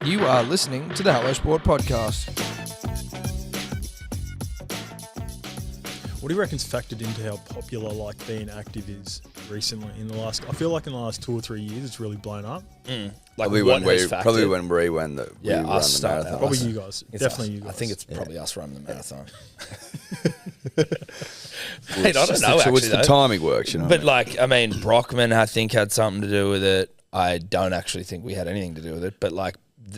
You are listening to the Hello Sport Podcast. What do you reckon's factored into how popular being active is recently? I feel like in the last 2 or 3 years, it's really blown up. Probably when we ran the marathon. Probably you guys. Definitely you guys. I think it's probably us running the marathon. Mate, I don't know. So it's the timing works, you know. But Brockman, I think, had something to do with it. I don't actually think we had anything to do with it. But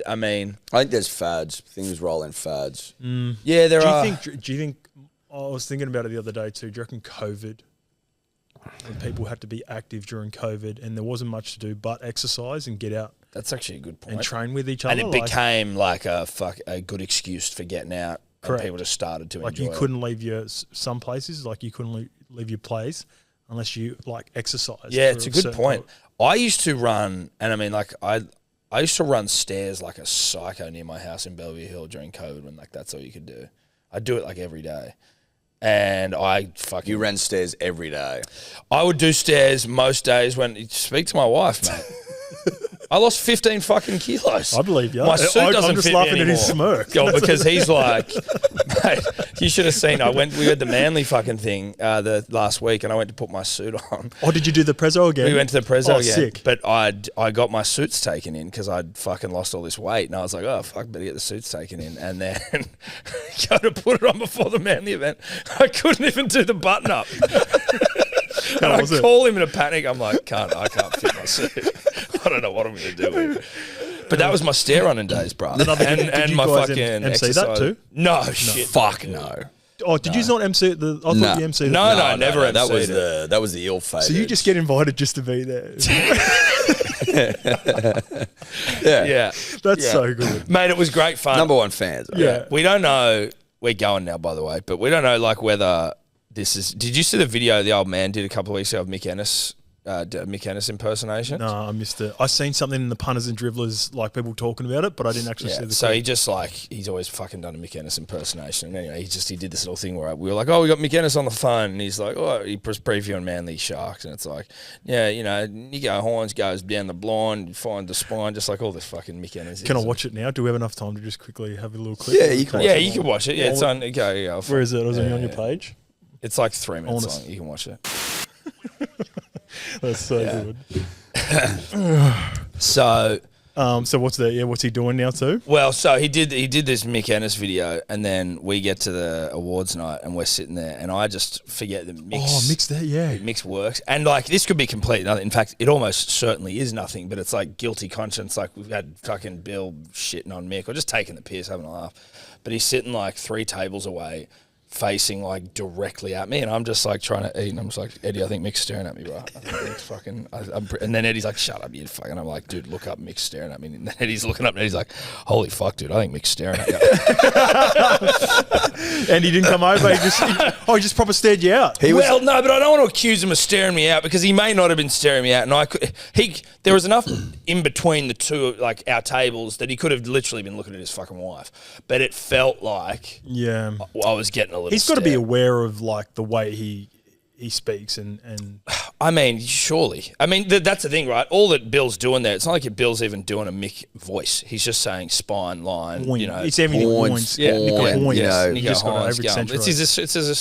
I think there's fads. Things roll in fads. Yeah, there are. Do you think? I was thinking about it the other day too. Do you reckon COVID, when people had to be active during COVID and there wasn't much to do but exercise and get out? That's actually a good point. And train with each other. And it became a good excuse for getting out. Correct. And people just started to enjoy you couldn't leave some places, you couldn't leave your place unless you exercise. Yeah, it's a good point. I used to run, and I used to run stairs like a psycho near my house in Bellevue Hill during COVID when that's all you could do. I'd do it every day. And You ran stairs every day? I would do stairs most days speak to my wife, mate. I lost 15 fucking kilos. I believe you. My suit doesn't I'm just fit laughing me at his smirk. Because he's like, mate, you should have seen. We had the Manly fucking thing the last week, and I went to put my suit on. Oh, did you do the Prezzo again? We went to the Prezzo again. Sick. But I got my suits taken in because I'd fucking lost all this weight, and I was like, oh fuck, better get the suits taken in. And then go to put it on before the Manly event. I couldn't even do the button up. And I call him in a panic. I'm like, I can't fit my suit. I don't know what I'm going to do here. But that was my stair running days, bro. And my fucking MC exercise. that too? No, shit. Fuck no. Oh, did you not MC it? I thought you MC'd it. No, never MC That was the ill-fated. So you just get invited just to be there. Yeah. That's so good. Mate, it was great fun. Number one fans. Right? Yeah. We don't know. We're going now, by the way. But we don't know whether this is... Did you see the video the old man did a couple of weeks ago of Mick Ennis impersonation? No, I missed it. I seen something in the punters and dribblers, people talking about it, but I didn't actually see the So clip. he's always fucking done a Mick Ennis impersonation. And anyway, he did this little thing where we were like, oh, we got Mick Ennis on the phone. And he's like, oh, he was previewing Manly Sharks. And it's like, yeah, Nico Horns goes down the blind, find the spine, just like all this fucking Mick Ennis. Can I watch it now? Do we have enough time to just quickly have a little clip? Yeah, you can watch it. Yeah, it's on. Go. Where is it? Is it on your page? It's 3 minutes long. You can watch it. That's so good. So what's he doing now too? Well, so he did this Mick Ennis video, and then we get to the awards night, and we're sitting there, and I just forget that Mick's there, yeah. Mick's works, and this could be completely nothing. In fact, it almost certainly is nothing, but it's guilty conscience. We've had fucking Bill shitting on Mick, or just taking the piss, having a laugh. But he's sitting 3 tables away, facing directly at me, and I'm just trying to eat, and I'm just like, Eddie, I think Mick's staring at me, bro. I think Mick's fucking. And then Eddie's like, shut up, you fucking. I'm like, dude, look up, Mick's staring at me. And then Eddie's looking up, and Eddie's like, holy fuck, dude, I think Mick's staring at you. And he didn't come over. He just proper stared you out. No, but I don't want to accuse him of staring me out because he may not have been staring me out, and there was enough in between the two, our tables, that he could have literally been looking at his fucking wife. But it felt like I was getting a little. He's got to be aware of the way he speaks and. I mean, surely. I mean, that's the thing, right? All that Bill's doing there, it's not like Bill's even doing a Mick voice. He's just saying spine, line, It's everything points. Yeah, Nico Nico just got Horns, to it's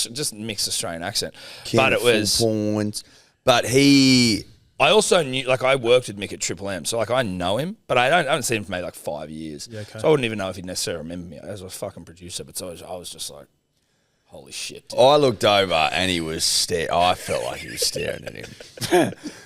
just Mick's Australian accent. But it was points. But he. I also knew, I worked with Mick at Triple M, so I know him, but I haven't seen him for maybe 5 years. Yeah, okay. So I wouldn't even know if he'd necessarily remember me as a fucking producer. But so I was just like, holy shit, dude. I looked over and he was I felt like he was staring at him.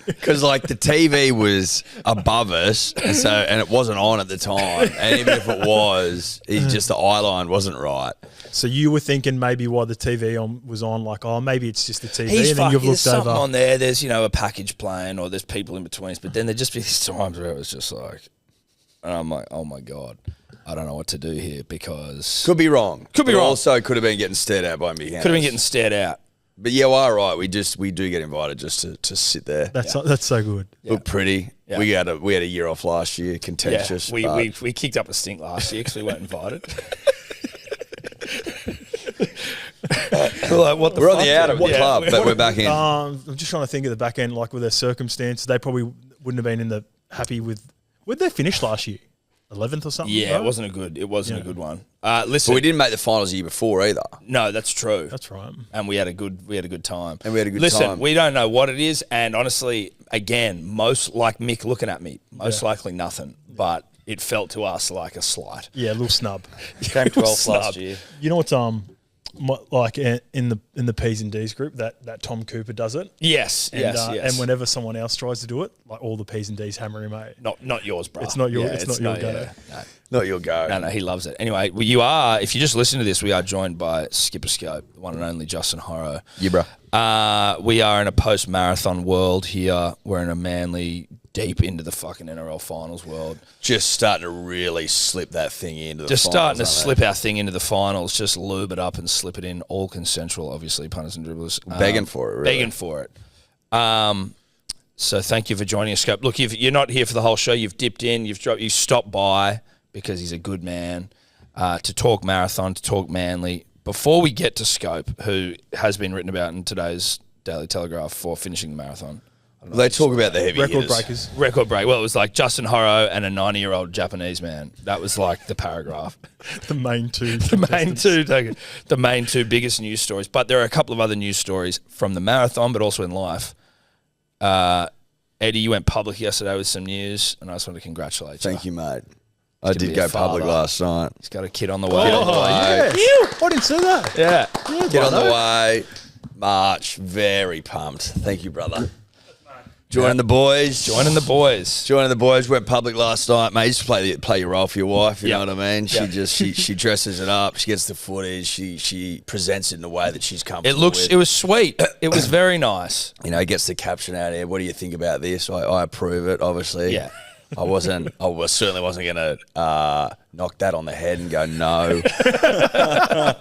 Because the TV was above us and it wasn't on at the time. And even if it was, just the eye line wasn't right. So you were thinking maybe while the TV was on, maybe it's just the TV, and then you've looked there's something over. on there, there's, a package playing or there's people in between us. But then there'd just be these times where it was just and I'm like, oh my God. I don't know what to do here because... Could be wrong. Could be wrong. Also could have been getting stared at by me. Could have been getting stared out. But yeah, we are right. We do get invited just to sit there. That's so good. Look pretty. Yeah. We had a year off last year, contentious. Yeah. We kicked up a stink last year because we weren't invited. We're on the out of the club, but we're back in. I'm just trying to think of the back end, with their circumstances. They probably wouldn't have been happy with... Where'd they finish last year? 11th or something. Yeah, right? it wasn't a good one. Listen, But we didn't make the finals the year before either. no, that's true. That's right. And we had a good time. Listen, Listen, we don't know what it is, and honestly, again, most like Mick looking at me, most likely nothing, but it felt to us like a slight. Yeah, a little snub. Came 12th last year. You know what's like in the P's and D's group that Tom Cooper does it. Yes, And, yes. And whenever someone else tries to do it, like all the P's and D's hammer him out. Not yours, bro. It's not your. it's not your go. No. Not your go. No, he loves it. Anyway, you are, if you just listen to this, we are joined by Skipper Scope, the one and only Justin Horo. Yeah, bro. We are in a post-marathon world here. We're in a Manly deep into the fucking NRL finals world. Just starting to really slip that thing into the Just finals, starting to aren't slip our thing into the finals, just lube it up and slip it in, all consensual, obviously, punters and dribblers. Begging for it, really. Begging for it. So thank you for joining us, Scope. Look, you're not here for the whole show. You've dipped in, you stopped by because he's a good man, to talk marathon, to talk Manly. Before we get to Scope, who has been written about in today's Daily Telegraph for finishing the marathon. They talk about the heavy Record hitters. breakers. Record break. Well, it was like Justin Horo and a 90-year-old Japanese man. That was like the paragraph. The main two. The main two biggest news stories. But there are a couple of other news stories from the marathon, but also in life. Eddie, you went public yesterday with some news, and I just want to congratulate you. Thank you, mate. I be did a go public father. last night. He's got a kid on the way. yes. I didn't see that. Yeah. Get on the way. March. Very pumped. Thank you, brother. Joining the boys. Joining the boys. Joining the boys. Went public last night, mate. Just play your role for your wife. You Yep. know what I mean? She Yep. just she dresses it up. She gets the footage. She presents it in a way that she's comfortable. It was sweet. It was very nice. You know, gets the caption out here. What do you think about this? I approve it. Obviously. Yeah. I certainly wasn't going to knock that on the head and go, no. I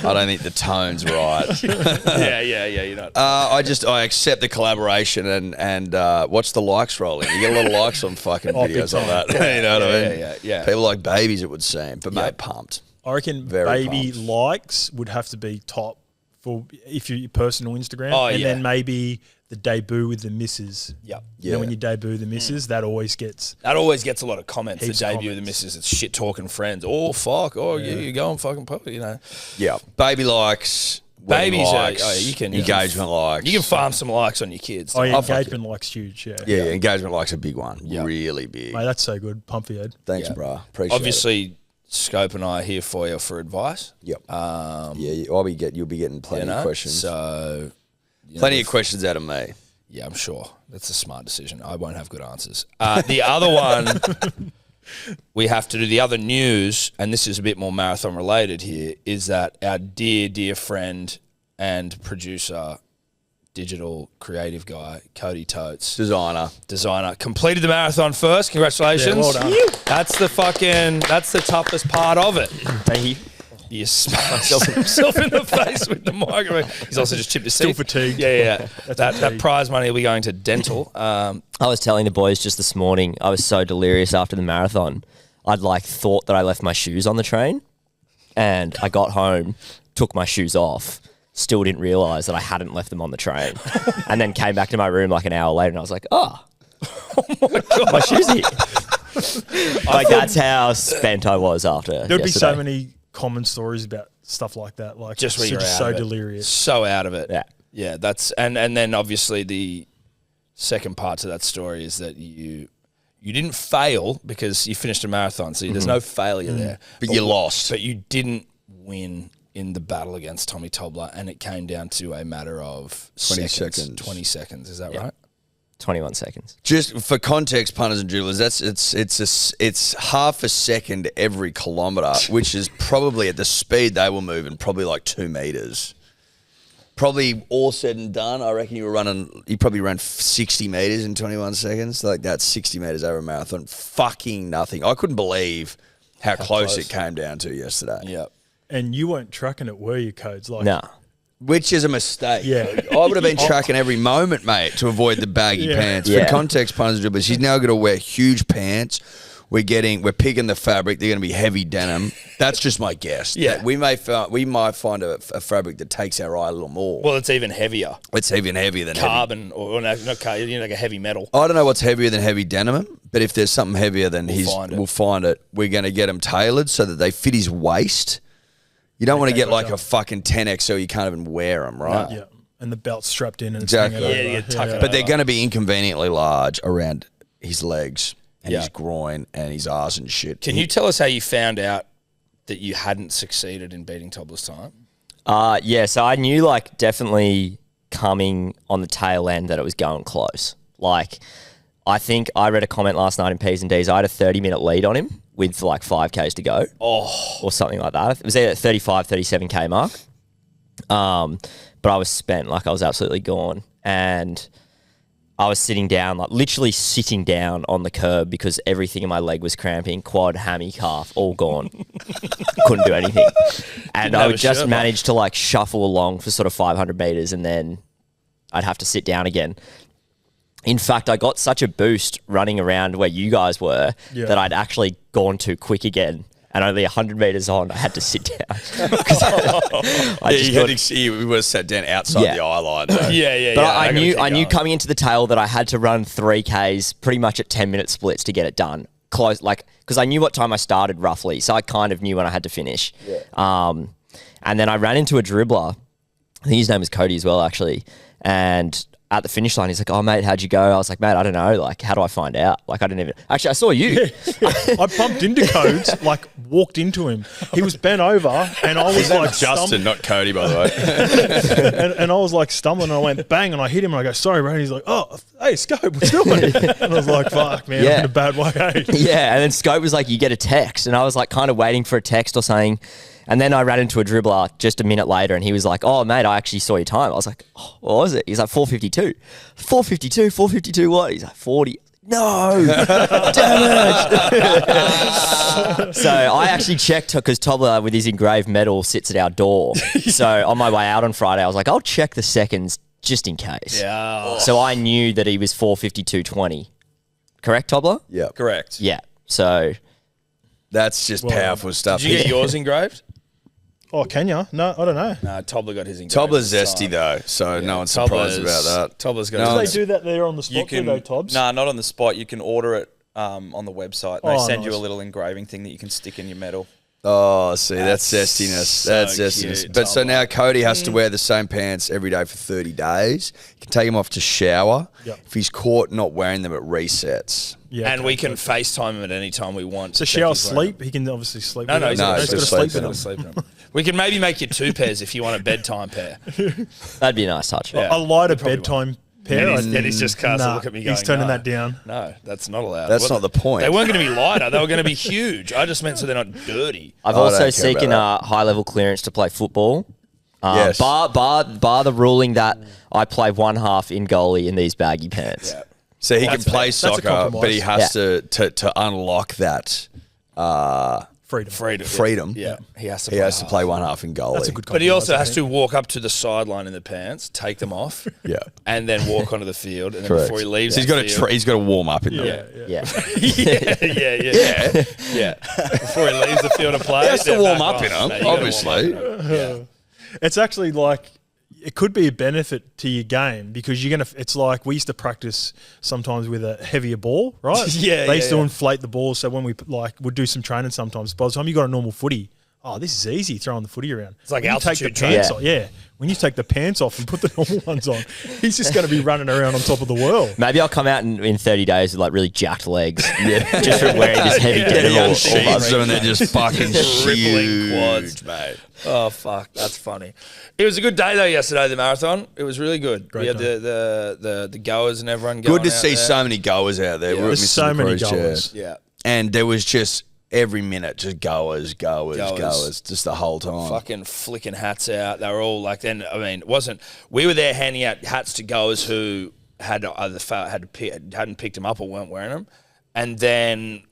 don't think the tone's right. yeah. You're not. I accept the collaboration and watch the likes rolling. You get a lot of likes on fucking videos like that. You know what I mean? Yeah. People like babies, it would seem. But, mate, pumped. I reckon Very baby pumped. likes would have to be top for if your personal Instagram. Oh, and yeah. then maybe the debut with the missus. Yep. You know, when you debut the missus, that always gets. That always gets a lot of comments. Heaps The of debut of the comments. missus, it's shit talking friends. Oh fuck! Oh yeah, you go and fucking public, you know. Yeah. Baby likes. wedding Babies are- likes, oh, yeah, you can- engagement likes. You can farm some likes on your kids. Oh, yeah, Oh, fuck engagement likes huge. Yeah. Yeah, engagement likes a big one. Yeah. Really big. Mate, that's so good. Pump your head. Thanks, Yeah. bro. Appreciate it. Obviously, Scope and I are here for you for advice. Yep. You'll be getting plenty You know? of questions. So, Plenty of questions out of me. yeah, I'm sure that's a smart decision. I won't have good answers. The other one we have to do, the other news, and this is a bit more marathon related here, is that our dear friend and producer, digital creative guy, Cody Totes, designer, completed the marathon first. Congratulations. Yeah, well done. That's the toughest part of it. Thank you. You smacked himself in the face with the microphone. He's also just chipped his Still teeth. fatigued. Yeah. That fatigue. prize money will be going to dental. I was telling the boys just this morning, I was so delirious after the marathon. I'd thought that I left my shoes on the train, and I got home, took my shoes off, still didn't realise that I hadn't left them on the train, and then came back to my room an hour later, and I was like, oh my God, my shoes are here. That's how spent I was after. There'd be so yesterday. many common stories about stuff like that. Like Just where you're just out so of it. delirious. So out of it. Yeah. Yeah, that's and then obviously the second part to that story is that you didn't fail because you finished a marathon, so there's no failure there. But you lost. But you didn't win in the battle against Tommy Tobler, and it came down to a matter of 20 seconds. 20 seconds, is that right? 21 seconds. Just for context, punters and dribblers, it's half a second every kilometre, which is probably at the speed they were moving, probably like 2 metres. Probably all said and done, I reckon you probably ran 60 metres in 21 seconds. Like that's 60 metres over a marathon. Fucking nothing. I couldn't believe how close it came down to yesterday. Yeah. And you weren't tracking it, were you, Codes? Like, Nah. Which is a mistake. Yeah. I would have been tracking every moment, mate, to avoid the baggy pants. Yeah. For context, punters and dribblers, she's now going to wear huge pants. We're picking the fabric. They're going to be heavy denim. That's just my guess. Yeah. We might find a fabric that takes our eye a little more. Well, it's even heavier. It's even heavier than heavy. Carbon, or not carbon, like a heavy metal. I don't know what's heavier than heavy denim, But if there's something heavier, then we'll find it. We're going to get them tailored so that they fit his waist. You don't want to get like a fucking 10XL. You can't even wear them, right? Yeah. And the belt's strapped in and Exactly. it's hanging over. But they're going to be inconveniently large around his legs and his groin and his arse and shit. Can you tell us how you found out that you hadn't succeeded in beating Tobler's time? Yeah, so I knew like definitely coming on the tail end that it was going close. Like, I think I read a comment last night in P's and D's. I had a 30-minute lead on him with like 5Ks to go. Or something like that. It was either 35, 37K mark. But I was spent, like I was absolutely gone. And I was sitting down, like literally sitting down on the curb because everything in my leg was cramping, quad, hammy, calf, all gone. Couldn't do anything. And I would just manage to like shuffle along for sort of 500 meters and then I'd have to sit down again. In fact, I got such a boost running around where you guys were that I'd actually gone too quick again. And only 100 metres on, I had to sit down. We would have sat down outside the eye line. But I knew coming into the tail that I had to run 3Ks pretty much at 10-minute splits to get it done. Close, like, because I knew what time I started roughly, so I kind of knew when I had to finish. And then I ran into a dribbler. I think his name was Cody as well, actually. And at the finish line, he's like, "Oh, mate, how'd you go?" I was like, "Mate, I don't know. Like, how do I find out?" Like, I didn't even... Actually, I saw you. I bumped into Codes, like, walked into him. He was bent over, and I was like... Justin, not Cody, by the way. and I was like stumbling, and I went bang, and I hit him, and I go, "Sorry, bro." And he's like, "Oh, hey, Scope, what's doing?" And I was like, "Fuck, man, I'm in a bad way." Yeah, and then Scope was like, "You get a text," and I was like, kind of waiting for a text or something. And then I ran into a dribbler just a minute later and he was like, "Oh, mate, I actually saw your time." I was like, "Oh, what was it?" He's like, 4:52. 4:52 what? He's like, 40. No, damn it. So I actually checked because Tobler with his engraved medal sits at our door. So on my way out on Friday, I was like, I'll check the seconds just in case. Yeah. So I knew that he was 4:52.20. Correct, Tobler? Yeah. Correct. Yeah. So that's just powerful stuff. Did you get yours engraved? Oh, can you? No, I don't know. No, Tobler got his engraved. Tobler's zesty though, so no one's surprised about that. Tobler's got Do his. they do that there on the spot, Tobs? Nah, not on the spot. You can order it on the website. They send you a little engraving thing that you can stick in your medal. Oh, see, that's zestiness. That's zestiness. Cute, but so now Cody has to wear the same pants every day for 30 days. You can take him off to shower. Yep. If he's caught not wearing them, it resets. Yeah, And we can FaceTime him at any time we want. So shower sleep, he can obviously sleep. No, with no, it. he's just got to sleep sleep in in them. We can maybe make you 2 pairs if you want a bedtime pair. that'd be a nice touch. Yeah. A lighter bedtime pair. Denny's just cast a look at me going, he's turning "No." that down. No, that's not allowed. That's not the point. They weren't going to be lighter. They were going to be huge. I just meant so they're not dirty. I've I don't also care seeking about a high-level clearance to play football. Yes. Bar the ruling that I play one half in goalie in these baggy pants. Yeah. So he can play a soccer, compromise. but he has to unlock that freedom. Yeah. He has to He play has to half. play one half in goalie. That's a good But he compromise, also I has think. to walk up to the sideline in the pants, take them off, Yeah. and then walk onto the field. And then Correct. before he leaves, So he's got to warm up in them. Yeah. yeah. Before he leaves the field to play, He has to they're warm back up on. in them, No, you gotta warm obviously. up in 'em. It's actually like it could be a benefit to your game because you're gonna. It's like we used to practice sometimes with a heavier ball, right? They used to inflate the ball, so when we would do some training sometimes. By the time you got a normal footy, this is easy throwing the footy around. It's like when you take the altitude pants training. off, when you take the pants off and put the normal ones on, he's just going to be running around on top of the world. Maybe I'll come out in 30 days with like really jacked legs. Yeah. Just from wearing this heavy denim He or unsheathes them and they're just fucking Rippling huge, quads. mate. Oh fuck, that's funny. It was a good day though yesterday, the marathon. It was really good. Great we had day. the goers and everyone going Good to out see there. so many goers out there. Yeah. We were There's missing so the many cruise chair. goers. Yeah. And there was just every minute, just goers, just the whole time. Fucking flicking hats out. They were all like, then, I mean, it wasn't, we were there handing out hats to goers who hadn't picked them up or weren't wearing them. And then,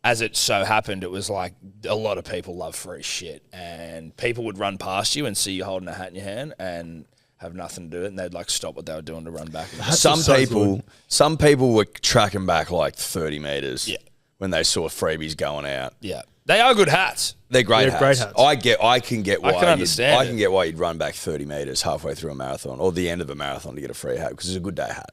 as it so happened, it was like a lot of people love free shit. And people would run past you and see you holding a hat in your hand and have nothing to do with it. And they'd like stop what they were doing to run back. Some people were tracking back like 30 metres. Yeah. When they saw freebies going out. Yeah. They are good hats. They're great They're great hats. hats. I can get why understand I it. can get why you'd run back 30 metres halfway through a marathon or the end of a marathon to get a free hat because it's a good day hat.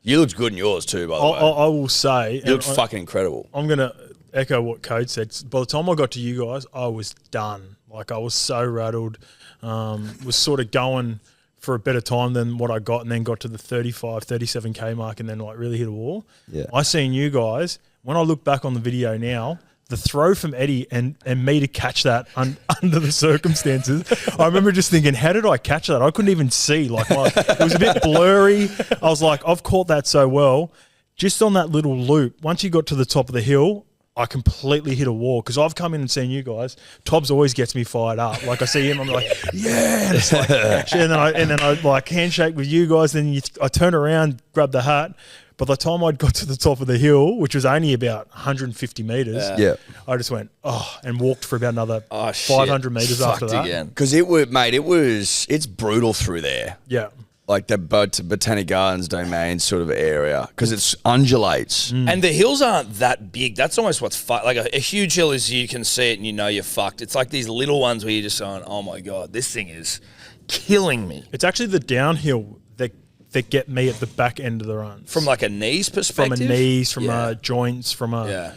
You looked good in yours too, by the way. I will say, You looked fucking incredible. I'm gonna echo what Code said. By the time I got to you guys, I was done. Like, I was so rattled. Was sort of going for a better time than what I got, and then got to the 35, 37K mark, and then like really hit a wall. Yeah. I seen you guys, when I look back on the video now, the throw from Eddie and me to catch that under the circumstances, I remember just thinking, how did I catch that? I couldn't even see. Like, it was a bit blurry. I was like, I've caught that so well. Just on that little loop, once you got to the top of the hill, I completely hit a wall, because I've come in and seen you guys. Tobbs always gets me fired up. Like, I see him, I'm like, yeah. And it's like, and then I like handshake with you guys. Then I turn around, grab the hat. By the time I'd got to the top of the hill, which was only about 150 metres, I just went, and walked for about another 500 metres after that. Because it's brutal through there. Yeah. Like the Botanic Gardens domain sort of area, because it undulates. And the hills aren't that big. That's almost what's like a huge hill is you can see it and you know you're fucked. It's like these little ones where you're just going, oh my God, this thing is killing me. It's actually the downhill that get me at the back end of the run. From like a knees perspective? From a knees, from a joints, from a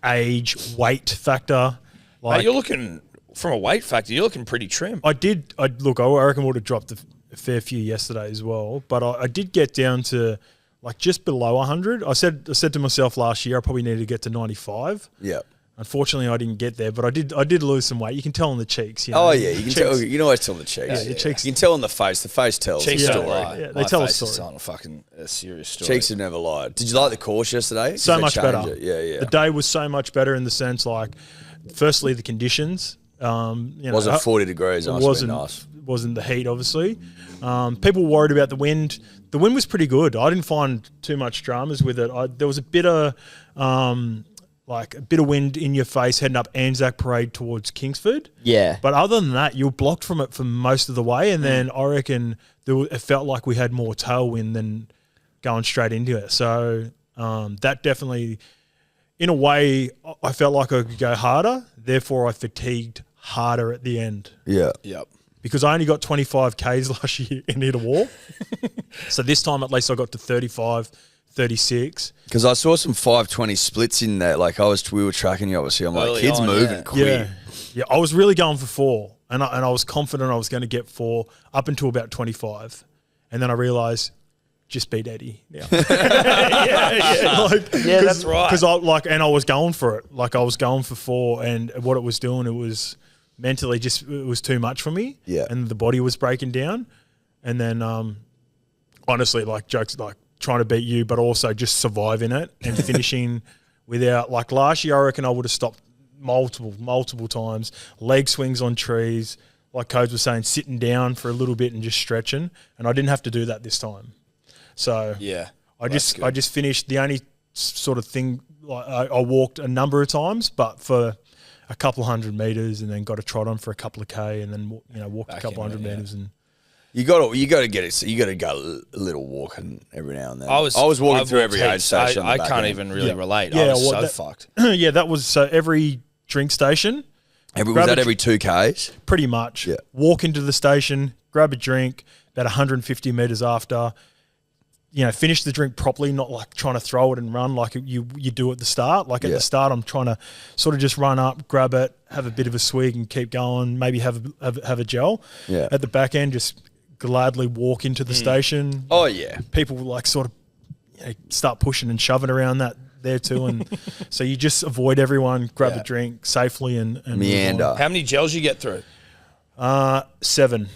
age, weight factor. Like, you're looking, from a weight factor, you're looking pretty trim. I reckon I would have dropped a fair few yesterday as well, but I did get down to like just below 100. I said to myself last year I probably needed to get to 95. Yeah. Unfortunately, I didn't get there, but I did lose some weight. You can tell on the cheeks. You know? Oh yeah, you can tell. You can always tell the cheeks. Yeah, your cheeks. You can tell on the face. The face tells Cheeks the don't story. lie. Yeah, they My tell a face is story. telling a fucking serious story. Cheeks have never lied. Did you like the course yesterday? So Did they much change better. it? Yeah. The day was so much better in the sense, like, firstly, the conditions. Wasn't 40 degrees. Wasn't the heat, obviously. People worried about the wind. The wind was pretty good. I didn't find too much dramas with it. There was a bit of wind in your face heading up Anzac Parade towards Kingsford. Yeah. But other than that, you were blocked from it for most of the way. And then I reckon it felt like we had more tailwind than going straight into it. So that definitely, in a way, I felt like I could go harder. Therefore, I fatigued harder at the end. Yeah. Yep. Because I only got 25 Ks last year and hit a wall. So this time at least I got to 35, 36. Because I saw some 520 splits in there. Like we were tracking you, obviously. I'm like, kids moving quick. Yeah, I was really going for 4. And I was confident I was going to get 4 up until about 25. And then I realised, just beat Eddie now. Yeah, that's right. Because I was going for it. Like, I was going for 4, and what it was doing, it was mentally it was too much for me. Yeah. And the body was breaking down. And then, honestly, like, jokes like trying to beat you, but also just surviving it and finishing without, like, last year, I reckon I would have stopped multiple times. Leg swings on trees, like Codes was saying, sitting down for a little bit and just stretching. And I didn't have to do that this time. So yeah, I just finished. The only sort of thing, like, I walked a number of times, but for a couple 100 meters, and then got a trot on for a couple of K, and then walked a couple 100 meters. And you got to get it. So you got to go a little walking every now and then. I was walking through every aid station. I can't even really relate. Yeah, I was fucked. Yeah, that was so every drink station. Was that every 2Ks? Pretty much. Yeah. Walk into the station, grab a drink, about 150 meters after. Finish the drink properly, not like trying to throw it and run like you do at the start. Like at the start, I'm trying to sort of just run up, grab it, have a bit of a swig and keep going, maybe have a gel. Yeah. At the back end, just gladly walk into the station. Oh, yeah. People like sort of start pushing and shoving around that there too. And so you just avoid everyone, grab a drink safely and meander. How many gels you get through? 7.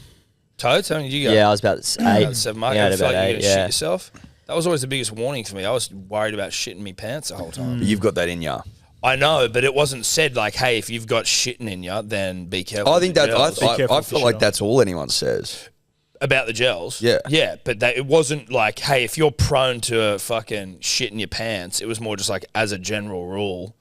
Toads, how many did you go? Yeah, I was about 8. About 7 mark. Yeah, I feel about like 8, you're gonna shit yourself. That was always the biggest warning for me. I was worried about shitting me pants the whole time. But you've got that in you. I know, but it wasn't said like, "Hey, if you've got shitting in you, then be careful." I think that I careful feel like that's all anyone says about the gels. Yeah, yeah, but it wasn't like, "Hey, if you're prone to fucking shit in your pants," it was more just like, as a general rule,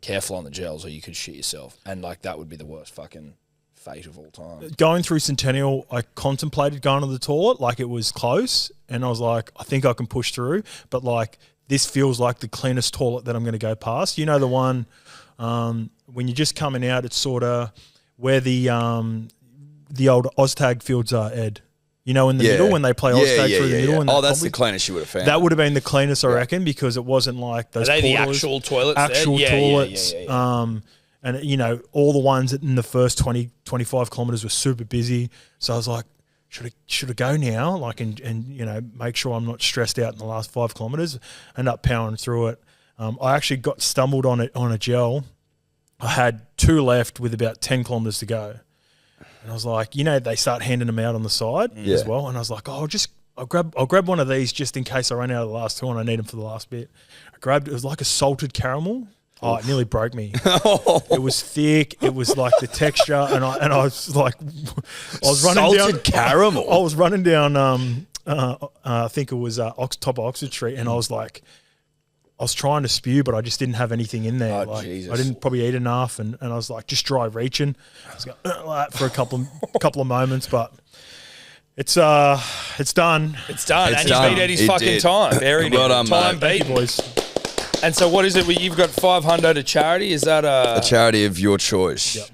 careful on the gels, or you could shit yourself, and like that would be the worst fucking fate of all time. Going through Centennial, I contemplated going to the toilet, like it was close, and I was like, I think I can push through, but like this feels like the cleanest toilet that I'm going to go past. You know, the one when you're just coming out, it's sort of where the old Oztag fields are, Ed. You know, in the middle when they play Australia through the middle. Oh, that's the cleanest you would have found. That would have been the cleanest, I reckon, because it wasn't like those. Are they the portals, actual toilets? Actual there? toilets. Yeah. And you know, all the ones in the first 20, 25 kilometers were super busy. So I was like, should I go now? Like, and you know, make sure I'm not stressed out in the last 5 kilometers. End up powering through it. I actually got stumbled on a gel. I had 2 left with about 10 kilometers to go. And I was like, you know, they start handing them out on the side as well. And I was like, I'll grab one of these just in case I run out of the last 2 and I need them for the last bit. I grabbed it was like a salted caramel. Oh, it nearly broke me. It was thick. It was like the texture, and I was like, I was running down caramel. I was running down. I think it was top of Oxford Street, and I was like, I was trying to spew, but I just didn't have anything in there. Oh, Jesus. I didn't probably eat enough, and I was like just dry reaching. I was going like that for a couple of moments, but. It's done. It's done. It's and done. he's beat Eddie's He fucking did. time. Very Well done, time mate. beat. Thank you, boys. And so what is it? You've got 500 to charity. Is that A charity of your choice. Yep.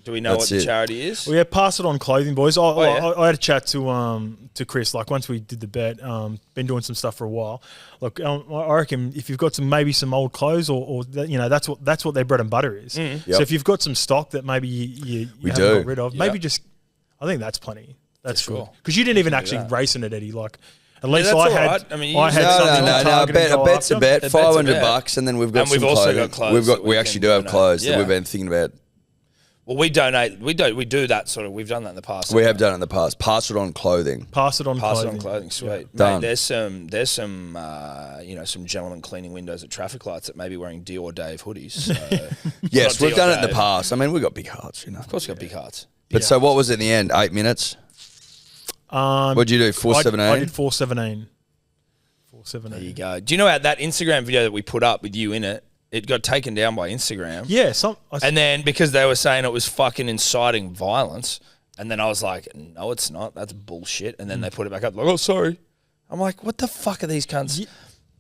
Do we know That's what the it. charity is? Well, yeah, pass it on clothing, boys. yeah. I had a chat to Chris. Like once we did the bet, been doing some stuff for a while. Look, I reckon if you've got some old clothes or you know that's what their bread and butter is. So Yep. if you've got some stock that maybe you We haven't do. got rid of, maybe just I think that's plenty. That's For good sure. because you didn't even actually race in it, Eddie. Like at least that's I all had right. I mean, you I had just- something No. to target and A go bet's a after. bet. bet's a $500 bet. bucks, and then we've got And we've some also clothing. got clothes that We we actually can do have donate. clothes that Yeah. we've been thinking about. Well, we donate. We do that sort of. We've done that in the past. We have done it in the past. Pass it on clothing. Pass it on Pass clothing. it on clothing. Sweet. Done. Mate, there's some some gentlemen cleaning windows at traffic lights that may be wearing Dior Dave hoodies. So Yes, Not we've done it in the Dave. past. I mean, we've got big hearts, you know. Of course, we've got big hearts. But so what was it in the end? 8 minutes? What'd you do? I 4:17? did 4:17. There you go. Do you know that Instagram video that we put up with you in it? It got taken down by Instagram. Yeah, And then because they were saying it was fucking inciting violence, and then I was like, no, it's not. That's bullshit. And then they put it back up like, oh, sorry. I'm like, what the fuck are these cunts?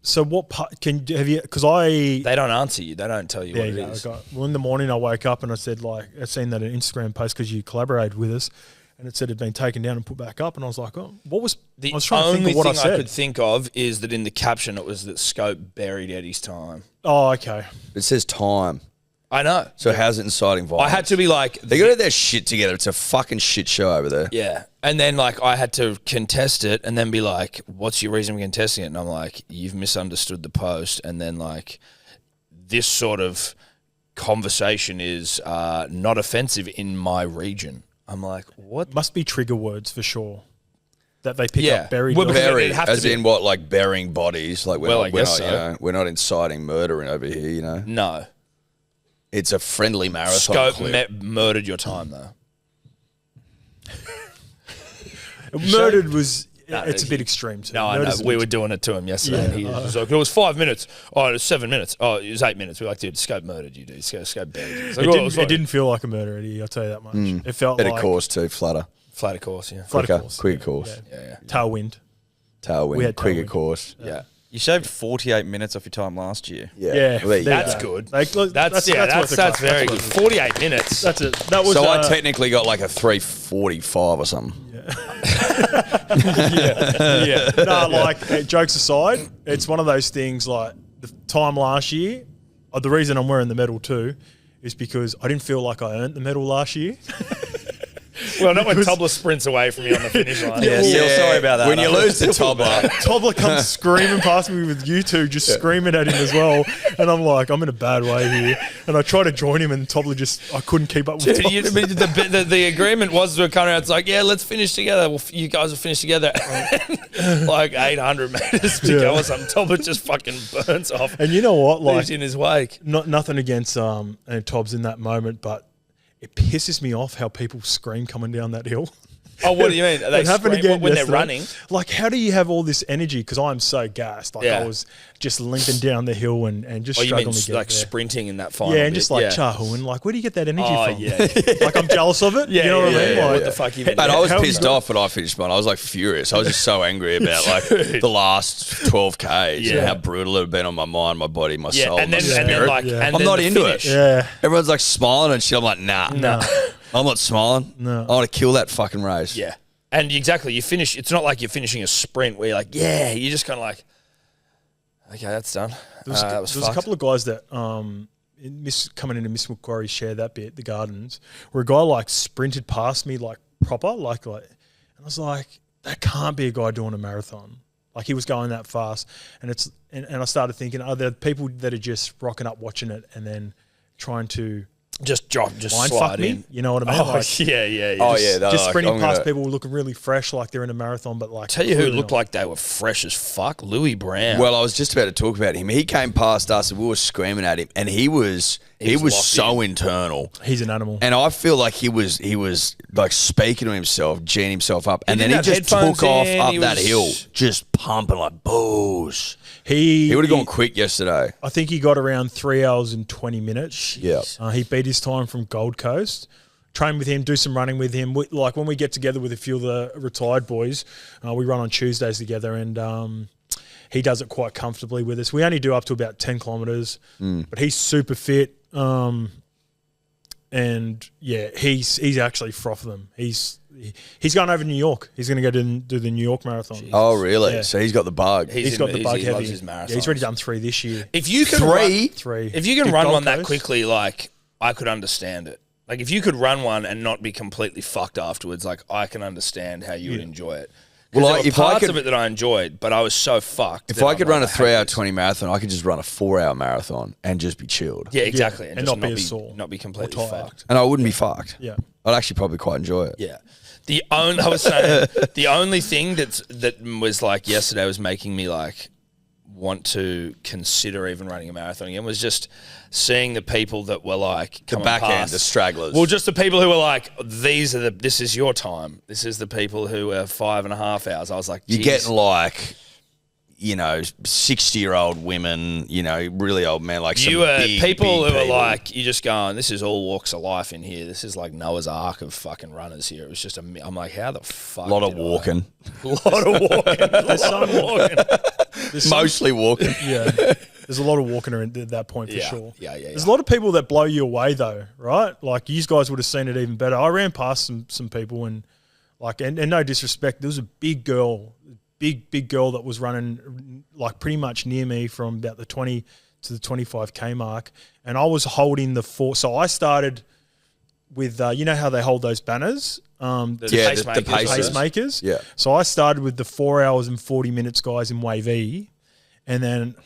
So what part have you? Because They don't answer you. They don't tell you what it is. Well, in the morning I woke up and I said I seen that an Instagram post because you collaborated with us, and it said it had been taken down and put back up, and I was like, oh, what was? The I was trying to only think of what I thing I said. could think of is that in the caption it was that Scope buried Eddie's time. Oh, okay. It says time. I know. So how's it inciting violence? I had to be like, They got their shit together. It's a fucking shit show over there. yeah. And then like I had to contest it and then be like, what's your reason for contesting it? And I'm like, you've misunderstood the post. And then like this sort of conversation is not offensive in my region. I'm like, what? Must be trigger words for sure. That they pick Yeah. up buried. Well, bodies. because Buried, it'd have to as be- in what, like burying bodies? Like we're Well, not, I guess you so. know, we're not inciting murder over here. You know, No. it's a friendly marathon. Scope clip. murdered your time though. Murdered was. No, it's a he- bit extreme too. No, I know. Murder's a We bit were doing it to him yesterday. Yeah, And he was like, it was 5 minutes. Oh, it was 7 minutes. Oh, it was 8 minutes. We're like, dude, Scope murdered you, dude. Scope buried you. It's like, It didn't feel like a murder, Eddie. I'll tell you that much. It felt Better like course too, flutter, Flat of course, yeah. flat quicker, course. quicker course, Yeah. Tailwind. We tailwind, had quicker tailwind. course. Yeah. You shaved 48 minutes off your time last year. Yeah, Yeah, Well, there you That's go. good. Like, look, That's worth a clap. very That's good. worth 48 minutes. That's it. That was. So I technically got like a 3:45 or something. yeah. No, like jokes aside, it's one of those things. Like the time last year, the reason I'm wearing the medal too is because I didn't feel like I earned the medal last year. Well, not when Tobler sprints away from you on the finish line. Yeah, still sorry about that. When you lose to Tobler, Tobler comes screaming past me with you two just screaming at him as well, and I'm like, I'm in a bad way here. And I try to join him, and Tobler I couldn't keep up with. Dude, the agreement was to come around. It's like, yeah, let's finish together. Well, you guys will finish together. Like 800 meters to go or something. Tobler just fucking burns off. And you know what? Like, Leaves in his wake. nothing against Tobbs in that moment, but it pisses me off how people scream coming down that hill. Oh, what do you mean? They It happened scream again when they're yesterday. running. Like, how do you have all this energy? Because I'm so gassed. Like, Yeah. I was just limping down the hill and just Oh, you mean struggling to get like there. sprinting in that final Yeah, and bit? just like yeah. Chahuan. Like, where do you get that energy Oh, from? yeah. Like, I'm jealous of it. Yeah, you know what I yeah, mean? yeah. Like, What the fuck even? But I was How have you pissed got- off when I finished mine. I was like furious. I was just so angry about like the last 12Ks Yeah. and how brutal it had been on my mind, my body, my Yeah, soul, and my then, spirit. and then like, Yeah. and I'm then not the into finish. it. Yeah. Everyone's like smiling and shit. I'm like, nah. No. I'm not smiling. No. I want to kill that fucking race. Yeah. And exactly, you finish. It's not like you're finishing a sprint where you're like, yeah, you're just kind of like, okay, that's done. There was a couple of guys that coming into Miss Macquarie share that bit, the Gardens, where a guy like sprinted past me like proper, like, and I was like, that can't be a guy doing a marathon. Like he was going that fast, and I started thinking, are there people that are just rocking up watching it and then trying to just mind slide fuck me? in. You know what I mean? Oh like, yeah. Just sprinting past people looking really fresh, like they're in a marathon, but like tell you who looked like they were fresh as fuck, Louis Brown. Well, I was just about to talk about him. He came past us and we were screaming at him, and he was so internal. He's an animal, and I feel like he was like speaking to himself, geeing himself up, and then he just took off up that hill, just pumping like bulls. He would have gone quick yesterday. I think he got around 3 hours and 20 minutes. Yeah, he beat his time from Gold Coast. Train with him, do some running with him. Like when we get together with a few of the retired boys, we run on Tuesdays together, and he does it quite comfortably with us. We only do up to about 10 kilometres, but he's super fit. And yeah, he's actually frothing them. He's going over to New York. He's going to go do the New York Marathon. Jesus. Oh, really? Yeah. So he's got the bug. He's got the bug he heavy. loves his marathons. Yeah, he's already done 3 this year. If you can three. If you can run Gold one that Coast. quickly, like I could understand it. Like if you could run one and not be completely fucked afterwards, like I can understand how you would enjoy it. Well, there were parts of it that I enjoyed, but I was so fucked. If I could run a 3 hour 20 marathon, I could just run a 4 hour marathon and just be chilled. Yeah, exactly, Yeah, and and just not be sore not be completely or tired. fucked. And I wouldn't be fucked. Yeah. I'd actually probably quite enjoy it. Yeah. I was saying the only thing that was like yesterday was making me like want to consider even running a marathon again was just seeing the people that were like The coming back end, past. the stragglers. Well, just the people who were like, this is your time. This is the people who are 5.5 hours. I was like, You're geez. getting like, 60-year-old women, really old men, like some You were big, people big who are like, you just going, this is all walks of life in here. This is like Noah's Ark of fucking runners here. It was just I'm like, how the fuck? a lot of walking. A lot of walking. Mostly walking. Yeah. There's a lot of walking at that point for sure. Yeah. There's a lot of people that blow you away though, right? Like you guys would have seen it even better. I ran past some people and no disrespect, there was a big girl that was running like pretty much near me from about the 20 to the 25k mark, and I was holding the 4. So I started with you know how they hold those banners, the pacemakers. Yeah. So I started with the 4 hours and 40 minutes guys in Wave E, and then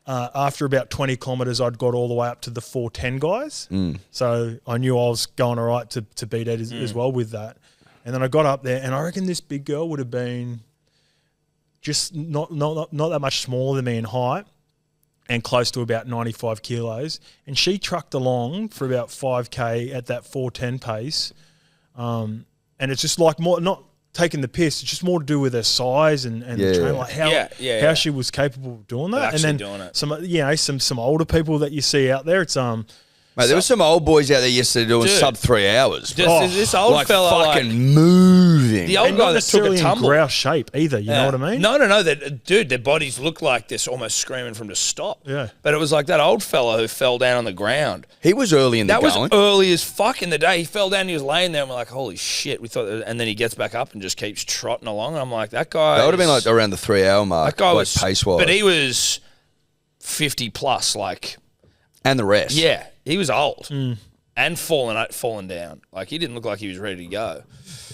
after about 20 kilometres, I'd got all the way up to the 4:10 guys. So I knew I was going all right to beat Ed as well with that. And then I got up there, and I reckon this big girl would have been just not that much smaller than me in height and close to about 95 kilos. And she trucked along for about 5K at that 4:10 pace. And it's just like more, not taking the piss, it's just more to do with her size and the train, like how she was capable of doing that. And then doing it. some older people that you see out there, it's Mate, there were some old boys out there yesterday doing sub 3 hours. This old like fella fucking moving. The old and guy not that took a necessarily in tumble. grouse shape either, you know what I mean? No. Their bodies look like they're almost screaming for them to stop. Yeah. But it was like that old fella who fell down on the ground. He was early in the That going. was early as fuck in the day. He fell down, he was laying there, and we're like, holy shit. We thought, and then he gets back up and just keeps trotting along. And I'm like, that guy. That would have been like around the 3 hour mark. That guy like was pace-wise. But he was 50 plus, like. And the rest. Yeah, he was old and fallen down. Like he didn't look like he was ready to go.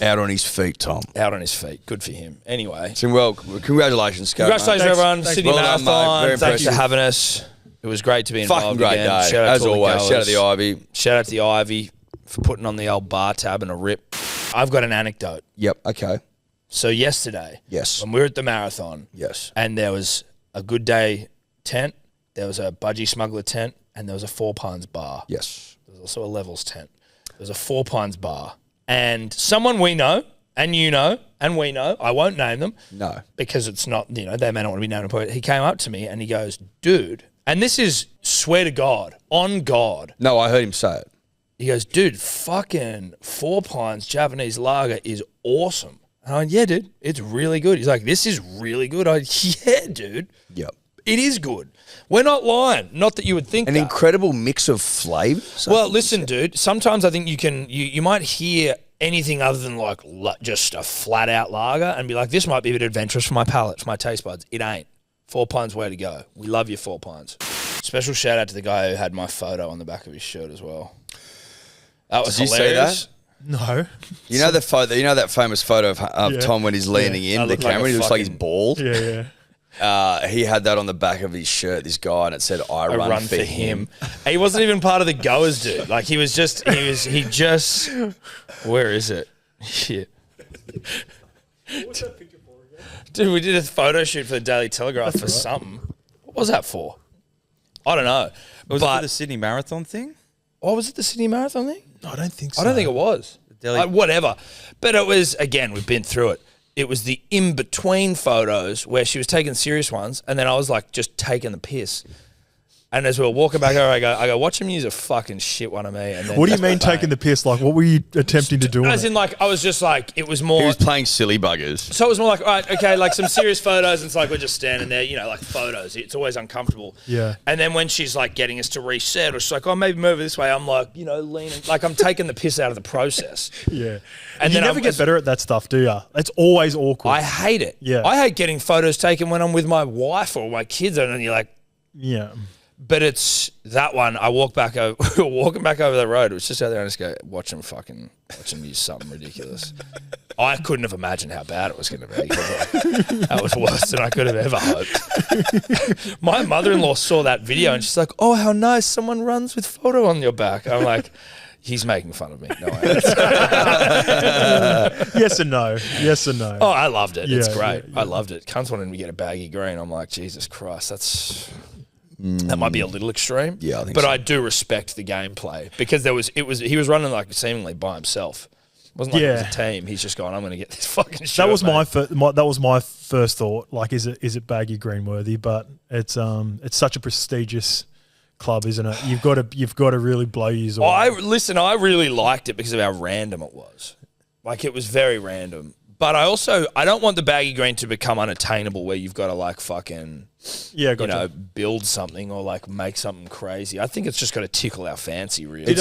Out on his feet, Tom. Out on his feet. Good for him. Anyway. So, well, congratulations, Scope. Congratulations, everyone. Sydney Well done, mate. Marathon. Very Thanks for impressive. having us. It was great to be involved Fucking great again. day. Shout out As to all the always, shout out to the goers. Ivy. Shout out to the Ivy for putting on the old bar tab and a rip. I've got an anecdote. Yep, okay. So yesterday, Yes. when we were at the marathon, Yes. and there was a Good Day tent, there was a Budgie Smuggler tent, and there was a Four Pines bar. Yes. There was also a Levels tent. There was a Four Pines bar. And someone we know, and you know, and we know, I won't name them. No. Because it's not, they may not want to be named. But he came up to me and he goes, dude, and this is, swear to God, on God. No, I heard him say it. He goes, dude, fucking Four Pines Japanese lager is awesome. And I went, yeah, dude, it's really good. He's like, this is really good. I went, yeah, dude. Yep. It is good. We're not lying. Not that you would think An that. incredible mix of flavours. Well, listen, dude, sometimes I think you might hear anything other than like just a flat out lager and be like, this might be a bit adventurous for my palate, for my taste buds. It ain't. 4 Pines, way to go. We love you, 4 Pines. Special shout out to the guy who had my photo on the back of his shirt as well. That was hilarious. No. You know the photo. You know that famous photo of Tom when he's leaning in the camera. He looks like he's bald. Yeah. He had that on the back of his shirt. This guy, and it said, "I run for him." He wasn't even part of the goers, dude. Like he just. Where is it? Shit. What's that picture for again? Dude, we did a photo shoot for the Daily Telegraph for something. What was that for? I don't know. Was it for the Sydney Marathon thing? Oh, was it the Sydney Marathon thing? No, I don't think so. I don't think it was. Whatever. But it was, again, we've been through it. It was the in-between photos where she was taking serious ones, and then I was like just taking the piss. And as we were walking back over, I go, watch him use a fucking shit one of me. And then what do you mean taking the piss? Like, what were you attempting to do? As in, like, I was just like, it was more. He was playing silly buggers. So it was more like, all right, okay, like some serious photos. And it's like we're just standing there, you know, like photos. It's always uncomfortable. Yeah. And then when she's like getting us to reset, or she's like, oh, maybe move it this way. I'm like, you know, leaning, like I'm taking the piss out of the process. Yeah. And you then never get better at that stuff, do you? It's always awkward. I hate it. Yeah. I hate getting photos taken when I'm with my wife or my kids, and you're like, yeah. But it's that one. I walk back over, we were walking back over the road. It was just out there and I just go, watch him use something ridiculous. I couldn't have imagined how bad it was going to be. That was worse than I could have ever hoped. My mother-in-law saw that video and she's like, oh, how nice. Someone runs with photo on your back. I'm like, he's making fun of me. No, Yes and no. Yes and no. Oh, I loved it. It's great. Yeah. I loved it. Cunts wanted me to get a baggy green. I'm like, Jesus Christ, that might be a little extreme. Yeah, I think but so. I do respect the gameplay because he was running like seemingly by himself. It wasn't like it was a team. He's just going, I'm going to get this fucking shirt. That was that was my first thought. Like, is it baggy green worthy? But it's such a prestigious club, isn't it? You've got to really blow yours away. I really liked it because of how random it was. Like, it was very random. But I don't want the baggy green to become unattainable where you've got to like fucking build something or like make something crazy. I think it's just got to tickle our fancy, really. It's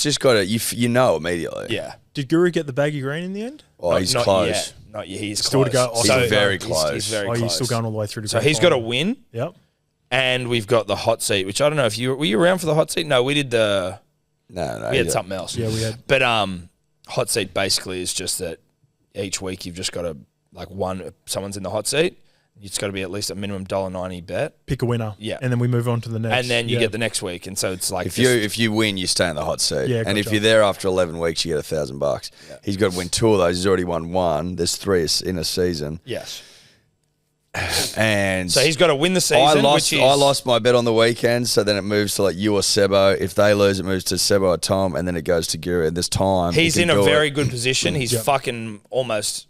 just got to you know immediately. Yeah. Did Guru get the baggy green in the end? Oh, he's close. Not yet. He's still close. to go. He's very close. He's very close. He's still going all the way through to. So he's got to win. Yep. And we've got the hot seat, which I don't know if were you around for the hot seat? No, we did No. We had something else. Yeah, we had. But hot seat basically is just that each week you've just got to someone's in the hot seat. It's got to be at least a minimum $1.90 bet. Pick a winner. Yeah. And then we move on to the next. And then you get the next week. And so it's like if you win, you stay in the hot seat. Yeah, and if you're there after 11 weeks, you get $1,000. Yeah. He's got to win 2 of those. He's already won 1. There's 3 in a season. Yes. And so he's got to win the season. I lost my bet on the weekend, so then it moves to like you or Sebo. If they lose, it moves to Sebo or Tom, and then it goes to Guru. And this time he's in a very good position. He's fucking almost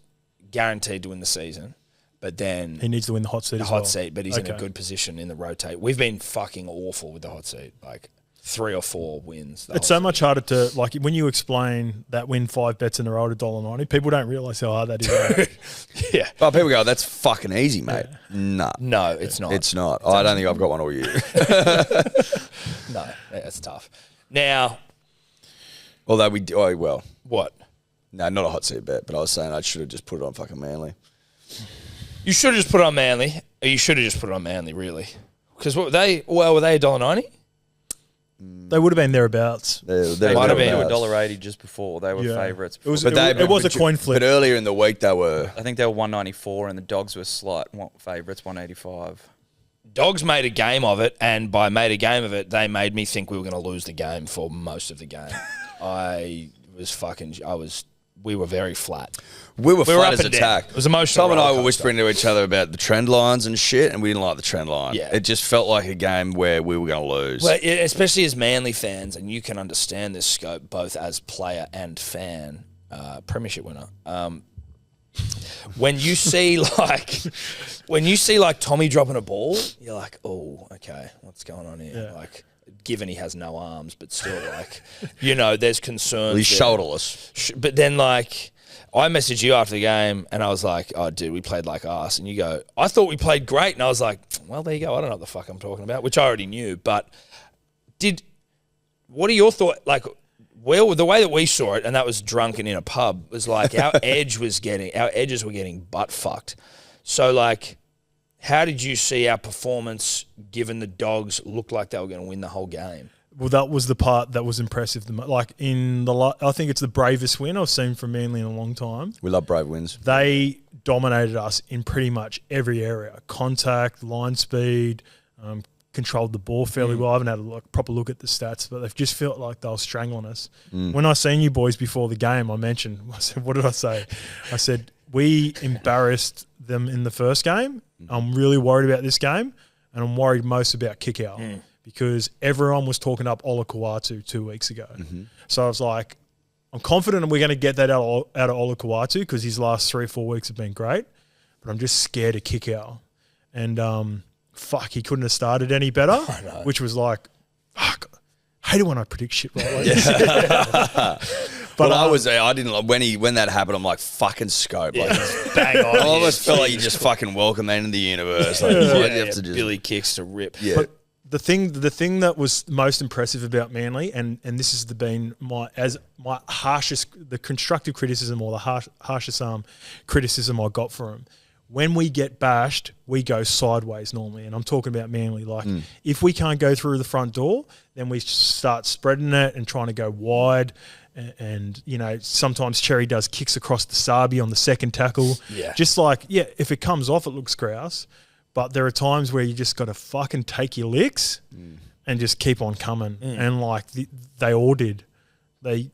guaranteed to win the season. But then he needs to win the hot seat as well. But he's in a good position in the rotate. We've been fucking awful with the hot seat. Like 3 or 4 wins. It's so much harder to, like, when you explain that win 5 bets in a row to $1.90, people don't realise how hard that is. Yeah. But people go, that's fucking easy, mate. Yeah. No, it's not. It's not. I don't think I've got one all year. No, that's tough. Now. Although What? No, not a hot seat bet, but I was saying I should have just put it on fucking Manly. You should have just put it on Manly. Or you should have just put it on Manly, really. Because were they $1.90? They would have been thereabouts. They might have been $1.80 just before. They were favourites. It was a coin flip. But earlier in the week they were. I think they were $1.94 and the Dogs were slight favourites, $1.85. Dogs made a game of it, and by made a game of it, they made me think we were going to lose the game for most of the game. We were very flat. We were flat up as and attack. down. It was emotional. Tom and I were whispering to each other about the trend lines and shit, and we didn't like the trend line. Yeah. It just felt like a game where we were going to lose. Well, especially as Manly fans, and you can understand this scope both as player and fan, premiership winner. When you see like Tommy dropping a ball, you're like, oh, okay, what's going on here? Yeah. Like, given he has no arms, but still, like, there's concerns. Well, he's shoulderless. But then, like, I messaged you after the game, and I was like, oh, dude, we played like arse. And you go, I thought we played great. And I was like, well, there you go. I don't know what the fuck I'm talking about, which I already knew. But what are your thoughts? Like, well, the way that we saw it, and that was drunken in a pub, was like our edges were getting butt fucked. So like, how did you see our performance given the Dogs looked like they were going to win the whole game? Well, that was the part that was impressive. Like I think it's the bravest win I've seen from Manly in a long time. We love brave wins. They dominated us in pretty much every area: contact, line speed, controlled the ball fairly well. I haven't had a proper look at the stats, but they've just felt like they were strangling us. When I seen you boys before the game, I said, what did I say? I said, we embarrassed them in the first game. I'm really worried about this game, and I'm worried most about kick-out because everyone was talking up Addo-Carr 2 weeks ago. So I was like, I'm confident we're going to get that out of Addo-Carr because his last 3 or 4 weeks have been great, but I'm just scared of kick-out. And he couldn't have started any better, which was like, fuck, I hate it when I predict shit right like this. But I didn't when that happened. I'm like, fucking Scope. Like, Bang on. I almost felt like you just fucking welcome that into the universe. Like, you have to just Billy kicks to rip. Yeah. But the thing that was most impressive about Manly, and this has been my harshest, the constructive criticism or the harshest criticism I got for him. When we get bashed, we go sideways normally, and I'm talking about Manly. Like, if we can't go through the front door, then we start spreading it and trying to go wide. And you know, sometimes Cherry does kicks across the Sabi on the second tackle. Yeah. Just like, if it comes off, it looks grouse. But there are times where you just got to fucking take your licks and just keep on coming. And like they all did. I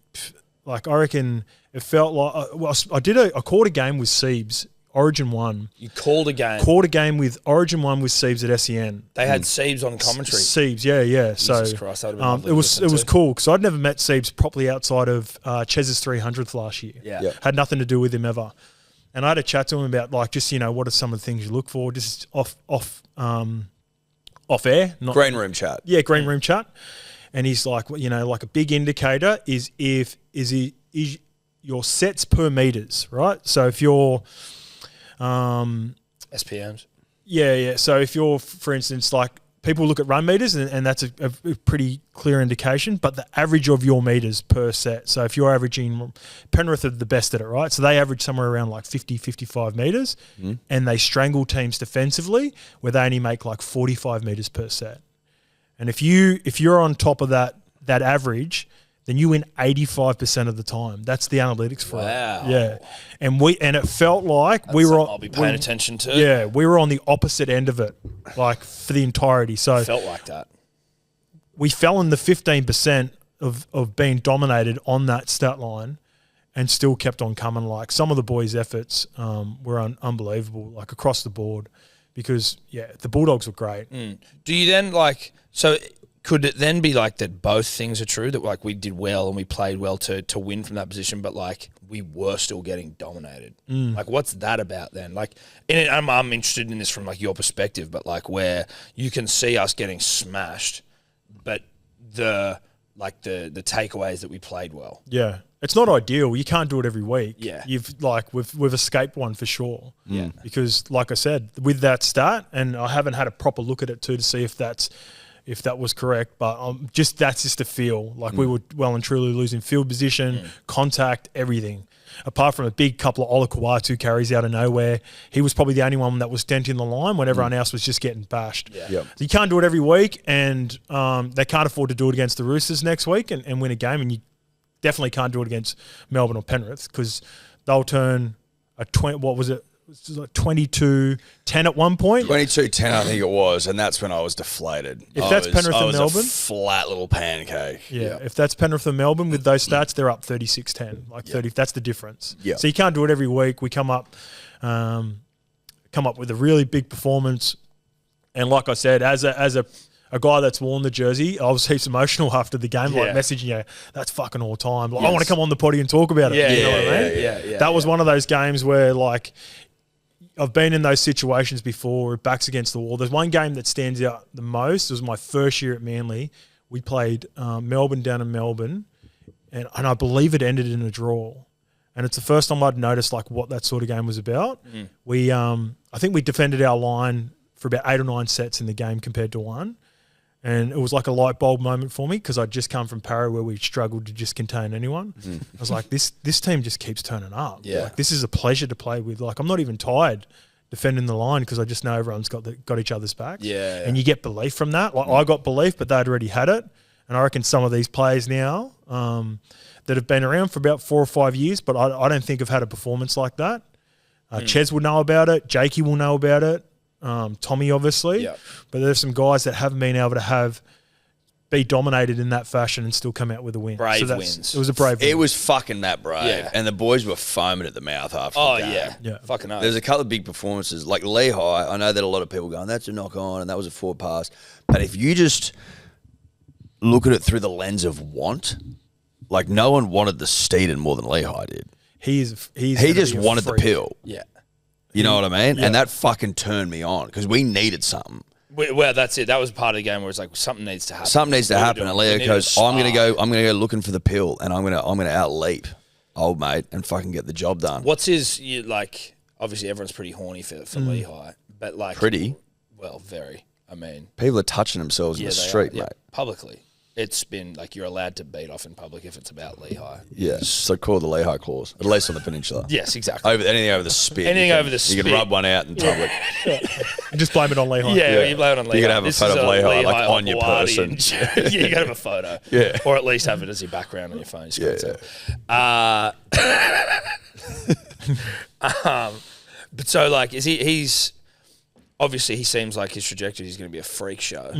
reckon it felt like I called a game with Siebes. Origin 1. You called a game. Called a game with Origin 1 with Siebes at SEN. They had Siebes on commentary. Siebes, yeah. Jesus Christ, that would have been it was cool because I'd never met Siebes properly outside of Chez's 300th last year. Yeah. Yep. Had nothing to do with him ever. And I had a chat to him about like just, what are some of the things you look for just off air. Not green room chat. Yeah, green room chat. And he's like, like a big indicator is your sets per meters, right? So if you're SPMs. Yeah. So if you're, for instance, like people look at run meters and that's a pretty clear indication, but the average of your meters per set. So if you're averaging, Penrith are the best at it, right? So they average somewhere around like 50, 55 meters and they strangle teams defensively where they only make like 45 meters per set. And if you're on top of that average, then you win 85% of the time. That's the analytics for it. Yeah. And it felt like I'll be paying attention to. Yeah, we were on the opposite end of it, like for the entirety. So it felt like that. We fell in the 15% of being dominated on that stat line and still kept on coming. Like some of the boys' efforts were unbelievable, like across the board, because the Bulldogs were great. Do you then could it then be like that both things are true, that like we did well and we played well to win from that position, but like we were still getting dominated? Like what's that about then? Like, I'm interested in this from like your perspective, but like where you can see us getting smashed, but the takeaways that we played well. Yeah. It's not ideal. You can't do it every week. Yeah. We've escaped one for sure. Yeah. Because like I said, with that stat, and I haven't had a proper look at it too to see if that was correct, but that's just a feel. Like we were well and truly losing field position, contact, everything. Apart from a big couple of Addo-Carr 2 carries out of nowhere, he was probably the only one that was denting the line when everyone else was just getting bashed. Yeah. Yep. You can't do it every week, and they can't afford to do it against the Roosters next week and win a game, and you definitely can't do it against Melbourne or Penrith because they'll turn a 22-10 at one point. 22-10, I think it was, and that's when I was deflated. If that's Penrith and Melbourne, a flat little pancake. Yeah, if that's Penrith and Melbourne with those stats, they're up 36-10, like 30. That's the difference. Yeah. So you can't do it every week. We come up with a really big performance, and like I said, as a guy that's worn the jersey, I was heaps emotional after the game, like messaging you, that's fucking all time. Like, I want to come on the potty and talk about it. Yeah, you know what I mean? Yeah. That was one of those games where, like, I've been in those situations before, backs against the wall. There's one game that stands out the most. It was my first year at Manly. We played Melbourne down in Melbourne, and I believe it ended in a draw. And it's the first time I'd noticed like what that sort of game was about. We, I think we defended our line for about 8 or 9 sets in the game compared to one. And it was like a light bulb moment for me because I'd just come from Para where we struggled to just contain anyone. I was like, this team just keeps turning up. Yeah. Like, this is a pleasure to play with. Like, I'm not even tired defending the line because I just know everyone's got each other's backs. Yeah. And you get belief from that. Like, I got belief, but they'd already had it. And I reckon some of these players now that have been around for about 4 or 5 years, but I don't think have had a performance like that. Ches will know about it. Jakey will know about it. Tommy, obviously. Yep. But there's some guys that haven't been able to be dominated in that fashion and still come out with a win. Brave wins. It was a brave win. It was fucking that brave. Yeah. And the boys were foaming at the mouth after the game. Yeah. Fucking oath. There's a couple of big performances. Like Lehigh, I know that a lot of people going, that's a knock on, and that was a forward pass. But if you just look at it through the lens of want, like no one wanted the Steeden more than Lehigh did. He just wanted the pill. Yeah. You know what I mean? Yeah. And that fucking turned me on because we needed something. Well, that's it. That was part of the game where it's like something needs to happen. Something needs to happen. And Leo goes, I'm gonna go looking for the pill, and I'm gonna outleap old mate and fucking get the job done. What's his like? Obviously, everyone's pretty horny for Lehigh, but like Pretty? Well, very. I mean, People are touching themselves in the street, mate. publicly. It's been like you're allowed to beat off in public if it's about Lehigh. Yeah, so call the Lehigh clause, at least on the peninsula. Yes, exactly. Anything over the spit. Anything over the You spit. can rub one out in public. just blame it on Lehigh. Yeah, you blame it on Lehigh. You can have a photo of Lehigh, like, on your person. Yeah, you can have a photo. Yeah. Or at least have it as your background on your phone. But so, like, he's obviously he seems like his trajectory is going to be a freak show.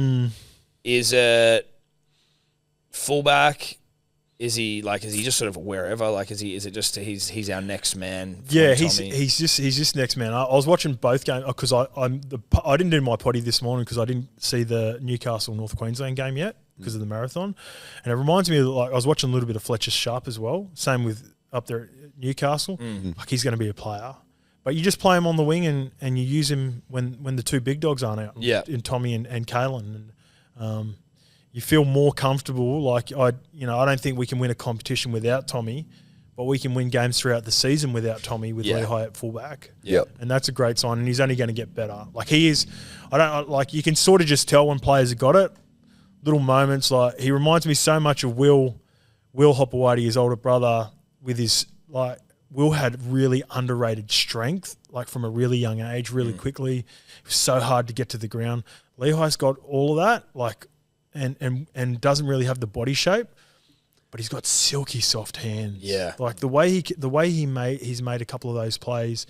Is it fullback? Is he just sort of wherever? Like, is it just he's our next man? Yeah, Tommy? he's just next man. I was watching both games because I didn't do my potty this morning because I didn't see the Newcastle North Queensland game yet because of the marathon, and it reminds me of, like, I was watching a little bit of Fletcher Sharp as well. Same with up there at Newcastle. Like, he's going to be a player. But you just play him on the wing and you use him when the two big dogs aren't out. Yeah. In Tommy and Kalen. And you feel more comfortable. Like, I don't think we can win a competition without Tommy, but we can win games throughout the season without Tommy with Lehigh at fullback. Yep. And that's a great sign. And he's only going to get better. Like, he is, you can sort of just tell when players have got it. Little moments, like, he reminds me so much of Will Hopewadi, his older brother, with his, like, Will had really underrated strength, like from a really young age, really quickly. It was so hard to get to the ground. Lehigh's got all of that, like, and doesn't really have the body shape, but he's got silky soft hands. Yeah, like the way he's made a couple of those plays,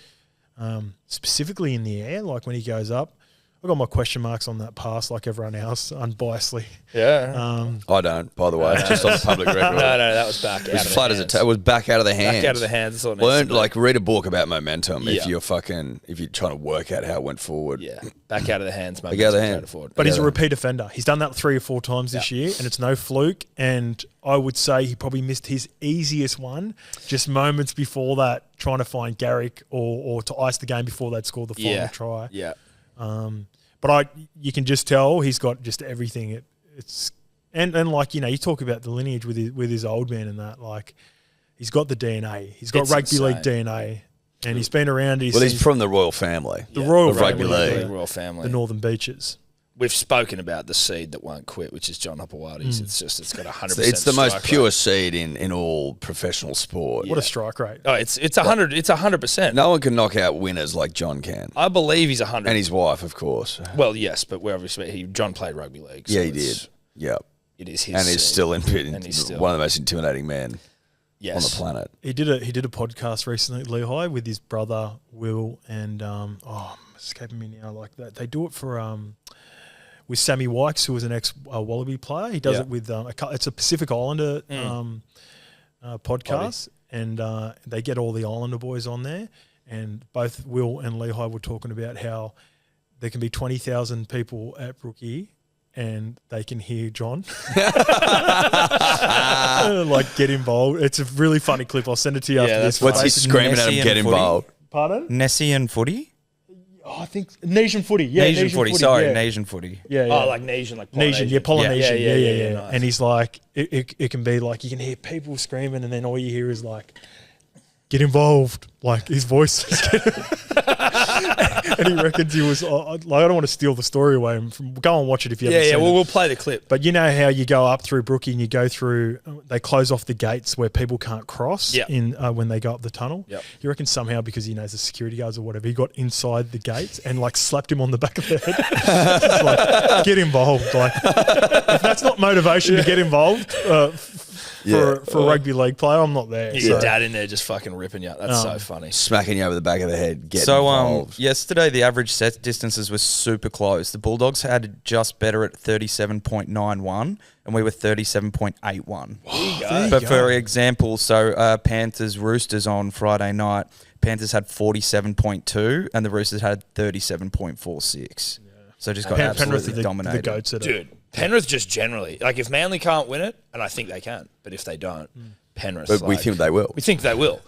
specifically in the air, like when he goes up. I've got my question marks on that pass, like everyone else, unbiasedly. Yeah. I don't, by the way, just on the public record. No, that was back out of the hands. Flat as it was back out of the hands. Back out of the hands. That's what read a book about momentum if you're trying to work out how it went forward. Yeah, back out of the hands. Back out of the hands. But he's a repeat offender. He's done that 3 or 4 times this year, and it's no fluke. And I would say he probably missed his easiest one just moments before that, trying to find Garrick or to ice the game before they'd score the final try. Yeah. But you can just tell he's got just everything. It's like, you talk about the lineage with his old man and that, like, he's got the DNA. He's got rugby league DNA, and he's been around. He's from the royal family. The royal rugby league, royal family, the Northern Beaches. We've spoken about the seed that won't quit, which is John Hopewadi's. It's got 100%. It's the most pure seed in all professional sport. What a strike rate! Oh, it's 100. It's 100%. No one can knock out winners like John can. I believe he's 100. And his wife, of course. Well, yes, but we're obviously John played rugby league. So yeah, he did. Yep. It is his. And he's still one of the most intimidating men on the planet. He did a podcast recently at Lehigh with his brother Will and escaping me now, like that. They do it for with Sammy Wykes, who was an ex-Wallaby player. He does it with it's a Pacific Islander podcast, and they get all the Islander boys on there. And both Will and Lehigh were talking about how there can be 20,000 people at Brookie, and they can hear John like get involved. It's a really funny clip. I'll send it to you after this. What's he screaming at him? Get involved. Pardon? Nessie and footy. Oh, I think Nasian footy. Yeah, Nasian footy. Sorry, Nasian footy. Yeah. Oh, like Nasian, like Polynesian. Nasian, Polynesian. Yeah. Nice. And he's like, it can be like you can hear people screaming, and then all you hear is like, get involved. Like his voice is and he reckons he was like, I don't want to steal the story away from. Go and watch it if you haven't seen it. We'll play the clip. But you know how you go up through Brookie and you go through, they close off the gates where people can't cross in when they go up the tunnel. Yep. You reckon somehow because he knows the security guards or whatever, he got inside the gates and like slapped him on the back of the head. Like, get involved. Like if that's not motivation to get involved for a rugby league player, I'm not there. Your dad in there just fucking ripping you. That's so funny. Smacking you over the back of the head. Involved. Yesterday the average set distances were super close. The Bulldogs had just better at 37.91 and we were 37.81. But for example, Panthers Roosters on Friday night, Panthers had 47.2 and the Roosters had 37.46. So just got absolutely dominated. The goats at Dude, Penrith just generally, like if Manly can't win it, and I think they can, but if they don't, Penrith. But we think they will. We think they will.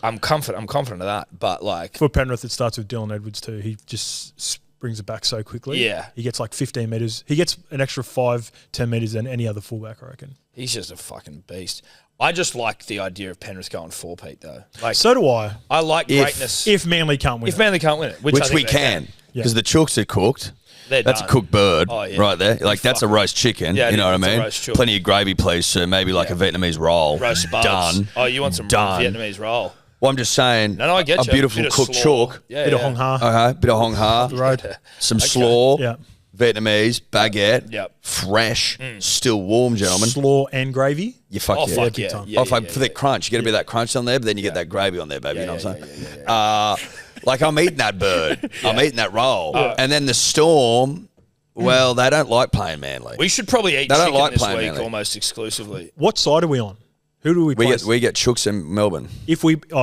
I'm confident of that. But like for Penrith, it starts with Dylan Edwards too. He just brings it back so quickly. Yeah. He gets like 15 metres. He gets an extra 5-10 metres than any other fullback, I reckon. He's just a fucking beast. I just like the idea of Penrith going 4-peat though. Like so do I. I like greatness. If Manly can't win If Manly can't win it. Which we can. Because the chooks are cooked. That's a cooked bird right there. Like, that's a roast chicken. Yeah, you know what I mean? Plenty of gravy, please, sir. Maybe like a Vietnamese roll. Roast bugs. Done. Oh, you want some Vietnamese roll? Well, I'm just saying. No, I get a beautiful cooked chook. Bit of Hong Ha. Okay, bit of Hong Ha. Road. Some slaw. Yeah. Vietnamese, baguette. Yep. Fresh. Still warm, gentlemen. Slaw and gravy. You fuck Oh, yeah. fuck yeah. For the crunch. You get a bit of that crunch on there, but then you get that gravy on there, baby. You know what I'm saying? Like, I'm eating that bird. I'm eating that roll. And then the Storm... Well, they don't like playing Manly. We should probably eat chicken this week almost exclusively. What side are we on? Who do we play? We get Chooks in Melbourne.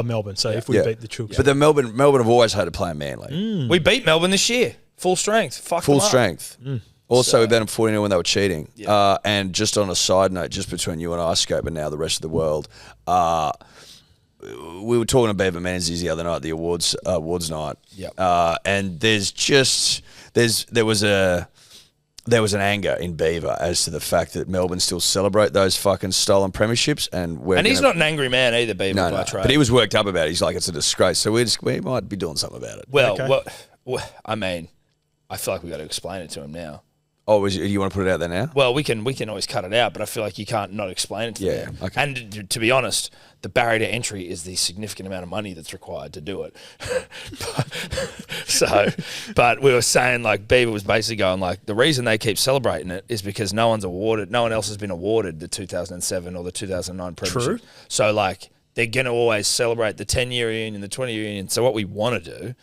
Melbourne. So if we beat the Chooks. But the Melbourne have always had to play Manly. We beat Melbourne this year. Full strength. Full strength. Also, we beat them 40-0 when they were cheating. Yeah. And just on a side note, just between you and I, Scope, and now the rest of the world, we were talking to Beaver Menzies the other night, the awards night. Yep. And there was an anger in Beaver as to the fact that Melbourne still celebrate those fucking stolen premierships, and he's not an angry man either, Beaver. No, but he was worked up about it. He's like, it's a disgrace. So we might be doing something about it. Well, I mean, I feel like we got to explain it to him now. Oh, you want to put it out there now? Well, we can always cut it out, but I feel like you can't not explain it to them. Okay. And to be honest, the barrier to entry is the significant amount of money that's required to do it. But we were saying, like, Beaver was basically going, like, the reason they keep celebrating it is because no one else has been awarded the 2007 or the 2009 premiership. True. So, like, they're going to always celebrate the 10-year union, the 20-year union. So what we want to do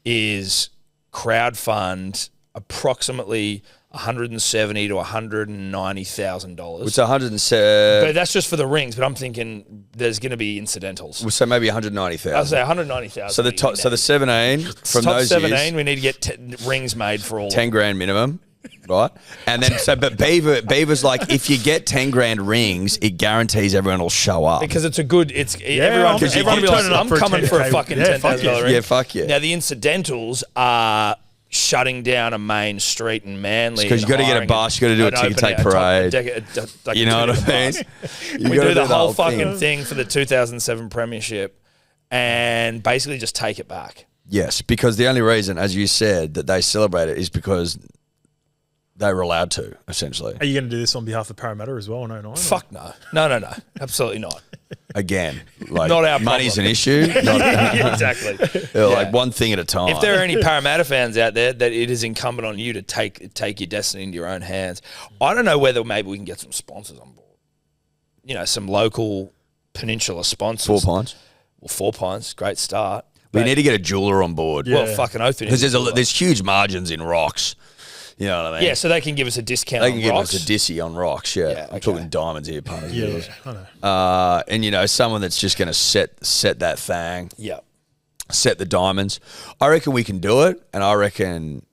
is crowdfund approximately $170,000 to $190,000. It's 107. But that's just for the rings. But I'm thinking there's going to be incidentals. So maybe 190,000. I'll say 190,000. So the 17 from top those 17, years, we need to get rings made for all. 10 grand minimum, right? And then but Beaver's like, if you get 10 grand rings, it guarantees everyone will show up because it's a good. Everyone will be like, I'm coming for a fucking $10,000 ring. Yeah, fuck yeah. Now the incidentals are shutting down a main street in Manly. Because you got to get a bus, you got to do a ticket take parade. You know what I mean? We do the whole fucking thing for the 2007 premiership and basically just take it back. Yes, because the only reason, as you said, that they celebrate it is because they were allowed to, essentially. Are you going to do this on behalf of Parramatta as well? No. Fuck no. No. Absolutely not. Again, like, not our money's problem. an issue. Exactly. Like one thing at a time. If there are any Parramatta fans out there, that it is incumbent on you to take your destiny into your own hands. I don't know whether maybe we can get some sponsors on board. You know, some local peninsula sponsors. 4 Pines. Well, 4 Pines, great start. We need to get a jeweler on board. Yeah. Well, fucking oath. Because there's huge margins in rocks. You know what I mean? Yeah, so they can give us a discount on rocks. They can give us a dissy on rocks, yeah. I'm talking diamonds here, partner. Yeah, I know. And, you know, someone that's just going to set that thing. Yeah. Set the diamonds. I reckon we can do it, and I reckon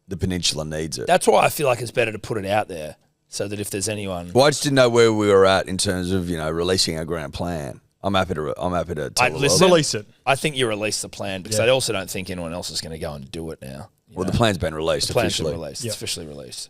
the Peninsula needs it. That's why I feel like it's better to put it out there so that if there's anyone... Well, I just didn't know where we were at in terms of, you know, releasing our grand plan. I'm happy to tell release it. I think you release the plan because I also don't think anyone else is going to go and do it now. Well, the plan's been released officially. It's officially released.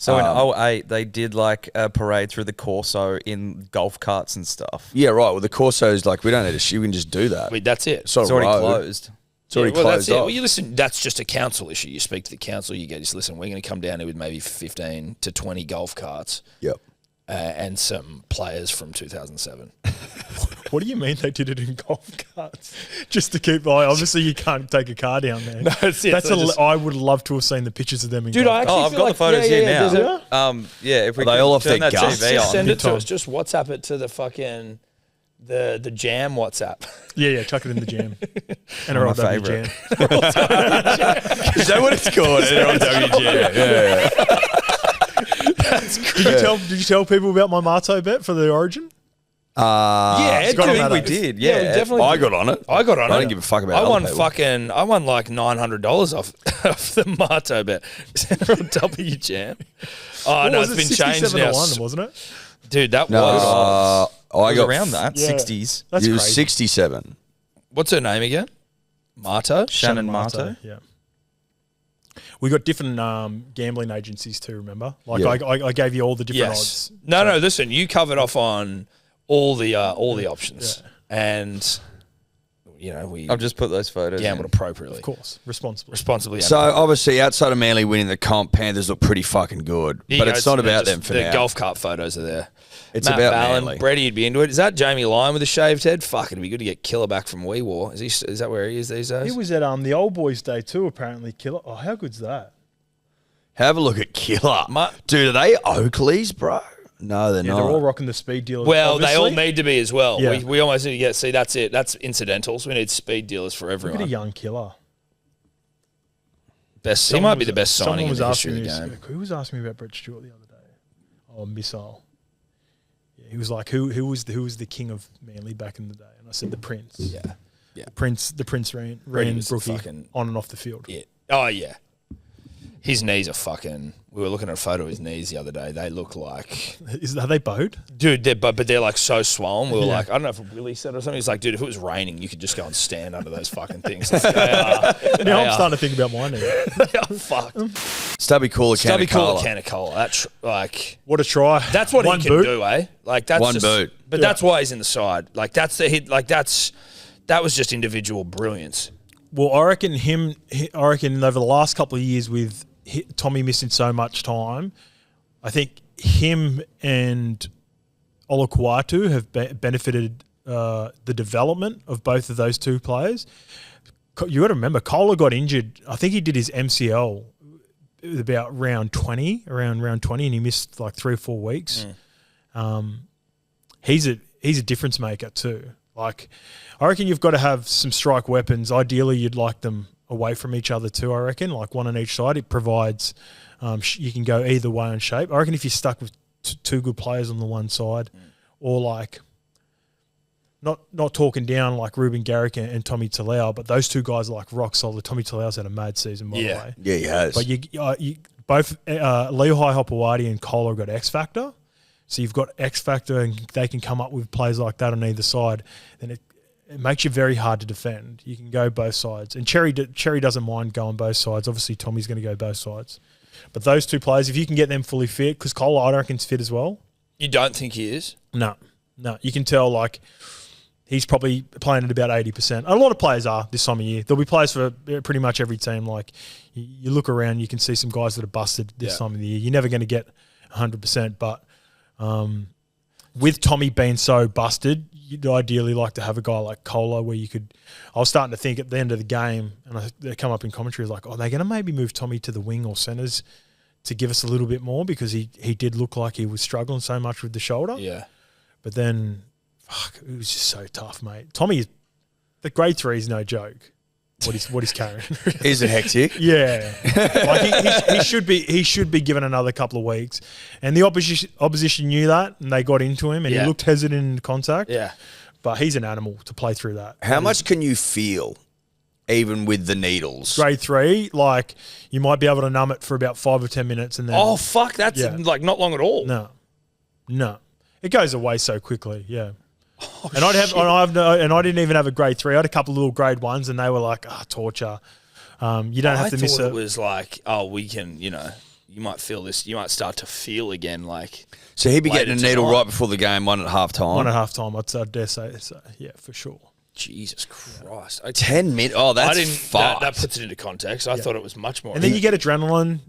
So in 2008, they did like a parade through the Corso in golf carts and stuff. Yeah, right. Well, the Corso's like, we don't need we can just do that. Wait, that's it. It's, not It's a already road. closed. It's already well, closed that's it. off. Well, you listen. That's just a council issue. You speak to the council. You just listen. We're going to come down here with maybe 15 to 20 golf carts. Yep. And some players from 2007. What do you mean they did it in golf carts? Just to keep, obviously you can't take a car down there. No, that's it. I would love to have seen the pictures of them in Dude, golf I carts. actually I've feel got like, the photos here now. Yeah? If we Are they can all off turn their that guts? TV just on. send it to Big us. Just WhatsApp it to the fucking the jam WhatsApp. Yeah, chuck it in the jam. My NRLW favourite. jam. Is that what it's called? NRLW. Yeah. Did you tell people about my Marto bet for the Origin? Yeah, got I on think that we app. did. Yeah, we Yeah. definitely. I got on it. I got on I it. don't give a fuck about I won other people. I won like $900 off the Marto bet. W Jam. Oh What no, was it's it, been changed 67 now, to 1, wasn't it? dude. That No, was. It I was got around that, Yeah. 60s. That's it was crazy. 67. What's her name again? Marto. Shannon Marto. Yeah. We got different gambling agencies too, remember? Like Yeah. I gave you all the different Yes. odds. No. Listen, you covered off on all the options, and we I've just put those photos gambled in. appropriately, Of course, responsibly. responsibly. So obviously, outside of Manly winning the comp, Panthers look pretty fucking good. Here But you go, it's not about just them for the now. golf cart photos are there. It's Matt about Ballin, Manly. Brady, you'd be into it. Is that Jamie Lyon with a shaved head? Fuck, it'd be good to get Killer back from Wee War. Is that where he is these days? He was at the Old Boys Day too, apparently. Killer. Oh, how good's that? Have a look at Killer. Ma- Dude, are they Oakleys, bro? No, they're Yeah, not. they're all rocking the speed dealers. Well, obviously. they all need to be as well. Yeah. We almost need to get. See, that's it. That's incidentals. We need speed dealers for Look at everyone. a young Killer. Best. He might be the best Someone signing in was the history of the asking game. Who was asking me about Brett Stewart the other day? Oh, Missile. Yeah, he was like, who was the king of Manly back in the day? And I said the Prince. Yeah. The Prince ran was the Brookie fucking- on and off the field. Yeah. Oh yeah. His knees are fucking. We were looking at a photo of his knees the other day. They look like, Are they bowed? dude. But they're like so swollen. We were Yeah. like, I don't know if Willie said or something. He's like, dude, if it was raining, you could just go and stand under those fucking things. Like, Now I'm starting to think about my knee. They are fucked. Stubby Cooler, Stubby Cooler, Canicola. Canicola. That's like. What a try. That's what One he can boot. do, eh? Like that's One just, boot. But Yeah. that's why he's in the side. Like that's the hit. Like that was just individual brilliance. Well, I reckon over the last couple of years with Tommy missing so much time, I think him and Olukwatu have benefited the development of both of those two players. You got to remember, Kohler got injured. I think he did his MCL about around round 20, and he missed like 3 or 4 weeks. He's a difference maker too. Like, I reckon you've got to have some strike weapons. Ideally, you'd like them away from each other too, I reckon, like one on each side. It provides, you can go either way on shape. I reckon if you're stuck with two good players on the one side, or like, not talking down like Ruben Garrick and Tommy Talau, but those two guys are like rock solid. Tommy Talau's had a mad season, by the way. Yeah, he has. But you both Lehigh Hopewadi and Kohler got X Factor. So you've got X Factor and they can come up with plays like that on either side. Then it makes you very hard to defend. You can go both sides. And Cherry doesn't mind going both sides. Obviously, Tommy's going to go both sides. But those two players, if you can get them fully fit, because Kohler, I reckon's fit as well. You don't think he is? No. You can tell, like, he's probably playing at about 80%. A lot of players are this time of year. There'll be players for pretty much every team. Like, you look around, you can see some guys that are busted this time of the year. You're never going to get 100%, but with Tommy being so busted, you'd ideally like to have a guy like Kohler where you could – I was starting to think at the end of the game, and they come up in commentary like, oh, they're going to maybe move Tommy to the wing or centres to give us a little bit more, because he did look like he was struggling so much with the shoulder. Yeah. But then, fuck, it was just so tough, mate. Tommy, the grade 3 is no joke. What he's carrying. Is it hectic? Yeah, like he should be given another couple of weeks, and the opposition knew that, and they got into him, and he looked hesitant in contact. Yeah, but he's an animal to play through that. How much can you feel, even with the needles? Grade 3, like you might be able to numb it for about 5 or 10 minutes, and then oh fuck, that's like not long at all. No, it goes away so quickly. Yeah. And I didn't even have a grade 3. I had a couple of little grade 1s, and they were like, torture. You don't have to miss it. it. Was like, we can, you might feel this. You might start to feel again like. So he'd be later getting a needle tonight. right before the game, 1 at half time. 1 at half time, I dare say. So, yeah, for sure. Jesus Christ! 10 minutes. Oh, that's I didn't. fucked. That puts it into context. I thought it was much more. And then you get adrenaline.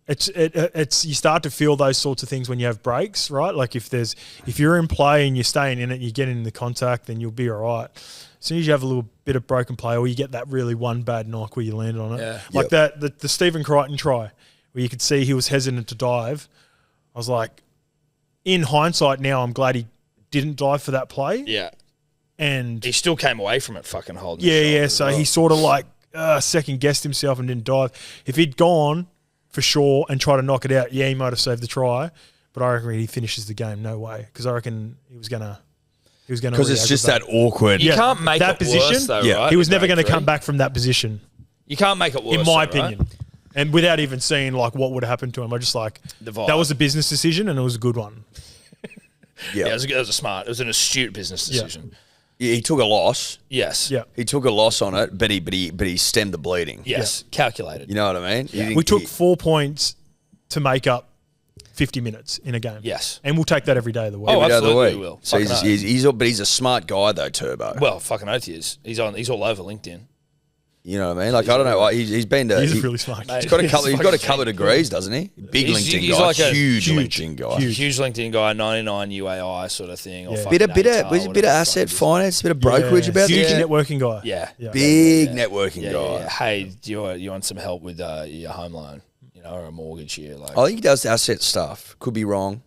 It's you start to feel those sorts of things when you have breaks, right? Like if you're in play and you're staying in it, you get in the contact, then you'll be all right. As soon as you have a little bit of broken play, or you get that really one bad knock where you land on it, Yeah. like the Stephen Crichton try, where you could see he was hesitant to dive. I was like, in hindsight now, I'm glad he didn't dive for that play. yeah, And he still came away from it fucking holding. yeah, his shoulder yeah. as So well. he sort of like second guessed himself and didn't dive. If he'd gone for sure and tried to knock it out, yeah, he might have saved the try. But I reckon he finishes the game. No way, because I reckon he was gonna. Because it's just that awkward. You can't make that it position. worse, though, Yeah. right? He was never Grade going to come three. back from that position, You can't make it worse, in my though, right? opinion. And without even seeing like what would have happened to him, I just like The vibe. that was a business decision and it was a good one. Yeah. Yeah, it was a smart. It was an astute business decision. Yeah, he took a loss. Yes. Yeah, He took a loss on it, but he stemmed the bleeding. Yes. Calculated. You know what I mean? He didn't- we took he- 4 points to make up 50 minutes in a game. Yes. And we'll take that every day of the week. Oh, every day of the absolutely week. will. So Fucking oath. he's a smart guy though, Turbo. Well, fucking oath he is. He's all over LinkedIn. You know what I mean? Like I don't know. He's been to. He's he- really smart. He's got a couple. He's got a fucking couple of degrees, doesn't he? Big He's- LinkedIn he's guy, like a huge huge- LinkedIn guy. Huge LinkedIn guy, 99 UAI sort of thing. Or Yeah. fucking Bit of ATAR, was a bit of whatever the asset fuck it is. finance, a bit of brokerage about huge there. networking guy. Yeah. Big Yeah. networking Yeah, guy. yeah, yeah. Hey, do you want some help with your home loan? You know, or a mortgage here? Like I think he does asset stuff. Could be wrong.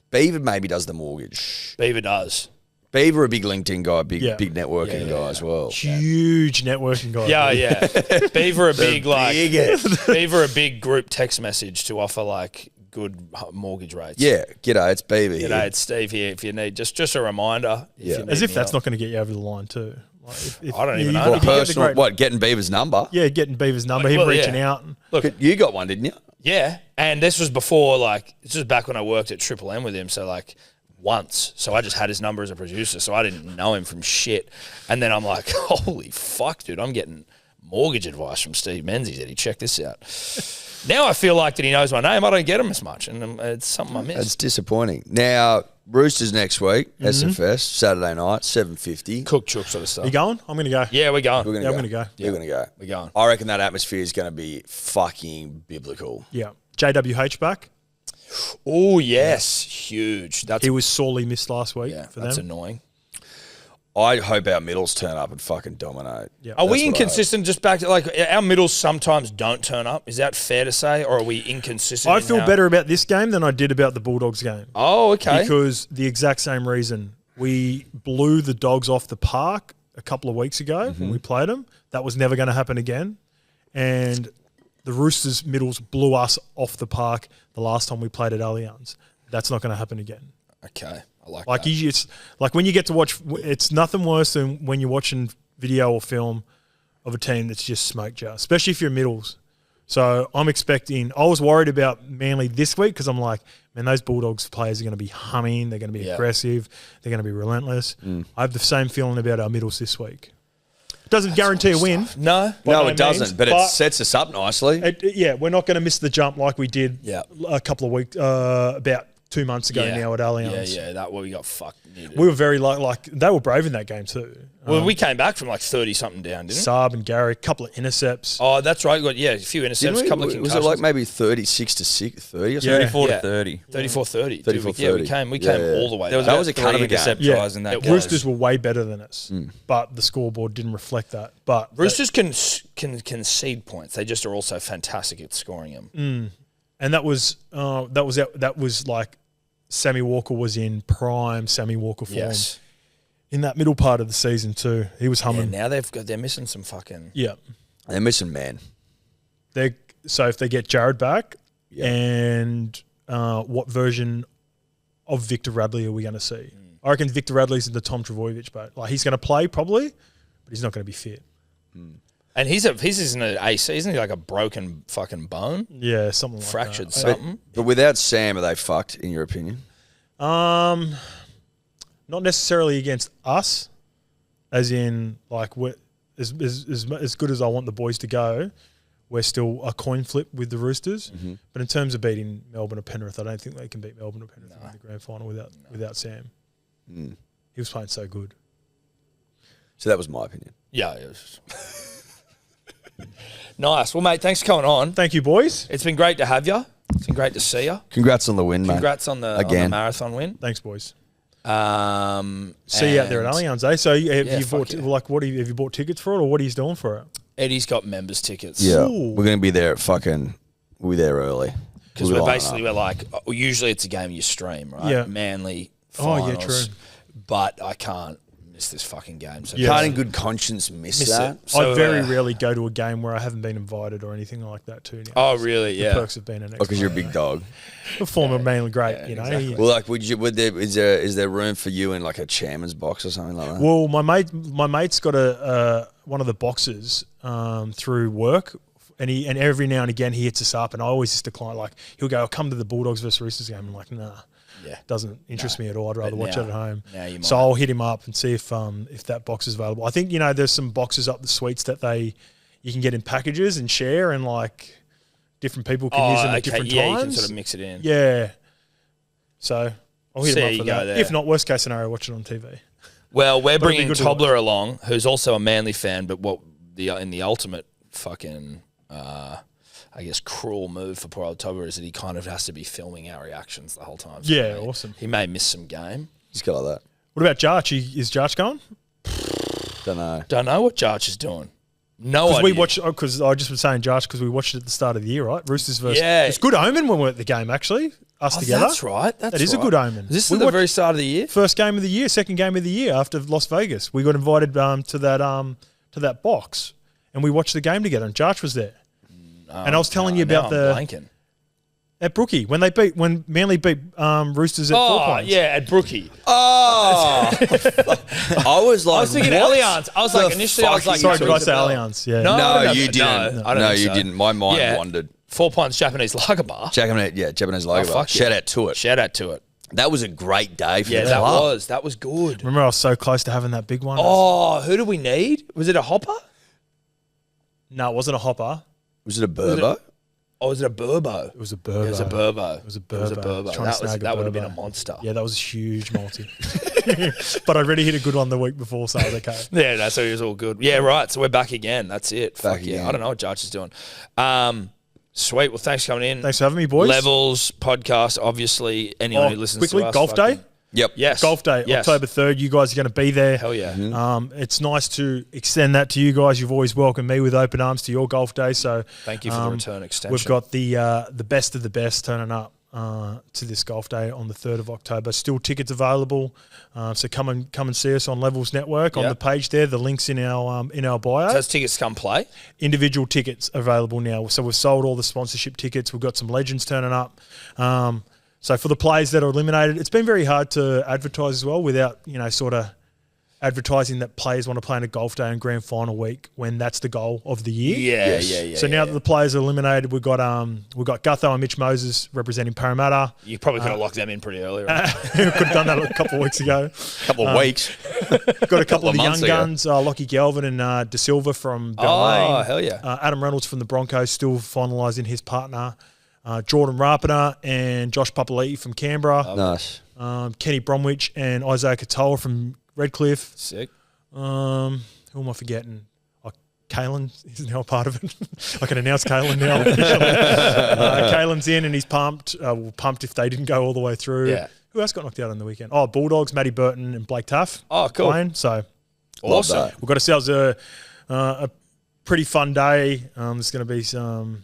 Beaver maybe does the mortgage. Beaver does. Beaver a big LinkedIn guy, big Yeah. networking guy as well. Huge networking guy. Yeah, yeah. Beaver a big like biggest. Beaver a big group text message to offer like good mortgage rates. Yeah, g'day, it's Beaver. You here. know, it's Steve here. If you need just a reminder. Yeah. you need As if me that's help. not going to get you over the line too. Like if I don't even you- know. you What, get the personal? great- What, getting Beaver's number? Yeah, getting Beaver's number, Like, him well, reaching yeah. out. Look, You got one, didn't you? yeah, and this was before this was back when I worked at Triple M with him. So like once, so I just had his number as a producer, so I didn't know him from shit. And then I'm like, holy fuck, dude, I'm getting mortgage advice from Steve Menzies. Eddie, check this out. Now I feel like that he knows my name. I don't get him as much, and it's something I miss. That's disappointing. Now, Roosters next week, SFS, Saturday night, 7:50. Cook chook sort of stuff. You going? I'm going to go. Yeah, we're going. We're gonna Yeah, I'm go. gonna go. You're gonna go. We're going. I reckon that atmosphere is going to be fucking biblical. Yeah. JWH back. Oh yes, huge. That's He was sorely missed last week yeah, for that's them. annoying. I hope our middles turn up and fucking dominate. Yeah. Are we That's what I hope. inconsistent? Just back to like our middles sometimes don't turn up. Is that fair to say, or are we inconsistent? I in feel how- better about this game than I did about the Bulldogs game. Oh, okay. Because the exact same reason. We blew the Dogs off the park a couple of weeks ago when we played them. That was never going to happen again. And the Roosters middles blew us off the park the last time we played at Allianz. That's not going to happen again. Okay, I like Like that. it's like when you get to watch, it's nothing worse than when you're watching video or film of a team that's just smoke jar, especially if you're middles. So I'm expecting. I was worried about Manly this week because I'm like, man, those Bulldogs players are going to be humming. They're going to be Yeah. aggressive. They're going to be relentless. I have the same feeling about our middles this week. Doesn't guarantee a win. No, by No, no it doesn't, means, but it sets us up nicely. yeah, we're not going to miss the jump like we did Yeah. a couple of weeks, about 2 months ago now at Allianz. Yeah, that where we got fucked. Needed. We were very like they were brave in that game too. Well, we came back from like 30 something down, didn't we? Saab and Gary, a couple of intercepts. Oh, that's right. We got a few intercepts, a couple of Was concussions. it like maybe 36 to 30 or something? 34 Yeah. to 30. 34-30. 34-30. Yeah, we came Yeah. all the way. There was, back. That was a three kind of a game. intercept Yeah. tries in that It game. was. Roosters were way better than us, but the scoreboard didn't reflect that. But Roosters can concede points. They just are also fantastic at scoring them. and that was like Sammy Walker was in prime Sammy Walker form Yes. in that middle part of the season too. He was Yeah, humming. now they're missing some fucking. Yeah. They're missing man. So if they get Jared back, Yeah. and what version of Victor Radley are we going to see? I reckon Victor Radley's in the Tom Trbojevic boat. Like he's going to play probably, but he's not going to be fit. And he's isn't an AC, isn't he? Like a broken fucking bone, Yeah, something like fractured that. something. But without Sam, are they fucked, in your opinion? Not necessarily against us, as in like as good as I want the boys to go. we're still a coin flip with the Roosters. Mm-hmm. But in terms of beating Melbourne or Penrith, I don't think they can beat Melbourne or Penrith in the grand final without Sam. Mm. He was playing so good. So that was my opinion. Yeah. It was nice. Well, mate, thanks for coming on. Thank you, boys. It's been great to have you. It's been great to see you. Congrats on the win, mate. Congrats on the marathon win. Thanks, boys. See you out there at Allianz, eh? So have you bought tickets for it, or what are you doing for it? Eddie's got members tickets. Yeah, we're going to be there we'll be there early. Because usually it's a game you stream, right? Yeah. Manly finals. Oh, yeah, true. But I can't miss this fucking game. So Can't in good conscience miss that. It. So, I very rarely go to a game where I haven't been invited or anything like that too. Now. Oh, really? The perks of being an because you're a big dog. A former Manly great, you know. Exactly. Well, is there room for you in like a chairman's box or something like that? Well, my mate's got one of the boxes through work, and every now and again he hits us up, and I always just decline. Like he'll go, "I'll come to the Bulldogs versus Roosters game." I'm like, nah. Yeah, doesn't interest me at all. I'd rather watch it at home. So I'll hit him up and see if that box is available. I think there's some boxes up the suites that you can get in packages and share, and like different people can use them at different times. Yeah, you can sort of mix it in. Yeah. So I'll hit him up for that. If not, worst case scenario, watch it on TV. Well, we're bringing Tobler along, who's also a Manly fan, but in the ultimate fucking. I guess cruel move for poor old Tobler is that he kind of has to be filming our reactions the whole time. So awesome. He may miss some game. He's got like that. What about Jarch? Is Jarch going? Don't know what Jarch is doing. No idea. Because I just was saying Jarch because we watched it at the start of the year, right? Roosters versus. Yeah. It's good omen when we're at the game, actually. Us together. That's right. That is a good omen. Is this the very start of the year? First game of the year, second game of the year after Las Vegas. We got invited to that box, and we watched the game together, and Jarch was there. And I was telling you about at Brookie when Manly beat Roosters at 4 points. Yeah, at Brookie. Oh, I was thinking Allianz. I was like initially. I was like, sorry, did I say Allianz? Yeah. No, you didn't. No, you didn't. My mind wandered. 4 Pints Japanese lager bar. Japanese lager bar. Shout out to it. Shout out to it. That was a great day for the club. That was good. Remember, I was so close to having that big one. Oh, who do we need? Was it a hopper? No, it wasn't a hopper. Was it a Burbo? Was it a Burbo? It was a Burbo. It was a Burbo. It was a Burbo. That would have been a monster. Yeah, that was a huge multi. But I already hit a good one the week before, so I was okay. Yeah, so it was all good. Yeah, right. So we're back again. That's it. Back again. I don't know what Jarch is doing. Sweet. Well, thanks for coming in. Thanks for having me, boys. Levels podcast. Obviously, anyone who listens to us. Golf Day. Yep. Yes. Golf Day, yes. October 3rd. You guys are going to be there. Hell yeah. Mm-hmm. It's nice to extend that to you guys. You've always welcomed me with open arms to your Golf Day. So thank you for the return extension. We've got the best of the best turning up to this Golf Day on the 3rd of October. Still tickets available. So come and see us on Levels Network on the page there. The link's in our bio. So those tickets come play? Individual tickets available now. So we've sold all the sponsorship tickets. We've got some legends turning up. So for the players that are eliminated, it's been very hard to advertise as well without, sort of advertising that players want to play in a Golf Day and grand final week when that's the goal of the year. Yeah. So now that the players are eliminated, we've got Gutho and Mitch Moses representing Parramatta. You probably could have locked them in pretty early, right? Could have done that a couple of weeks ago. Couple of weeks. Got a couple of the young guns, Lockie Galvin and De Silva from Balmain. Oh, hell yeah. Adam Reynolds from the Broncos still finalising his partner. Jordan Rapiner and Josh Papali'i from Canberra. Nice. Kenny Bromwich and Isaiah Katoa from Redcliffe. Sick. Who am I forgetting? Kalen is now a part of it. I can announce Kalen now. Kalen's in and he's pumped. Pumped if they didn't go all the way through. Yeah. Who else got knocked out on the weekend? Oh, Bulldogs, Matty Burton and Blake Taff. Oh, cool. Playing, so awesome. We've got ourselves a pretty fun day. There's going to be some,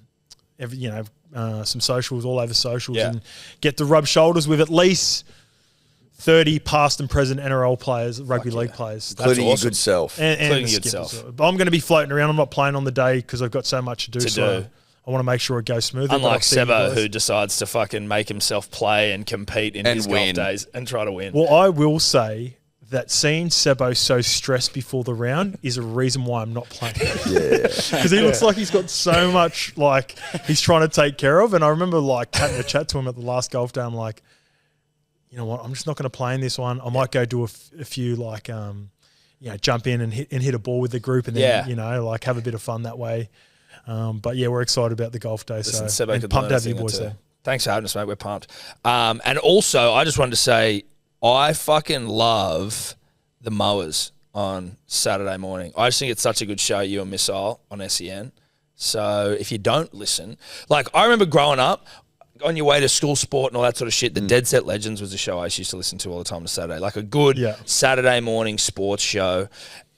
some socials all over socials and get to rub shoulders with at least 30 past and present NRL players, rugby league players. Including your good self. And the skippers. But I'm going to be floating around. I'm not playing on the day because I've got so much to do. I want to make sure it goes smoothly. Unlike Sebo, who decides to fucking make himself play and compete in his golf days and try to win. Well, I will say that seeing Sebo so stressed before the round is a reason why I'm not playing. Because he looks like he's got so much, he's trying to take care of. And I remember, having a chat to him at the last golf day. I'm like, you know what? I'm just not going to play in this one. I might go do a few, jump in and hit a ball with the group and then, have a bit of fun that way. But yeah, we're excited about the golf day. Listen, so Sebo and could pumped learn to have you a thing or boys two. there. Thanks for having us, mate. We're pumped. And also, I just wanted to say, I fucking love the Mowers on Saturday morning. I just think it's such a good show, you and Missile on SEN. So if you don't listen, like I remember growing up, on your way to school sport and all that sort of shit, the Dead Set Legends was a show I used to listen to all the time on Saturday. Like a good Saturday morning sports show.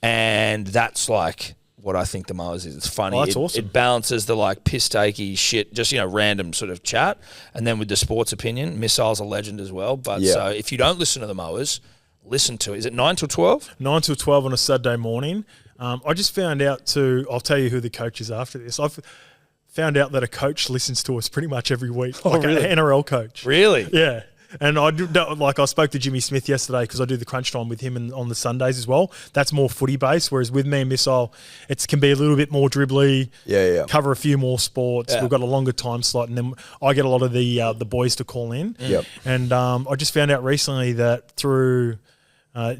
And that's like what I think the Mowers is. It's funny. Oh, that's awesome. It balances the like piss-takey shit, just, random sort of chat. And then with the sports opinion, Missile's a legend as well. But so if you don't listen to the Mowers, listen to it. Is it 9 till 12? 9 till 12 on a Saturday morning. I just found out I'll tell you who the coach is after this. I've found out that a coach listens to us pretty much every week, like really? an NRL coach. Really? Yeah. And I spoke to Jimmy Smith yesterday because I do the crunch time with him on the Sundays as well. That's more footy based, whereas with me and Missile, it can be a little bit more dribbly. Cover a few more sports. We've got a longer time slot, and then I get a lot of the boys to call in. Yep. And I just found out recently that through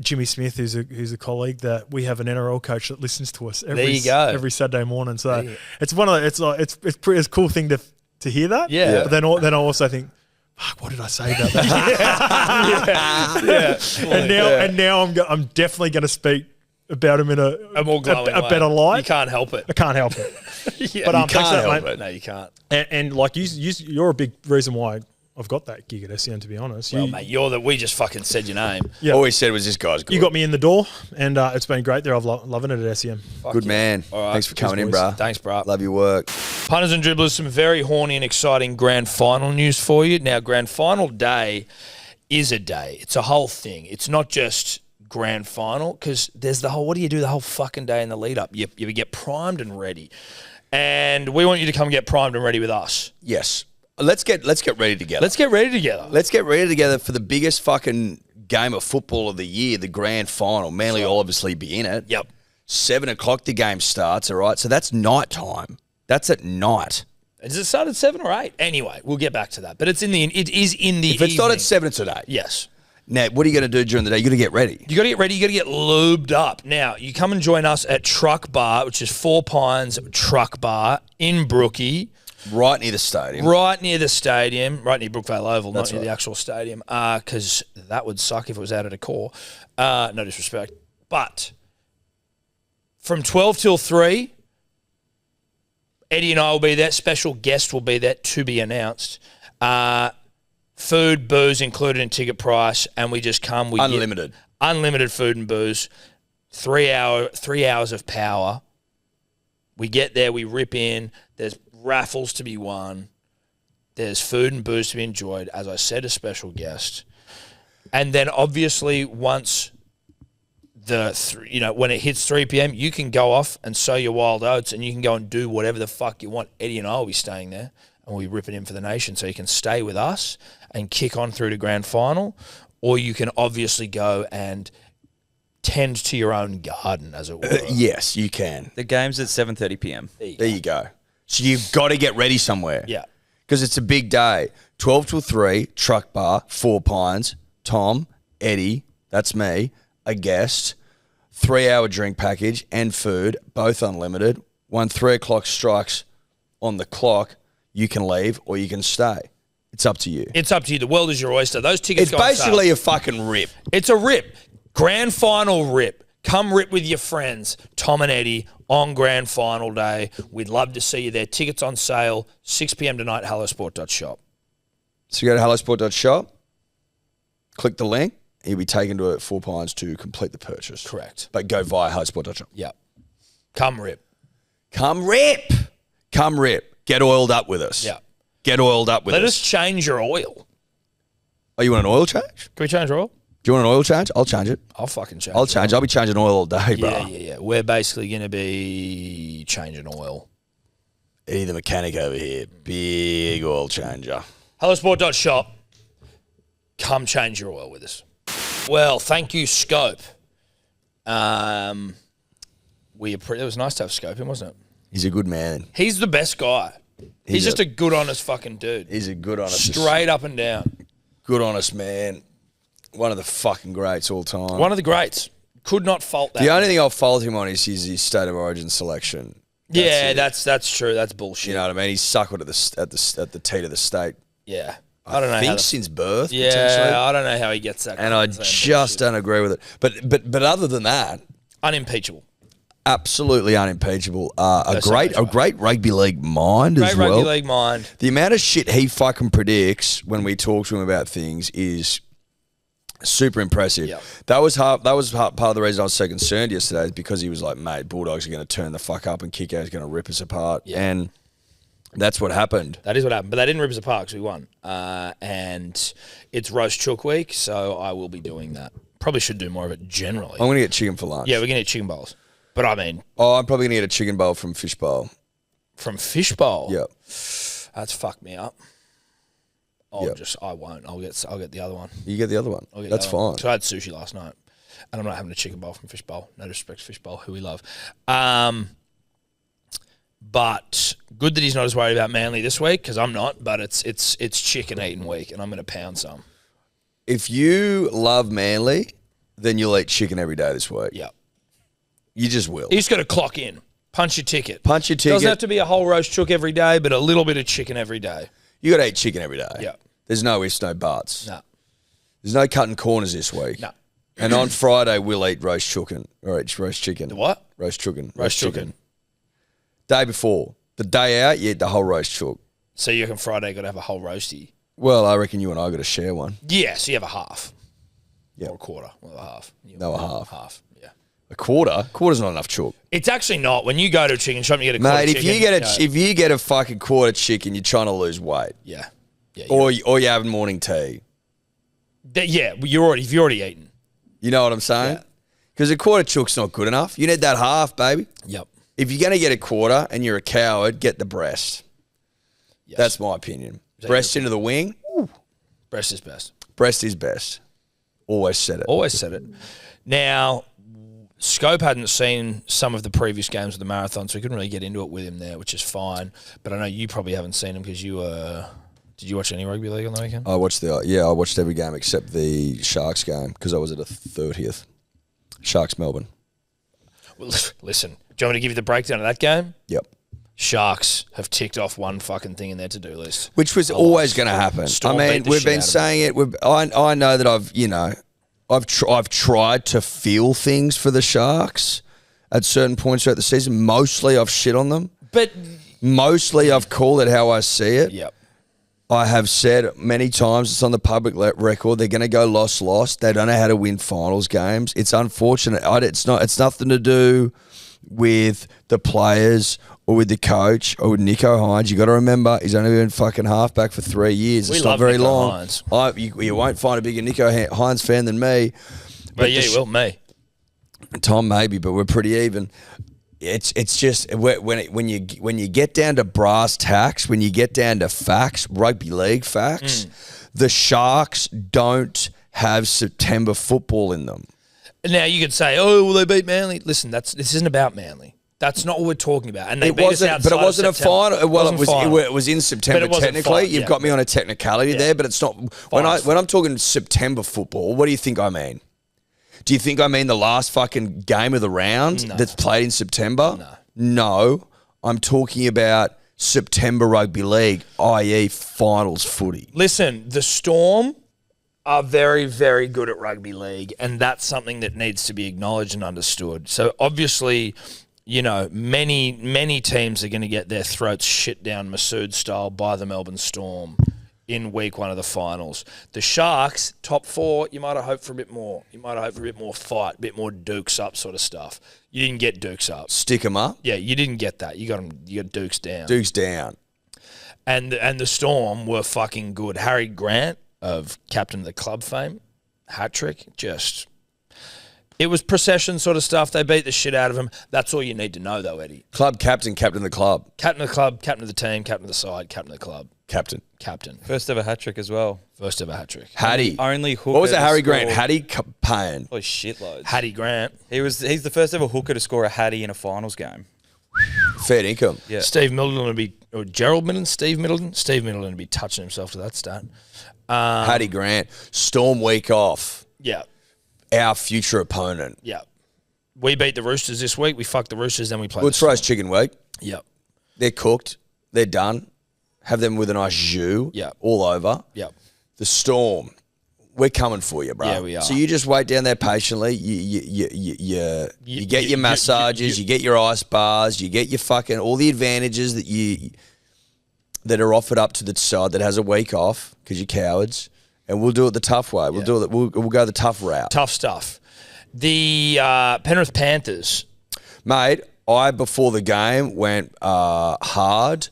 Jimmy Smith, who's a colleague, that we have an NRL coach that listens to us every Saturday morning. So it's it's a cool thing to hear that. Yeah. But then I also think, fuck, what did I say about that? And now I'm definitely going to speak about him in a more glowing way. better light. You can't help it. I can't help it. But You can't help mate. it. No, you can't. And like you're a big reason why I've got that gig at SEN, to be honest. Well, mate, we just fucking said your name. Yeah. All we said was this guy's good. You got me in the door, and it's been great there. I've loving it at SEN. Good man. All right. Thanks for Cheers, coming in, boys. bro. Thanks, bro. Love your work. Punters and dribblers, some very horny and exciting grand final news for you. Now, grand final day is a day. It's a whole thing. It's not just grand final, because there's the whole, what do you do the whole fucking day in the lead up? You get primed and ready. And we want you to come get primed and ready with us. Yes. Let's get ready together. Let's get ready together. Let's get ready together for the biggest fucking game of football of the year, the grand final. Manly will obviously be in it. Yep. 7 o'clock the game starts, all right? So that's night time. That's at night. Does it start at 7 or 8? Anyway, we'll get back to that. But it is in the If it's not at 7, it's at 8. Yes. Now, what are you going to do during the day? You're going to get ready. You got to get ready. You got to get lubed up. Now, you come and join us at Truck Bar, which is 4 Pines Truck Bar in Brookie. Right near the stadium. Right near the stadium, right near Brookvale Oval, That's not near right. the actual stadium, because that would suck if it was out at a core. No disrespect. But from 12 till 3, Eddie and I will be there. Special guest will be there, to be announced. Food, booze included in ticket price, and we just come. Unlimited. Unlimited food and booze. 3 hours of power. We get there, we rip in. There's raffles to be won. There's food and booze to be enjoyed. As I said, a special guest. And then obviously once when it hits 3 p.m, you can go off and sow your wild oats, and you can go and do whatever the fuck you want. Eddie and I will be staying there, and we'll be ripping in for the nation. So you can stay with us and kick on through to grand final, or you can obviously go and tend to your own garden, as it were. Yes, you can. The game's at 7:30 p.m. There you go. So you've got to get ready somewhere. Yeah. Because it's a big day. 12 till 3, Truck Bar, 4 Pines, Tom, Eddie, that's me, a guest, 3-hour drink package and food, both unlimited. When 3 o'clock strikes on the clock, you can leave or you can stay. It's up to you. It's up to you. The world is your oyster. Those tickets It's go on sale. basically a fucking rip. It's a rip. Grand final rip. Come rip with your friends, Tom and Eddie, on grand final day. We'd love to see you there. Tickets on sale, 6 p.m. tonight, hellosport.shop. So you go to hellosport.shop, click the link, and you'll be taken to 4 Pines to complete the purchase. Correct. But go via hellosport.shop. Yep. Come rip. Come rip. Come rip. Get oiled up with us. Yeah. Get oiled up with Let us. us change your oil. Oh, you want an oil change? Can we change our oil? Do you want an oil change? I'll change it. I'll fucking change I'll it. change. I'll be changing oil all day, bro. Yeah. We're basically going to be changing oil. Eddie the mechanic over here. Big oil changer. Hellosport.shop. Come change your oil with us. Well, thank you, Scope. It was nice to have Scope in, wasn't it? He's a good man. He's the best guy. He's just a good, honest fucking dude. He's a good, honest, Straight up and down. good, honest man. One of the fucking greats all time. One of the greats. Could not fault that. The only thing I'll fault him on is his state of origin selection. That's true. That's bullshit. You know what I mean? He's suckled at the teat of the state. Yeah. I don't know. I think since birth. Yeah, I don't know how he gets that. And I just don't agree with it. But other than that, unimpeachable. Absolutely unimpeachable. A great rugby league mind as well. Great rugby league mind. The amount of shit he fucking predicts when we talk to him about things is super impressive. Yep. That was part of the reason I was so concerned yesterday, is because he was like, mate, Bulldogs are going to turn the fuck up and kick out is going to rip us apart. Yeah. And that's what happened. That is what happened. But they didn't rip us apart because we won. And it's roast chook week, so I will be doing that. Probably should do more of it generally. I'm going to get chicken for lunch. Yeah, we're going to eat chicken bowls. But I mean... I'm probably going to get a chicken bowl from Fish Bowl. From Fish Bowl? Yep. That's fucked me up. I won't. I'll get the other one. You get the other one. That's fine. So I had sushi last night, and I'm not having a chicken bowl from Fish Bowl. No disrespect to Fish Bowl, who we love. But good that he's not as worried about Manly this week, because I'm not. But it's chicken eating week, and I'm going to pound some. If you love Manly, then you'll eat chicken every day this week. Yep. You just will. You just got to clock in. Punch your ticket. Doesn't have to be a whole roast chook every day, but a little bit of chicken every day. You got to eat chicken every day. Yeah. There's no ifs, no buts. No. There's no cutting corners this week. No. And on Friday, we'll eat roast chicken. Or eat roast chicken. The what? Roast chicken. Roast chicken. Day before. The day out, you eat the whole roast chook. So you reckon Friday got to have a whole roasty? Well, I reckon you and I got to share one. Yeah, so you have a half. Yeah. Or a quarter. Well, a half. No, a half. Half, yeah. A quarter? Quarter's not enough chook. It's actually not. When you go to a chicken shop and you get a quarter chicken. Mate, if you get a fucking quarter chicken, you're trying to lose weight. Yeah. Or you're having morning tea. If you're already eaten. You know what I'm saying? Because a quarter chook's not good enough. You need that half, baby. Yep. If you're going to get a quarter and you're a coward, get the breast. Yes. That's my opinion. Breast into the wing. Ooh. Breast is best. Breast is best. Always said it. Now, Scope hadn't seen some of the previous games of the marathon, so we couldn't really get into it with him there, which is fine. But I know you probably haven't seen him because you were... Did you watch any rugby league on the weekend? I watched every game except the Sharks game because I was at a 30th. Sharks Melbourne. Well, listen, do you want me to give you the breakdown of that game? Yep. Sharks have ticked off one fucking thing in their to-do list. Which was always going to happen. Storm I mean, we've been saying it. I know that I've tried to feel things for the Sharks at certain points throughout the season. Mostly I've shit on them. But mostly I've called it how I see it. Yep. I have said many times, it's on the public record, they're going to go loss. They don't know how to win finals games. It's unfortunate. It's nothing to do with the players or with the coach or with Nico Hines. You got to remember, he's only been fucking halfback for 3 years. It's not very long. You won't find a bigger Nico Hines fan than me. But yeah, you will, me. Tom maybe, but we're pretty even. It's just when you get down to brass tacks, when you get down to facts, rugby league facts, the Sharks don't have September football in them. Now you could say, "Oh, will they beat Manly?" Listen, this isn't about Manly. That's not what we're talking about. And they beat us outside. But it wasn't a final. Well, it was in September technically. You've got me on a technicality there, but it's not. When I'm talking September football, what do you think I mean? Do you think I mean the last fucking game of the round that's played in September? No. I'm talking about September rugby league, i.e. finals footy. Listen, the Storm are very, very good at rugby league, and that's something that needs to be acknowledged and understood. So obviously, many teams are going to get their throats shit down Masood style by the Melbourne Storm in week one of the finals. The Sharks, top four, you might have hoped for a bit more. You might have hoped for a bit more fight, a bit more dukes up sort of stuff. You didn't get dukes up. Stick them up? Yeah, you didn't get that. You got dukes down. Dukes down. And the Storm were fucking good. Harry Grant of Captain of the Club fame, hat-trick, it was procession sort of stuff. They beat the shit out of him. That's all you need to know, though, Eddie. Club captain, captain of the club. Captain of the club, captain of the team, captain of the side, captain of the club. Captain. First ever hat-trick as well. First ever hat-trick. Hattie. Only hooker. What was it, Harry Grant? Hattie Payne. Oh, shitloads. Hattie Grant. He's the first ever hooker to score a Hattie in a finals game. Fair income. Yeah. Steve Middleton would be, or Gerald Middleton, Steve Middleton would be touching himself to that stat. Hattie Grant. Storm week off. Yeah. Our future opponent. Yeah. We beat the Roosters this week. We fucked the Roosters, then we play. Well, it's roast chicken week. Yep. They're cooked. They're done. Have them with a nice jus. Yep. All over. Yep. The Storm. We're coming for you, bro. Yeah, we are. So you just wait down there patiently. You get your massages. You get your ice bars. You get your fucking all the advantages that are offered up to the side that has a week off because you're cowards. And we'll do it the tough way. We'll do it. We'll go the tough route. Tough stuff. The Penrith Panthers. Mate, I, before the game, went hard,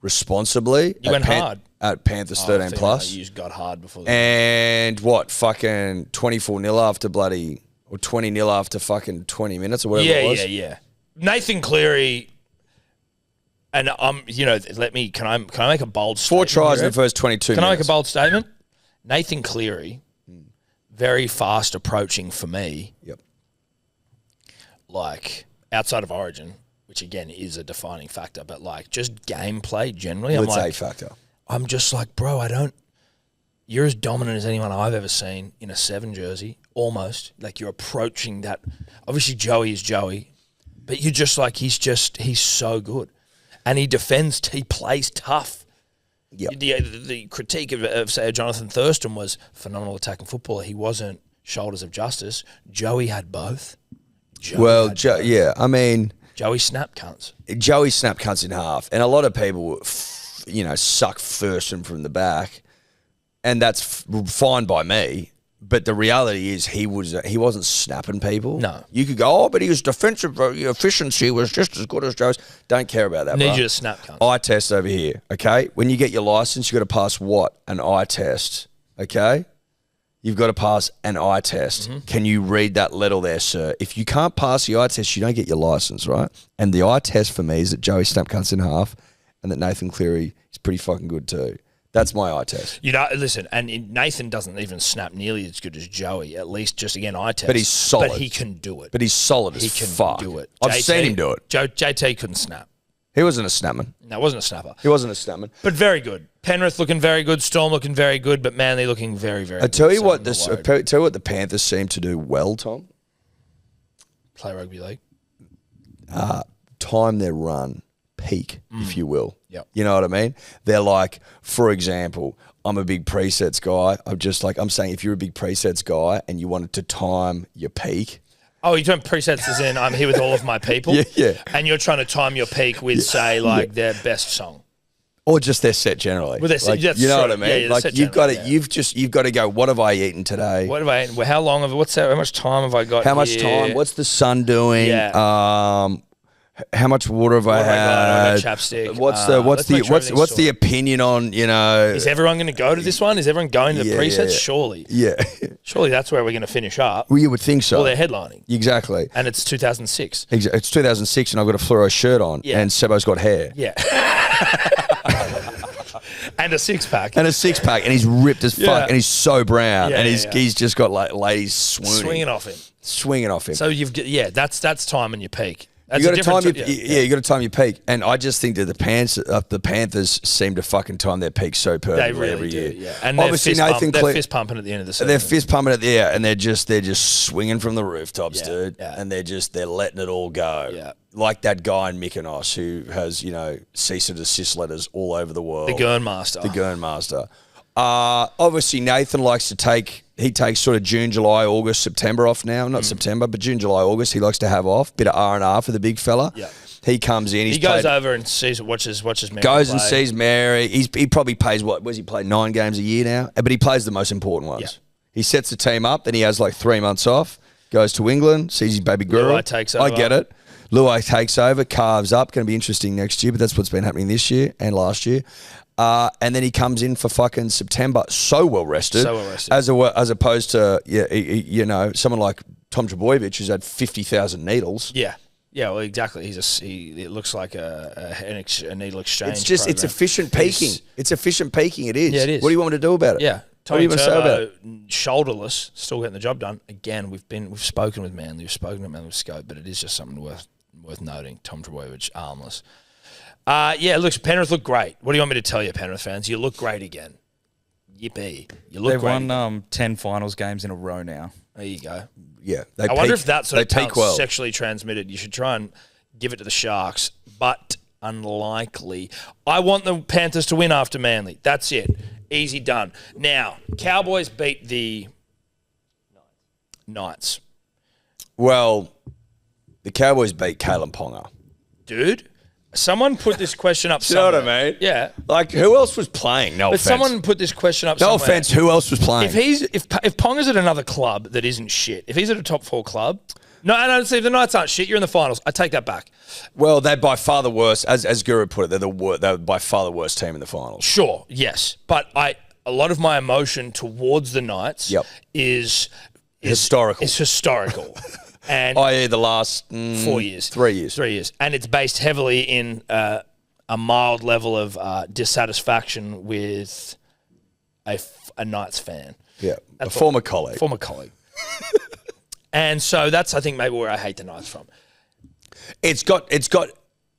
responsibly. You went hard? At Panthers 13 plus. You got hard before the And what, fucking 24-0 after bloody, or 20-0 after fucking 20 minutes or whatever it was? Yeah. Nathan Cleary, and can I make a bold statement? 4 tries in the first 22 minutes. Can I make a bold statement? Nathan Cleary, very fast approaching for me. Yep. Like, outside of Origin, which again is a defining factor, but like just gameplay generally, It's a factor. I'm just like, bro, you're as dominant as anyone I've ever seen in a 7 jersey, almost. Like, you're approaching that. Obviously, Joey is Joey, but you're just like, he's so good. And he plays tough. Yep. The critique of, say, Jonathan Thurston was phenomenal attacking footballer. He wasn't shoulders of justice. Joey had both. I mean... Joey snap cunts. Joey snap cunts in half. And a lot of people... suck Thurston from the back, and that's fine by me. But the reality is, he wasn't snapping people. No, you could go, but his defensive efficiency was just as good as Joe's. Don't care about that. Need you to snap cunt. Eye test over here, okay? When you get your license, you got to pass what? An eye test, okay? You've got to pass an eye test. Mm-hmm. Can you read that letter there, sir? If you can't pass the eye test, you don't get your license, right? And the eye test for me is that Joey snap cunts in half, and that Nathan Cleary is pretty fucking good too. That's my eye test. Listen, and Nathan doesn't even snap nearly as good as Joey, at least just, again, eye test. But he's solid. But he can do it. But he's solid as fuck. He can do it. I've seen him do it. JT couldn't snap. He wasn't a snapman. No, wasn't a snapper. He wasn't a snapman. But very good. Penrith looking very good. Storm looking very good. But Manly looking very, very good. Tell you what the Panthers seem to do well, Tom. Play rugby league. Time their run. Peak, if you will. Yep. You know what I mean? They're like, for example, I'm a big presets guy. I'm saying if you're a big presets guy and you wanted to time your peak. Oh, you're doing presets as in I'm here with all of my people? Yeah. And you're trying to time your peak with, say, their best song. Or just their set generally. Well, you know what I mean? Yeah, like you've got to go, what have I eaten today? What have I eaten? How long how much time have I got? How much time? What's the sun doing? Yeah. How much water have I had? Chapstick. What's the opinion on, Is everyone going to go to this one? Is everyone going to the presets? Yeah. Surely. Yeah. Surely that's where we're going to finish up. Well, you would think so. Well, they're headlining. Exactly. And it's 2006. It's 2006 and I've got a fluoro shirt on and Sebo's got hair. Yeah. And a six-pack. And he's ripped as fuck and he's so brown he's just got like ladies swinging off him. So that's time in your peak. You got to time you got to time your peak, and I just think that the Panthers seem to fucking time their peak so perfectly really every year. Yeah. And obviously they're fist pumping at the end of the season. They're fist pumping at the end, and they're just swinging from the rooftops, dude. Yeah. And they're letting it all go. Yeah. Like that guy in Mykonos who has cease and desist letters all over the world. The Gurnmaster. Obviously, Nathan likes to takes sort of June, July, August, September off now. Not September, but June, July, August. He likes to have off. Bit of R&R for the big fella. Yeah. He comes in. He goes over and watches Mary. Goes and sees Mary. He probably plays where's he played 9 games a year now? But he plays the most important ones. Yeah. He sets the team up. Then he has like 3 months off. Goes to England. Sees his baby girl. Luai takes over. I get it. Luai takes over. Carves up. Going to be interesting next year. But that's what's been happening this year and last year. And then he comes in for fucking September, so well rested, as opposed to someone like Tom Trbojevic who's had 50,000 needles. Yeah, well, exactly. It looks like a needle exchange. It's efficient peaking. It's efficient peaking. It is. Yeah, it is. What do you want me to do about it? Yeah, Tony Turbo, shoulderless, still getting the job done. Again, we've spoken with Manly, we've spoken with Manly with Scope, but it is just something worth noting. Tom Trbojevic, armless. Penrith look great. What do you want me to tell you, Penrith fans? You look great again. Yippee. You look They've great. won 10 finals games in a row now. There you go. Yeah, I wonder if that's sort of talent's sexually transmitted. You should try and give it to the Sharks, but unlikely. I want the Panthers to win after Manly. That's it. Easy done. Now, Cowboys beat the Knights. Well, the Cowboys beat Kalen Ponga. Dude, someone put this question up somewhere. You know what I mean? Yeah. Like, who else was playing? No offense. Someone put this question up somewhere. No offense, who else was playing? If Ponga's at another club that isn't shit, if he's at a top 4 club... No, see, the Knights aren't shit. You're in the finals. I take that back. Well, they're by far the worst. As Guru put it, they're by far the worst team in the finals. Sure, yes. But a lot of my emotion towards the Knights is historical. It's historical. And i.e. the last 4 years. 3 years. 3 years. And it's based heavily in a mild level of dissatisfaction with a Knights fan. Yeah, a former colleague. Former colleague. And so that's, I think, maybe where I hate the Knights from. It's got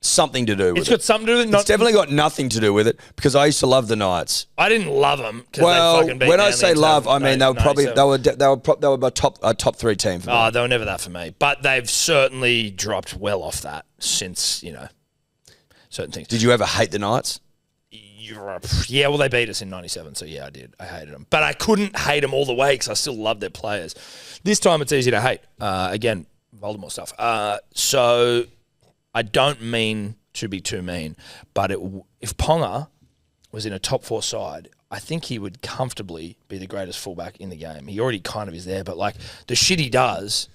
something to do with it. It's got something to do with it. It's definitely got nothing to do with it because I used to love the Knights. I didn't love them because well, they fucking beat when I say love, I mean they were my top 3 team for me. Oh, they were never that for me. But they've certainly dropped well off that since, certain things. Did you ever hate the Knights? Yeah, well, they beat us in 97, so yeah, I did. I hated them. But I couldn't hate them all the way because I still loved their players. This time it's easy to hate. Again, Voldemort stuff. So I don't mean to be too mean, but if Ponga was in a top 4 side, I think he would comfortably be the greatest fullback in the game. He already kind of is there, but like the shit he does...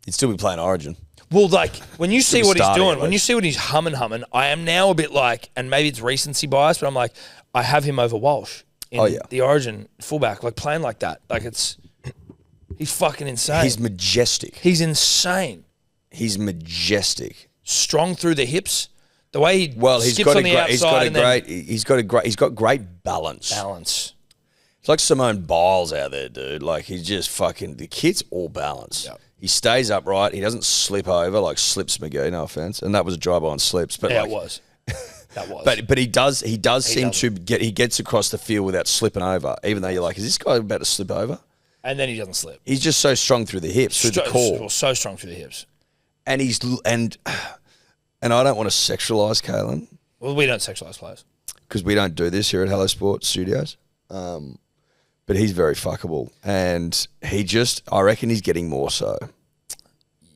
He'd still be playing Origin. Well, like, when you see what he's doing, when you see what he's humming, I am now a bit like, and maybe it's recency bias, but I'm like, I have him over Walsh in the Origin fullback, like playing like that. Like he's fucking insane. He's majestic. He's insane. He's majestic. Strong through the hips. The way he skips on the outside. He's got great balance. It's like Simone Biles out there, dude. Like he's just fucking, the kid's all balance. Yep. He stays upright. He doesn't slip over like Slips McGee. No offense, and that was a drive on Slips. But yeah, it was. That was. But he gets across the field without slipping over. Even though you're like, is this guy about to slip over? And then he doesn't slip. He's just so strong through the hips, through the core. So strong through the hips. And I don't want to sexualise Kalen. Well, we don't sexualise players because we don't do this here at Hello Sport Studios. But he's very fuckable, and I reckon he's getting more so.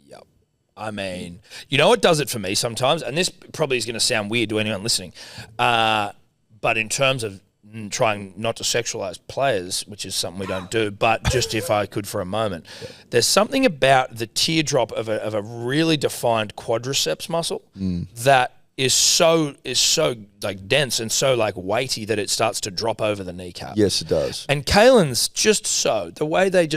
Yep. I mean, you know what does it for me sometimes, and this probably is going to sound weird to anyone listening, but in terms of trying not to sexualise players, which is something we don't do, but just if I could for a moment, there's something about the teardrop of a really defined quadriceps muscle that is so like dense and so like weighty that it starts to drop over the kneecap. Yes, it does. And Kalen's just so the way they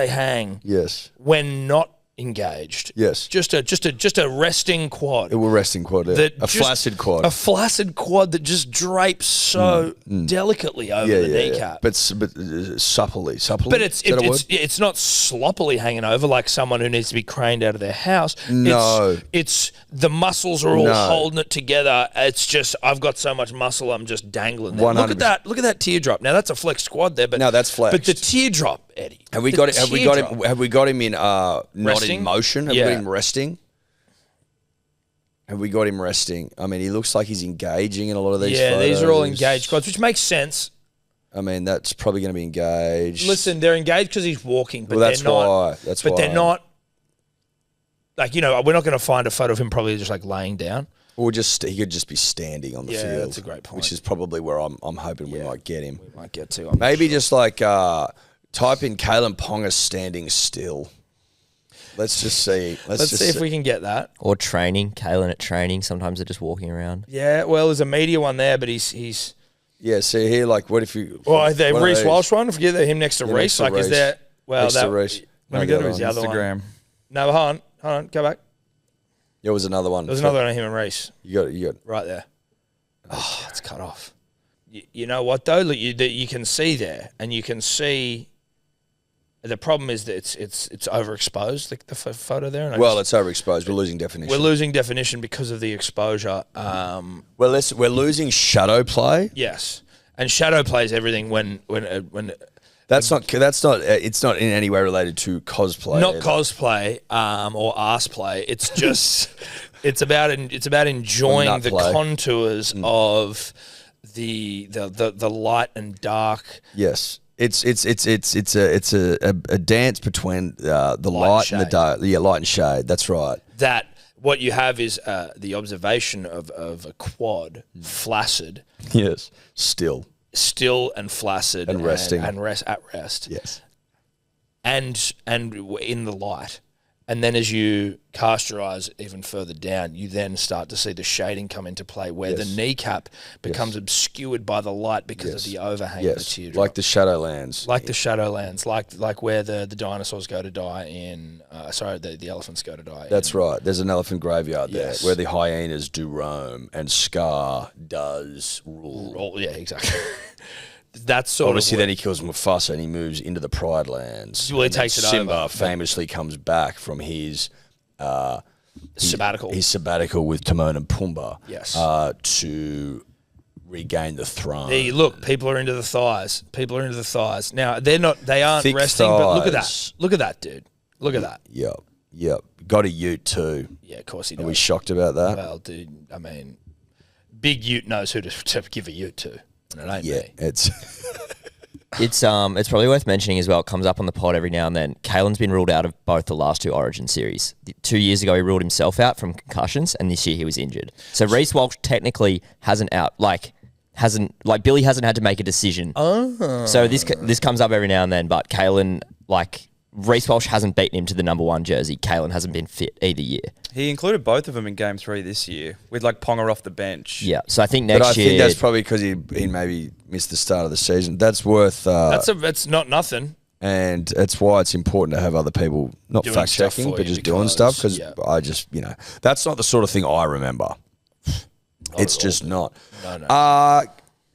hang. Yes. When not engaged. Yes. Just a resting quad. It will resting quad. Yeah. Flaccid quad. A flaccid quad that just drapes so delicately over the kneecap. But supplely. But it's not sloppily hanging over like someone who needs to be craned out of their house. No. It's the muscles are all holding it together. It's just I've got so much muscle I'm just dangling there. 100%. Look at that teardrop. Now that's a flexed quad there, but no, that's flexed. But the teardrop, Eddie. Have we got him in not in motion? Have we got him resting? Have we got him resting? I mean, he looks like he's engaging in a lot of these photos. These are all engaged quads, which makes sense. I mean, that's probably going to be engaged. Listen, they're engaged because he's walking, but that's why. They're not. Like, we're not going to find a photo of him probably just like laying down. Or he could just be standing on the field. Yeah, that's a great point. Which is probably where I'm hoping we might get him. We might get to. Maybe just like type in Kalen Ponga standing still. Let's just see. Let's see if we can get that. Or training. Kalen at training. Sometimes they're just walking around. Yeah, well, there's a media one there, but he's. Yeah, see here, like, what if you... Well, the Reece Walsh one, forget him next to Reece. Like, is there... Well, next to Reece. Let me go to the other Instagram. one. No, hold on, go back. There was another one. There was another one of him and Reece. You got it. Right there. Oh, it's cut off. You know what, though? Look, you can see there, and you can see... The problem is that it's overexposed, the photo there. And it's overexposed. We're losing definition. We're losing definition because of the exposure. We're losing shadow play. Yes, and shadow play is everything when That's not. It's not in any way related to cosplay. Not cosplay or arse play. It's just it's about enjoying the contours of the light and dark. Yes. It's a dance between the light and the dark. Yeah, light and shade. That's right. That what you have is the observation of a quad flaccid. Yes. Still And flaccid and resting at rest. Yes. And in the light. And then as you cast your eyes even further down, you then start to see the shading come into play where the kneecap becomes obscured by the light because of the overhang of the teardrop. Like the Shadowlands. Like where the dinosaurs go to die in... the elephants go to die That's right. There's an elephant graveyard there where the hyenas do roam and Scar does rule. Yeah, exactly. That's sort Obviously, of then he kills Mufasa and he moves into the Pride Lands. Well, he takes it Simba over. famously comes back from his sabbatical. His sabbatical with Timon and Pumbaa. Yes. To regain the throne. Look, people are into the thighs. Now they aren't Thick resting, but look at that. thighs. Look at that, dude. Look at that. Yep. Got a ute too. Yeah, of course he Are does. we shocked about that? Well, dude, I mean, Big Ute knows who to give a ute to. And it ain't me. It's It's probably worth mentioning as well. It comes up on the pod every now and then. Kalen's been ruled out of both the last two Origin series. 2 years ago, he ruled himself out from concussions, and this year he was injured. So Reece Walsh technically Billy hasn't had to make a decision. So this comes up every now and then. But Kalen, Reece Walsh hasn't beaten him to the number one jersey. Kalen hasn't been fit either year. He included both of them in Game 3 this year with Ponga off the bench. Yeah, so I think But I next year... think that's probably because he maybe missed the start of the season. That's worth... That's not nothing. And that's why it's important to have other people, not Doing fact-checking, stuff for but you just doing stuff, because I just, that's not the sort of thing I remember. It's just not. No.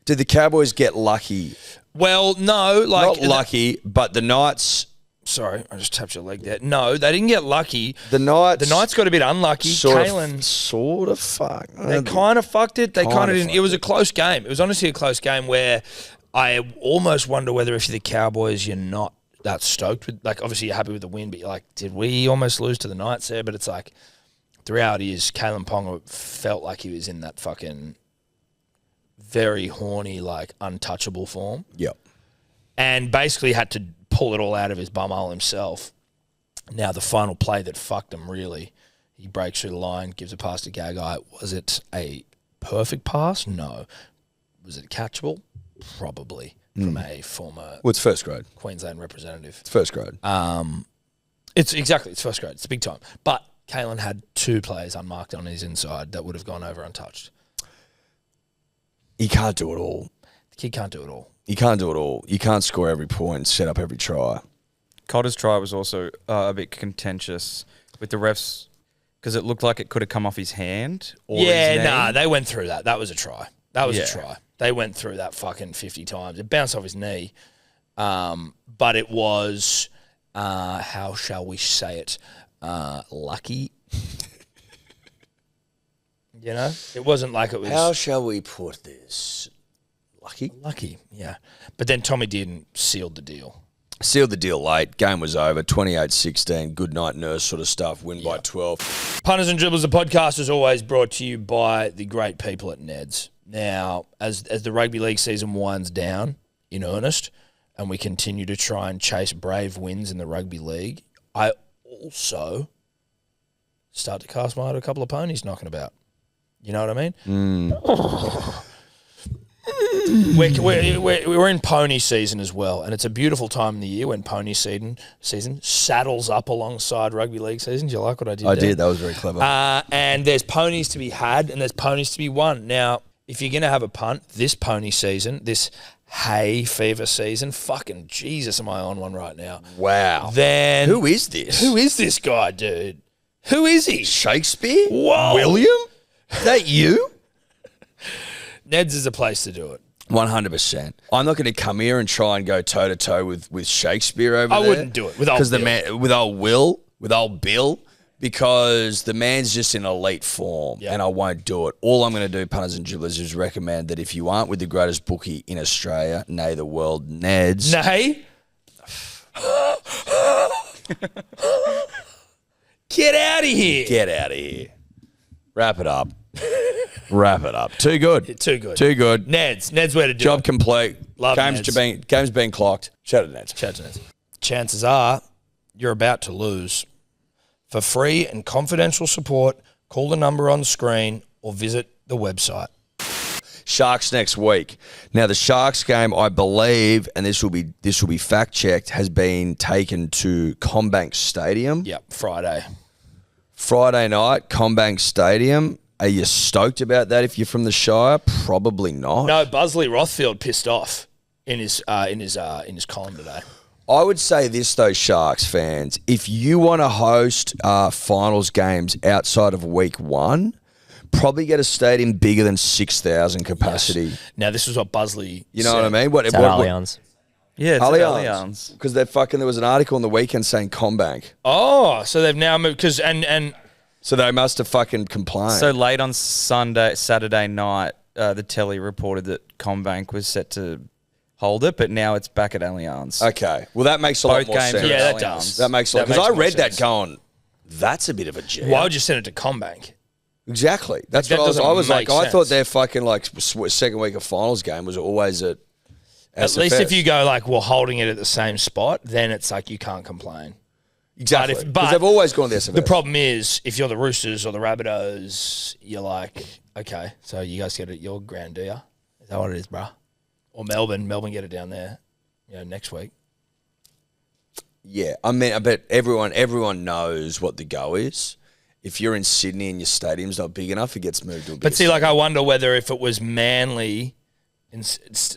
Did the Cowboys get lucky? Well, no. Not lucky, but the Knights... Sorry, I just tapped your leg there. No, they didn't get lucky. The Knights got a bit unlucky. Sort of fucked. They kind of fucked it. They kind of didn't. It was a close game. It was honestly a close game where I almost wonder whether if you're the Cowboys, you're not that stoked with. Obviously you're happy with the win, but you're like, did we almost lose to the Knights there? But it's the reality is, Kalen Ponga felt like he was in that fucking very horny, untouchable form. Yep. And basically had to pull it all out of his bumhole himself. Now, the final play that fucked him, really, he breaks through the line, gives a pass to Gagai. Was it a perfect pass? No. Was it catchable? Probably. From a former Well, it's first grade. Queensland representative. It's first grade. It's first grade. It's big time. But Kalen had two players unmarked on his inside that would have gone over untouched. He can't do it all. The kid can't do it all. You can't do it all. You can't score every point, set up every try. Cotter's try was also a bit contentious with the refs because it looked like it could have come off his hand or his knee. They went through that. That was a try. A try. They went through that fucking 50 times. It bounced off his knee. But it was, how shall we say it, lucky. It wasn't like it was... How shall we put this? Lucky, yeah. But then Tommy didn't sealed the deal. Sealed the deal late. Game was over. 28-16. Good night, nurse sort of stuff. Win by 12. Punters and Dribblers, the podcast is always brought to you by the great people at Ned's. Now, as the rugby league season winds down in earnest and we continue to try and chase brave wins in the rugby league, I also start to cast my eye to a couple of ponies knocking about. You know what I mean? We're in pony season as well, and it's a beautiful time in the year when pony season saddles up alongside rugby league season. Do you like what I did? I did. That was very clever. And there's ponies to be had, and there's ponies to be won. Now, if you're going to have a punt this pony season, this hay fever season, fucking Jesus, am I on one right now? Wow. Then who is this? Who is this guy, dude? Who is he? Shakespeare? Whoa. William? Is that you? Ned's is a place to do it. 100%. I'm not going to come here and try and go toe-to-toe with Shakespeare over there. I wouldn't do it with old Bill. With old Bill, because the man's just in elite form, and I won't do it. All I'm going to do, punters and dribblers, is recommend that if you aren't with the greatest bookie in Australia, nay the world, Ned's. Nay? Get out of here. Get out of here. Wrap it up. Wrap it up. Too good. Too good. Too good. Ned's where to do Job it. complete. Love Game's been clocked. Shout out to Neds. Shout out to Neds. Chances are you're about to lose. For free and confidential support, call the number on the screen or visit the website. Sharks next week. Now the Sharks game, I believe, and this will be fact checked, has been taken to CommBank Stadium. Yep, Friday night, CommBank Stadium. Are you stoked about that? If you're from the Shire, probably not. No, Buzzley Rothfield pissed off in his column today. I would say this though, Sharks fans, if you want to host finals games outside of week 1. Probably get a stadium bigger than 6,000 capacity. Yes. Now, this is what Buzzley You know said. what I mean? What Allianz. Yeah, it's Allianz. Because there was an article on the weekend saying CommBank. Oh, so they've now moved because and So they must have fucking complained. So late on Saturday night, the telly reported that CommBank was set to hold it, but now it's back at Allianz. Okay. Well, that makes a lot Both more games sense. are Yeah, that Allianz. does. That makes a lot. That Because I makes more read that sense. going, that's a bit of a jam. why would you send it to CommBank? Exactly. That's That what doesn't I was make like. I thought sense. their fucking like second week of finals game was always at At least if SFS. you go like, well, holding it at the same spot, then it's like you can't complain. Exactly. but Because they've always gone to SFS. The problem is, if you're the Roosters or the Rabbitohs, you're like, okay, so you guys get it your ground, do you? Is that what it is, bruh? Or Melbourne get it down there, next week. Yeah, I mean, but everyone knows what the go is. If you're in Sydney and your stadium's not big enough, it gets moved to a bigger But see, like, I wonder whether if it was Manly,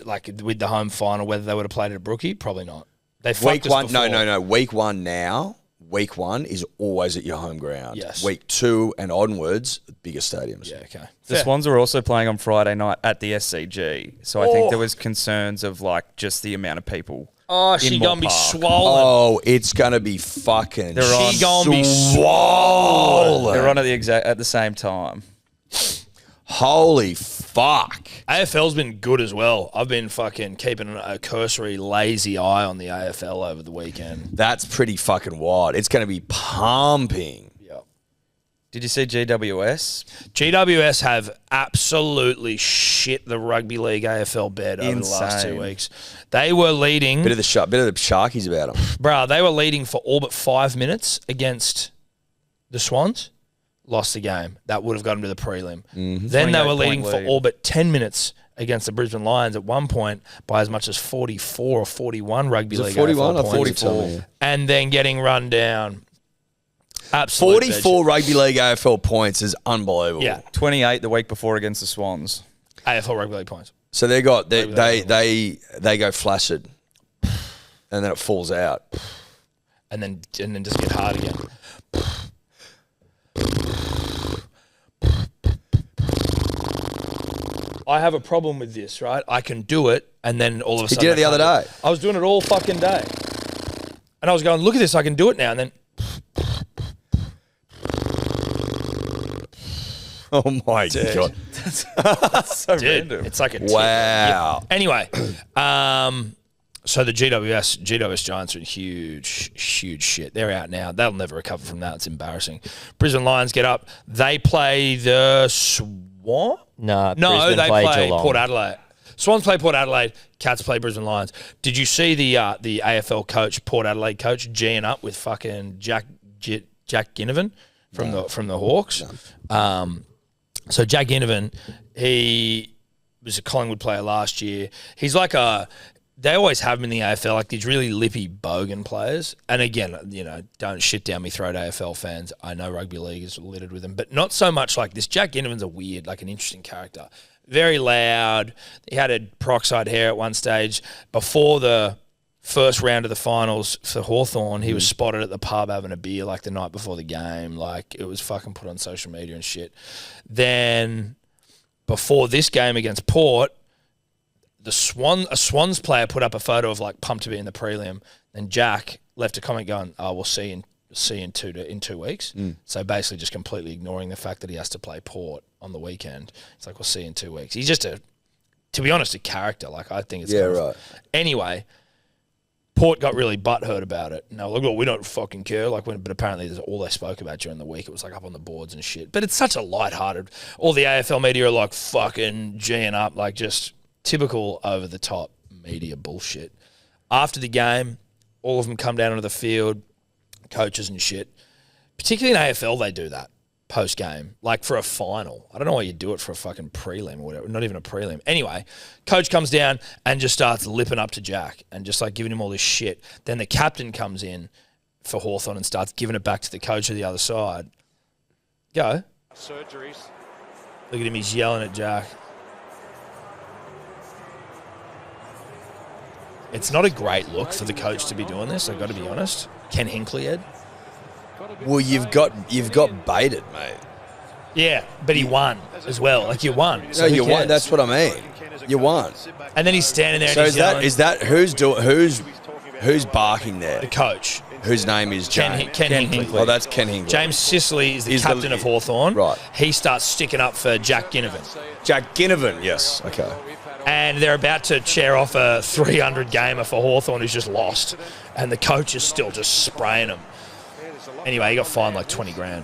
like with the home final, whether they would have played at Brookie. Probably not. They Week fucked us one, before. no. Week 1 now. Week 1 is always at your home ground. Yes. Week 2 and onwards, bigger stadiums. Yeah, okay. The Fair. Swans were also playing on Friday night at the SCG, so I think there was concerns of like just the amount of people. Oh, she Moore gonna be Park. swollen. Oh, it's gonna be fucking. They're on. She gonna be swollen. They're on at the same time. Holy fuck! AFL's been good as well. I've been fucking keeping a cursory, lazy eye on the AFL over the weekend. That's pretty fucking wild. It's gonna be pumping. Yep. Did you see GWS? GWS have absolutely shit the rugby league AFL bed over the last 2 Insane. weeks. They were leading, Bit of the Sharkies about them. bruh, they were leading for all but 5 minutes against the Swans. Lost the game. That would have got them to the prelim. Mm-hmm. Then they were 28-point leading for lead. all but 10 minutes against the Brisbane Lions at one point by as much as 44 or 41 rugby Was it league 41 AFL or points. 44? And then getting run down. Absolute 44 rugby league AFL points is unbelievable. Yeah. 28 the week before against the Swans. AFL rugby league points. So they go flaccid, and then it falls out. And then just get hard again. I have a problem with this, right? I can do it, and then all of a He sudden... did it the I other can't do day. it. I was doing it all fucking day. And I was going, look at this, I can do it now, and then... Oh my god! So Dude, random. it's like a tick. Wow. Yeah. Anyway, so the GWS Giants are in huge shit. They're out now. They'll never recover from that. It's embarrassing. Brisbane Lions get up. They play the Swan? No, No, Brisbane they play play Geelong. Port Adelaide. Swans play Port Adelaide. Cats play Brisbane Lions. Did you see the AFL coach, Port Adelaide coach, G'ing up with fucking Jack Ginnivan from the Hawks? So Jack Ginnivan, he was a Collingwood player last year. He's like they always have him in the AFL, like these really lippy bogan players. And again, don't shit down me throat, AFL fans. I know rugby league is littered with them, but not so much like this. Jack Ginnivan's a weird, like an interesting character. Very loud. He had a peroxide hair at one stage. Before the first round of the finals for Hawthorn, he was spotted at the pub having a beer like the night before the game. Like, it was fucking put on social media and shit. Then before this game against Port, a Swans player put up a photo of like pumped to be in the prelim, and Jack left a comment going, "Oh, we'll see in 2 weeks." So basically, just completely ignoring the fact that he has to play Port on the weekend. It's like, we'll see in 2 weeks. He's just to be honest, a character. Like, I think it's Yeah, right. Anyway, Port got really butthurt about it. No, like, well, we don't fucking care. Like, but apparently that's all they spoke about during the week. It was like up on the boards and shit. But it's such a lighthearted. All the AFL media are like fucking G'ing up, like just typical over the top media bullshit. After the game, all of them come down onto the field, coaches and shit. Particularly in AFL, they do that post game, like for a final. I don't know why you do it for a fucking prelim or whatever. Not even a prelim. Anyway, coach comes down and just starts lipping up to Jack and just like giving him all this shit. Then the captain comes in for Hawthorn and starts giving it back to the coach of the other side. Go. Surgeries. Look at him, he's yelling at Jack. It's not a great look for the coach to be doing this, I've got to be honest. Ken Hinkley, Ed. Well, you've got baited, mate. Yeah, but he won as well. Like, you won. So No, who you won. cares? That's what I mean. You won. And then he's standing there So and he's yelling. who's barking there? The coach. Whose name is Ken James? Hinkley. Oh, that's Ken Hinkley. James Sicily is the captain of Hawthorn. Right. He starts sticking up for Jack Ginnivan. Jack Ginnivan. Yes. Okay. And they're about to chair off a 300 gamer for Hawthorn who's just lost. And the coach is still just spraying him. Anyway, he got fined like 20 grand.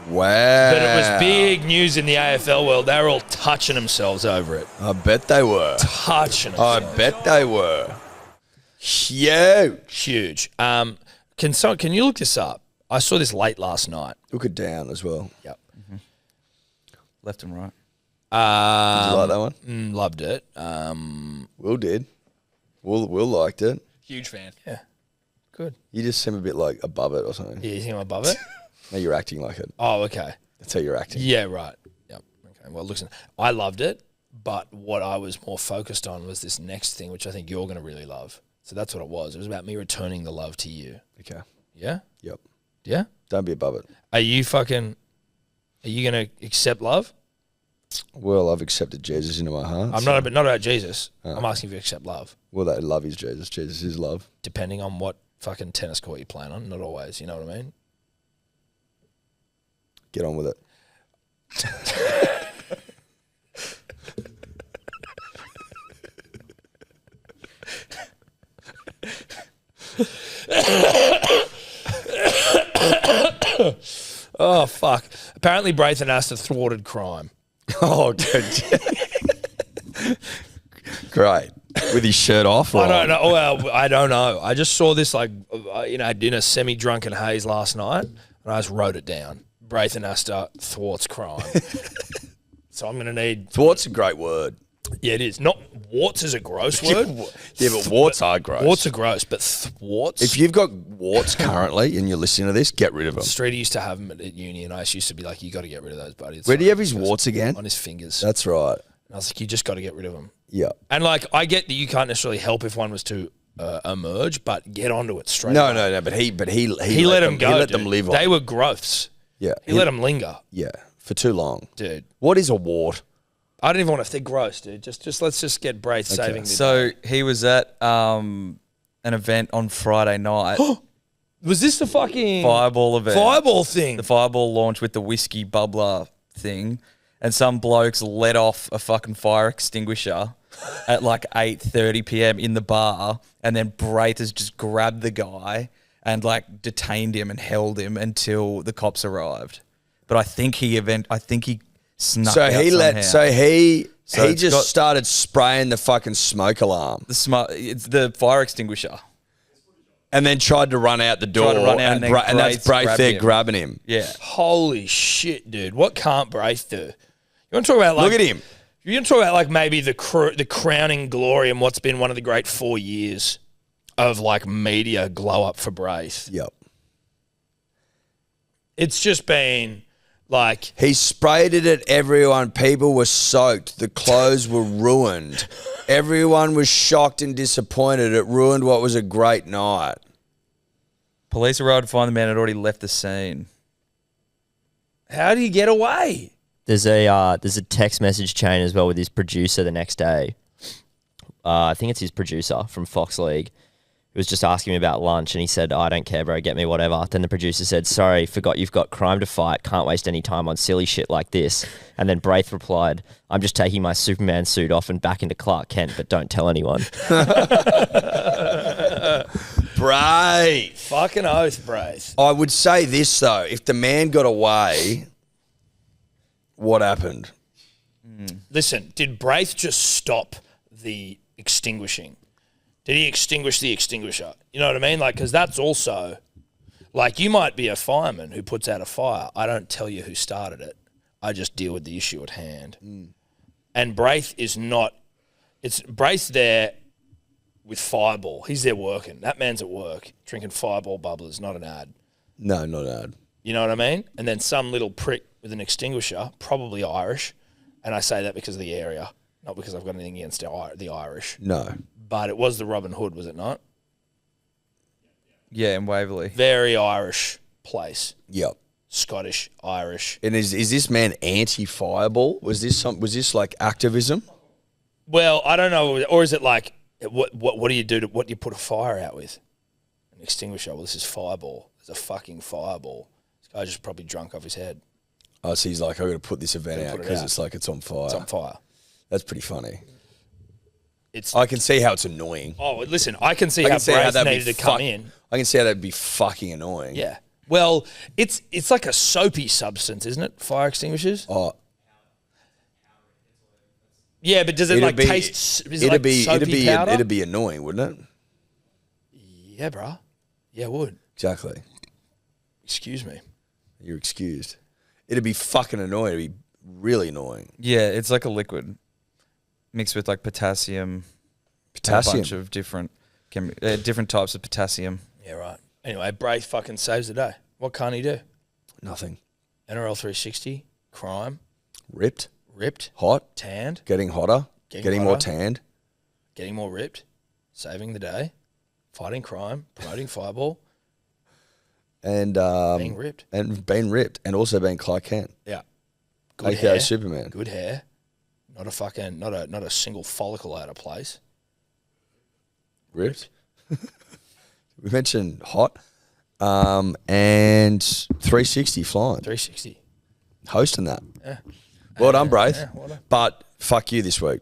Wow. But it was big news in the AFL world. They were all touching themselves over it. I bet they were. Touching I themselves. bet they were. Huge. Huge. Can you look this up? I saw this late last night. Look it down as well. Yep. Left and right. Did you like that one? Loved it. Will did. Will liked it. Huge fan. Yeah. Good. You just seem a bit like above it or something. Yeah, you think I'm above it? No, you're acting like it. Oh, okay. That's how you're acting. Yeah, right. Yep. Okay. Well, listen, I loved it, but what I was more focused on was this next thing, which I think you're going to really love. So that's what it was. It was about me returning the love to you. Okay. Yeah? Yep. Yeah? Don't be above it. Are you going to accept love? Well, I've accepted Jesus into my heart. I'm not about Jesus. I'm asking if you accept love. Well, that love is Jesus. Jesus is love. Depending on what fucking tennis court you're playing on. Not always, you know what I mean? Get on with it. Oh, fuck. Apparently Braith and Anasta thwarted crime. Oh, dude. Great. With his shirt off? I don't know. Well, I don't know. I just saw this in a semi-drunken haze last night, and I just wrote it down. Braith and Anasta thwarts crime. So I'm going to need... Thwart's a great word. Yeah, it is. Not warts is a gross word. Yeah, but warts are gross. Warts are gross, but thwarts... If you've got warts currently and you're listening to this, get rid of them. Streeter used to have them at uni, and I used to be like, you got to get rid of those, buddy. Where do you have his warts again? On his fingers. That's right. And I was like, you just got to get rid of them. Yeah. And like, I get that you can't necessarily help if one was to emerge, but get onto it straight No, away. no, but he let them go. He let dude. them live on. They were growths. Yeah. He let them linger. Yeah, for too long. Dude. What is a wart? I don't even want to think gross, dude. Just let's just get Braith saving the So he was at an event on Friday night. Was this the fucking Fireball event. Fireball thing? The Fireball launch with the whiskey bubbler thing. And some blokes let off a fucking fire extinguisher at like 8:30 p.m. in the bar. And then Braith has just grabbed the guy and like detained him and held him until the cops arrived. But I think he snuck out somehow. He it's just got- started spraying the fucking smoke alarm It's the fire extinguisher. and then tried to run out the door. Tried to run out and then and that's Braith Braith grabbed there him. grabbing him. Yeah. Holy shit, dude! What can't Braith do? You want to talk about like? Look at him. You want to talk about like maybe the crowning glory and what's been one of the great 4 years of like media glow up for Braith. Yep. It's just been like He sprayed it at everyone. People were soaked. The clothes were ruined. Everyone was shocked and disappointed. It ruined what was a great night. Police arrived to find the man had already left the scene. how do you get away? There's a text message chain as well with his producer the next day. I think it's his producer from Fox League. He was just asking me about lunch and he said, I don't care, bro, get me whatever. Then the producer said, sorry, forgot you've got crime to fight. Can't waste any time on silly shit like this. And then Braith replied, I'm just taking my Superman suit off and back into Clark Kent, but don't tell anyone. Braith. Fucking oath, Braith. I would say this, though. If the man got away, what happened? Listen, did Braith just stop the extinguishing? Did he extinguish the extinguisher? You know what I mean? Like, because that's also, like, you might be a fireman who puts out a fire. I don't tell you who started it. I just deal with the issue at hand. And Braith is not, Braith's there with Fireball. He's there working. That man's at work drinking Fireball bubblers, not an ad. No, not an ad. You know what I mean? And then some little prick with an extinguisher, probably Irish, and I say that because of the area, not because I've got anything against the Irish. No. But it was the Robin Hood, was it not? Yeah, in Waverley. Very Irish place. Yep. Scottish, Irish. And is this man anti-fireball? Was this like activism? Well, I don't know, or is it like what do you do what do you put a fire out with? An extinguisher. Well, this is Fireball. There's a fucking fireball. This guy's just probably drunk off his head. Oh, so he's like, I've got to put this event out because it's like it's on fire. It's on fire. That's pretty funny. I can see how it's annoying. Oh, listen, I can see how Braith needed to come in. I can see how that'd be fucking annoying. Yeah. Well, it's like a soapy substance, isn't it? Fire extinguishers. Oh. Yeah, but does it like taste? Is it like soapy powder? It'd be annoying, wouldn't it? Yeah, bruh. Yeah, it would. Exactly. Excuse me. You're excused. It'd be fucking annoying. It'd be really annoying. Yeah, it's like a liquid mixed with like potassium. Potassium. A bunch of different types of potassium. Yeah, right. Anyway, Braith fucking saves the day. What can't he do? Nothing. NRL 360, crime, Ripped. hot, tanned, Getting hotter. Getting more tanned. getting more ripped, saving the day, fighting crime, promoting Fireball, And being ripped. And also being Clark Kent. Yeah. Good AKA hair. Superman. Good hair. Not a single follicle out of place. Ripped. We mentioned hot. And 360 flying. 360. Hosting that. Yeah. Well done, Braith. Yeah, well done. But fuck you this week.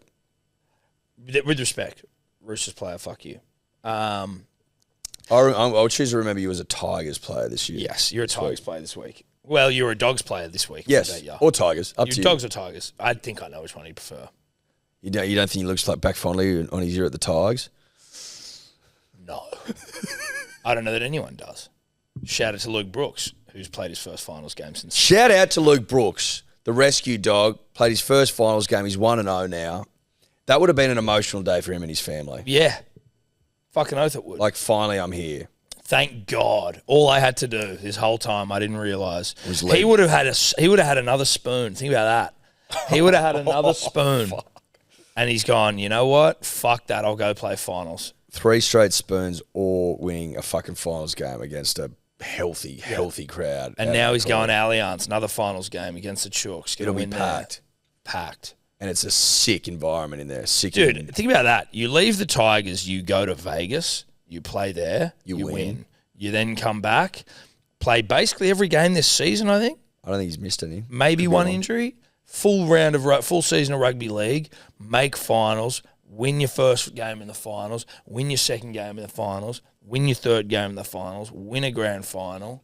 With respect, Roosters player, fuck you. I'll choose to remember you as a Tigers player this year. Yes, you're a Tigers player this week. Well, you're a Dogs player this week. Yes, or Tigers. Up to you. Dogs or Tigers. I think I know which one you prefer. You don't think he looks like back fondly on his year at the Tigers? No. I don't know that anyone does. Shout out to Luke Brooks, who's played his first finals game since. Shout out to Luke Brooks, the rescue dog. Played his first finals game. He's 1-0 now. That would have been an emotional day for him and his family. Yeah. Fucking oath it would. Like, finally, I'm here. Thank God. All I had to do this whole time, I didn't realise. He would have had another spoon. Think about that. He would have had another spoon. And he's gone, you know what? Fuck that. I'll go play finals. 3 straight spoons or winning a fucking finals game against a healthy crowd. And now he's going Allianz, another finals game against the Chooks. It'll be packed. Packed. And it's a sick environment in there. Dude, think about that. You leave the Tigers, you go to Vegas, you play there, you win. You then come back, play basically every game this season, I think. I don't think he's missed any. Maybe one injury. Full season of rugby league, make finals, win your first game in the finals, win your second game in the finals, win your third game in the finals, win a grand final.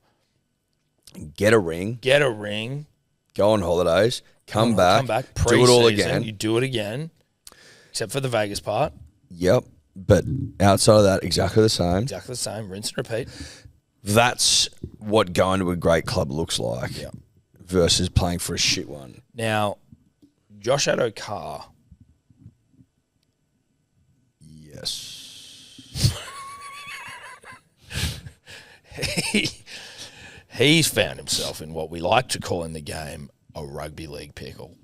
Get a ring. Go on holidays. Come back. Do it all again. You do it again, except for the Vegas part. Yep. But outside of that, exactly the same. Exactly the same. Rinse and repeat. That's what going to a great club looks like versus playing for a shit one. Now, Josh Addo-Carr. Yes. He's found himself in what we like to call in the game a rugby league pickle.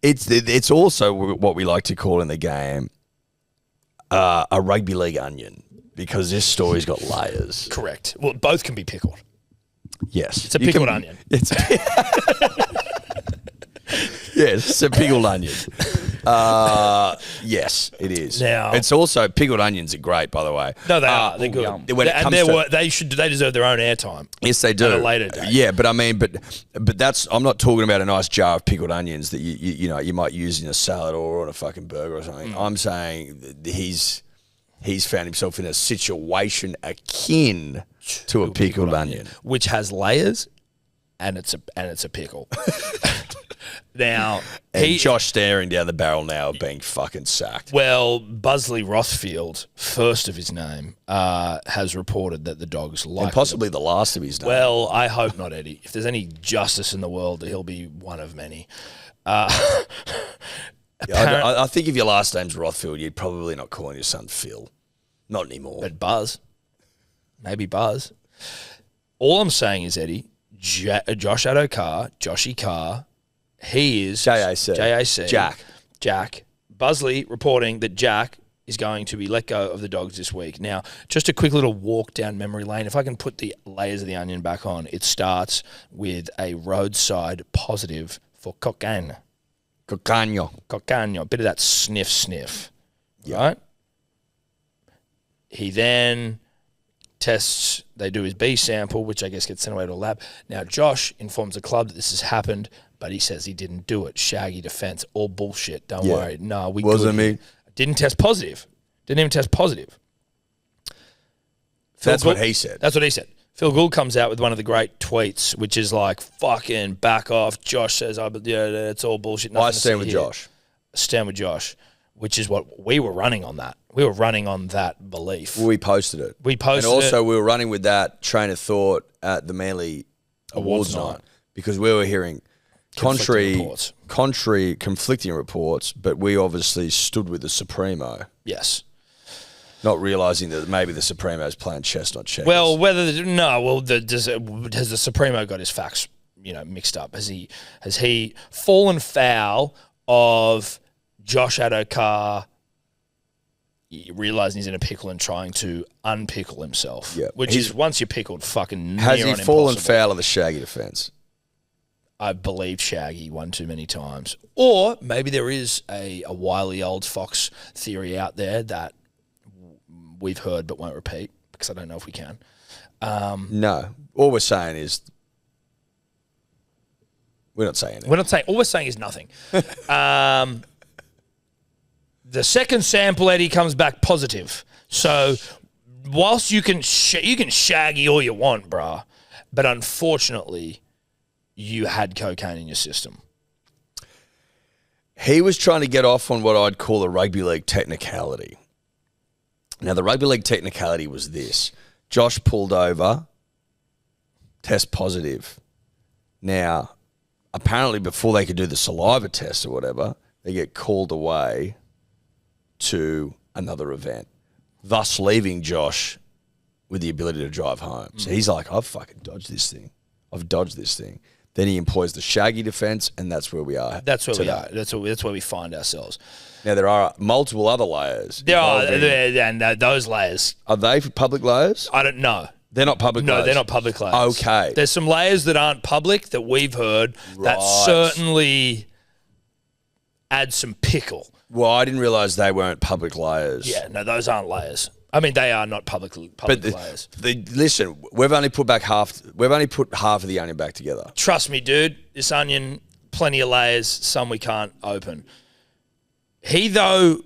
It's also what we like to call in the game a rugby league onion because this story's got layers. Correct. Well, both can be pickled. Yes. It's a pickled onion. Yes, it's a pickled onion. Yes, it is. Now- it's also pickled onions are great, by the way. No, they are. They're good. When it And comes they deserve their own airtime. Yes, they do. At a later date. Yeah, but I mean, but that's. I'm not talking about a nice jar of pickled onions that you might use in a salad or on a fucking burger or something. I'm saying that he's found himself in a situation akin to a pickled onion. Which has layers, and it's a pickle. Now, And Josh staring down the barrel now of being fucking sacked. well, Busley Rothfield, first of his name, has reported that the Dogs like And possibly the last of his name. Well, I hope not, Eddie. If there's any justice in the world, he'll be one of many. I think if your last name's Rothfield, you're probably not calling your son Phil. Not anymore. But Buzz, maybe Buzz. All I'm saying is, Eddie, Josh Addo-Carr, Joshy Carr, he is JAC. Jack. Busley reporting that Jack is going to be let go of the Dogs this week. Now, just a quick little walk down memory lane. If I can put the layers of the onion back on, it starts with a roadside positive for cocaine. Cocaño. A bit of that sniff, right? He then tests, they do his B sample, which I guess gets sent away to a lab. Now, Josh informs the club that this has happened, but he says he didn't do it. Shaggy defense, all bullshit. Don't worry. No, we wasn't me. Didn't test positive. Didn't even test positive. That's what he said. That's what he said. Phil Gould comes out with one of the great tweets, which is like, fucking back off. Josh says, it's all bullshit. I stand with Josh. Stand with Josh, which is what we were running on that. We were running on that belief. We posted it. And also we were running with that train of thought at the Manly Awards night because we were hearing conflicting reports, but we obviously stood with the Supremo. Yes. Not realising that maybe the Supremo's playing chess, not checkers. Well, has the Supremo got his facts, mixed up? Has he fallen foul of Josh Addo-Carr realising he's in a pickle and trying to unpickle himself? Yeah. Which is, once you're pickled, fucking has near he on fallen impossible. foul of the Shaggy defence? I believe Shaggy one too many times. Or maybe there is a wily old fox theory out there that we've heard but won't repeat because I don't know if we can. No. All we're saying is we're not saying it. All we're saying is nothing. The second sample, Eddie, comes back positive. So whilst you can shaggy all you want, bruh, but unfortunately you had cocaine in your system. He was trying to get off on what I'd call a rugby league technicality. Now, the rugby league technicality was this. Josh pulled over, test positive. Now, apparently before they could do the saliva test or whatever, they get called away to another event, thus leaving Josh with the ability to drive home. So he's like, I've fucking dodged this thing. Then he employs the Shaggy defence, and that's where we are. That's where today. we are. That's where we find ourselves. Now, there are multiple other layers. And those layers. Are they public layers? I don't know. They're not public layers? No, they're not public layers. Okay. There's some layers that aren't public that we've heard that certainly add some pickle. Well, I didn't realise they weren't public layers. Yeah, no, those aren't layers. I mean, they are not public layers. Listen, we've only put half of the onion back together. Trust me, dude. This onion, plenty of layers. Some we can't open. He, though,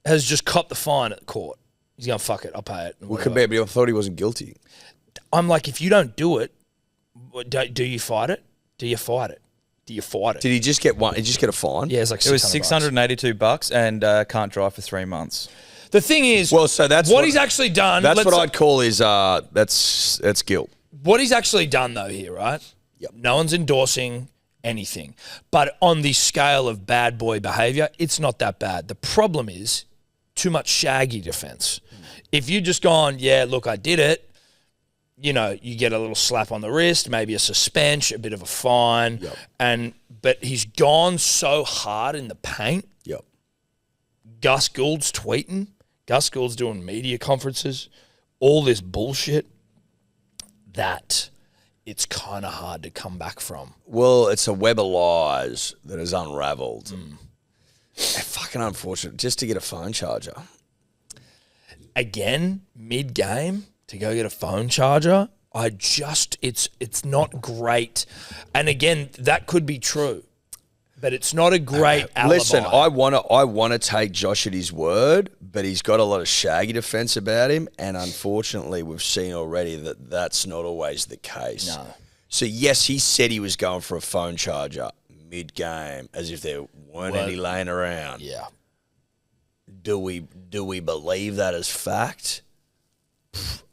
has just copped the fine at the court. He's going, fuck it, I'll pay it. Well, but I thought he wasn't guilty. I'm like, if you don't do it, do you fight it? Do you fight it? Did he just get one? Did he just get a fine? Yeah, it's like It was $682 $682 and can't drive for 3 months. The thing is, Well, so that's what he's actually done. That's what I'd call is that's guilt. What he's actually done, though, here, right? Yep. No one's endorsing anything. But on the scale of bad boy behaviour, it's not that bad. The problem is too much Shaggy defence. If you just gone, yeah, look, I did it, you get a little slap on the wrist, maybe a suspension, a bit of a fine. Yep. But he's gone so hard in the paint. Yep. Gus Gould's tweeting. Gus Gould's doing media conferences. All this bullshit that it's kind of hard to come back from. Well, it's a web of lies that has unravelled. Fucking unfortunate. Just to get a phone charger. Again, mid-game, to go get a phone charger, it's not great. And again, that could be true, but it's not a great alibi. Listen, I want to take Josh at his word, but he's got a lot of shaggy defence about him, and unfortunately, we've seen already that that's not always the case. No. So yes, he said he was going for a phone charger mid-game, as if there weren't any laying around. Yeah. Do we believe that as fact?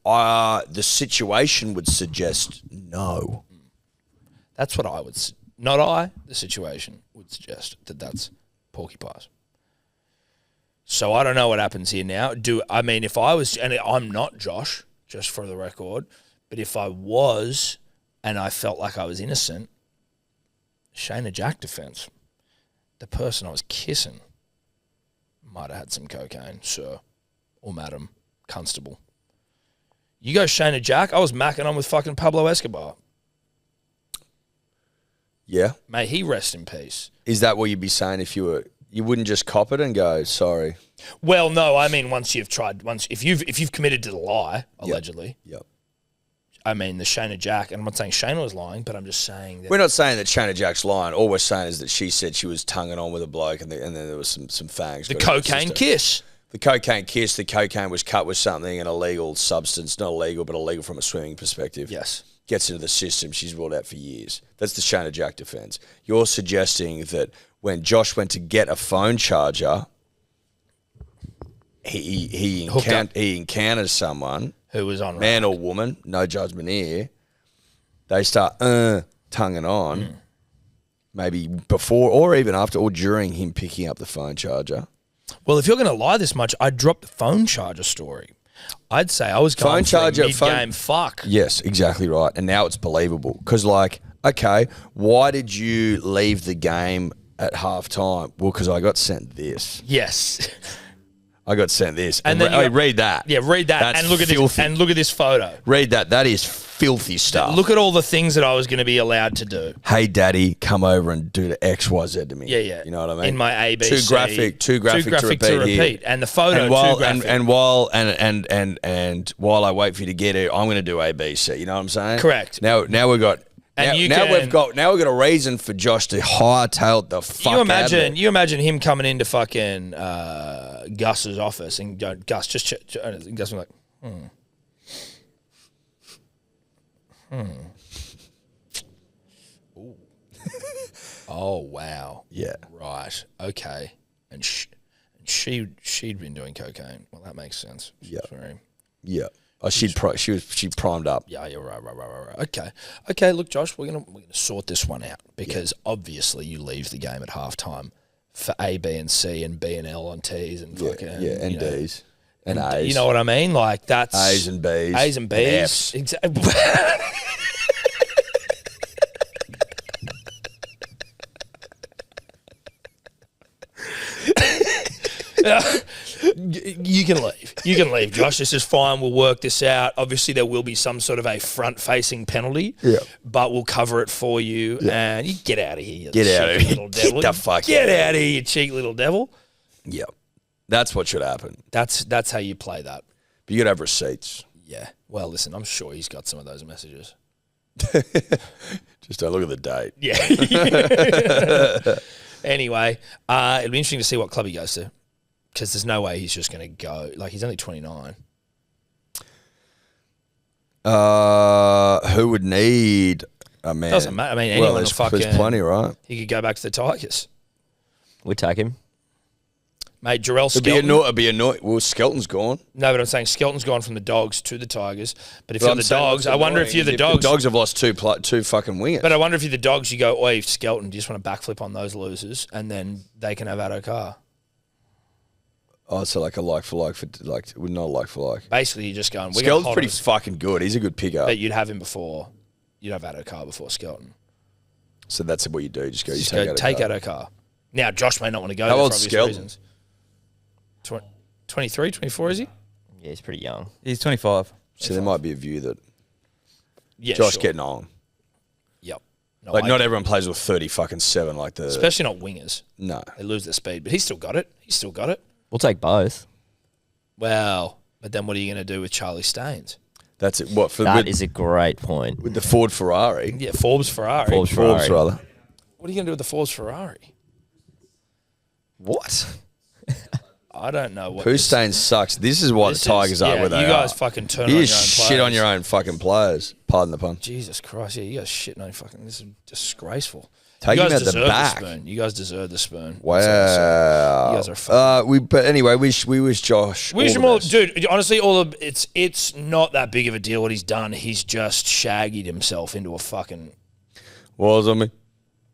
The situation would suggest no. That's what I would... the situation would suggest that that's porky pies. So I don't know what happens here now. If I was... And I'm not Josh, just for the record, but if I was and I felt like I was innocent, Shayna Jack defence, the person I was kissing might have had some cocaine, sir, or madam, constable. You go Shayna Jack, I was macking on with fucking Pablo Escobar. Yeah. May he rest in peace. Is that what you'd be saying if you wouldn't just cop it and go, sorry? Well, no, I mean if you've committed to the lie, allegedly. Yep. I mean, the Shayna Jack, and I'm not saying Shayna was lying, but I'm just saying that... We're not saying that Shayna Jack's lying. All we're saying is that she said she was tonguing on with a bloke and then there was some fangs. The cocaine kiss. The cocaine kiss, the cocaine was cut with something, an illegal substance, not illegal, but illegal from a swimming perspective. Yes. Gets into the system. She's ruled out for years. That's the Shayna Jack defence. You're suggesting that when Josh went to get a phone charger, he encounters someone... Who was on man or woman, no judgment here. They start tonguing on, maybe before or even after or during him picking up the phone charger. Well, if you're going to lie this much, I'd drop the phone charger story. I'd say I was going for a mid-game fuck. Yes, exactly right. And now it's believable. Because, okay, why did you leave the game at halftime? Well, because I got sent this. Yes. I got sent this. And then read that. Yeah, read that. That's and look at filthy. this. And look at this photo. Read that. That is filthy stuff. Look at all the things that I was going to be allowed to do. Hey, Daddy, come over and do the X, Y, Z to me. Yeah, yeah. You know what I mean? In my ABC. Too graphic to repeat here. And the photo while, too graphic. And while I wait for you to get it, I'm going to do ABC. You know what I'm saying? Correct. Now we've got. Now we've got a reason for Josh to hightail the fuck out of it. You imagine him coming into fucking Gus's office and going, Gus, just check. And Gus was like, Ooh. Oh wow. Yeah. Right. Okay. And she'd been doing cocaine. Well, that makes sense. Yeah. Very. Yeah. Oh, she primed up. Yeah, you're right. Okay. Look, Josh, we're gonna sort this one out because obviously you leave the game at halftime for A, B, and C, and B and L and T's and fucking and D's and A's. You know what I mean? Like that's A's and B's. A's and B's. Exactly. You can leave. You can leave, Josh. This is fine. We'll work this out. Obviously, there will be some sort of a front-facing penalty, but we'll cover it for you. Yeah. And you get out of here. Get out of here. Little devil. Get the fuck Get out of here, you cheeky little devil. Yep. That's what should happen. That's how you play that. But you got to have receipts. Yeah. Well, listen, I'm sure he's got some of those messages. Just don't look at the date. Yeah. Anyway, it'll be interesting to see what club he goes to. Because there's no way he's just going to go. Like, he's only 29. Who would need a man? Doesn't matter. I mean, anyone will fucking... There's plenty, right? He could go back to the Tigers. We'd take him. Mate, Jarrell Skelton. It'd be annoying. Well, Skelton's gone. No, but I'm saying Skelton's gone from the Dogs to the Tigers. But if you're the Dogs, I wonder if you're the Dogs. The Dogs have lost two fucking wingers. But I wonder if you're the Dogs, you go, oi, Skelton, do you just want to backflip on those losers? And then they can have Addo-Carr. Oh, so like a like for not a like for like. Basically, you're just going. Skelton's pretty fucking good. He's a good pickup. But you'd have him before. You'd have Addo-Carr before Skelton. So that's what you do. Just go. Take Addo-Carr. Now, Josh may not want to go. How there old's for obvious Skelton? reasons. 23, 24, is he? Yeah, he's pretty young. He's 25. So there might be a view that Yeah, Josh sure. getting on. Yep. No, Like, not everyone plays with 30-7 like the... especially not wingers. No. They lose their speed. But he's still got it. We'll take both. Well, but then what are you going to do with Charlie Staines? That's it. What for? That is a great point. With the Ford Ferrari. Yeah, Forbes Ferrari. Forbes Ferrari. rather. What are you going to do with the Forbes Ferrari? What? I don't know. What Pooh Staines sucks. This is why the Tigers are where they you are. guys fucking turn You on your own just players. shit on your own fucking players. Pardon the pun. Jesus Christ, yeah, you guys shitting on your fucking... This is disgraceful. Take you him guys out the deserve back. spoon. You guys deserve the spoon. Wow. You guys are fucking... But anyway, we wish Josh We wish all him the all, best. dude. Honestly, it's not that big of a deal what he's done. He's just shaggied himself into a fucking Was on me.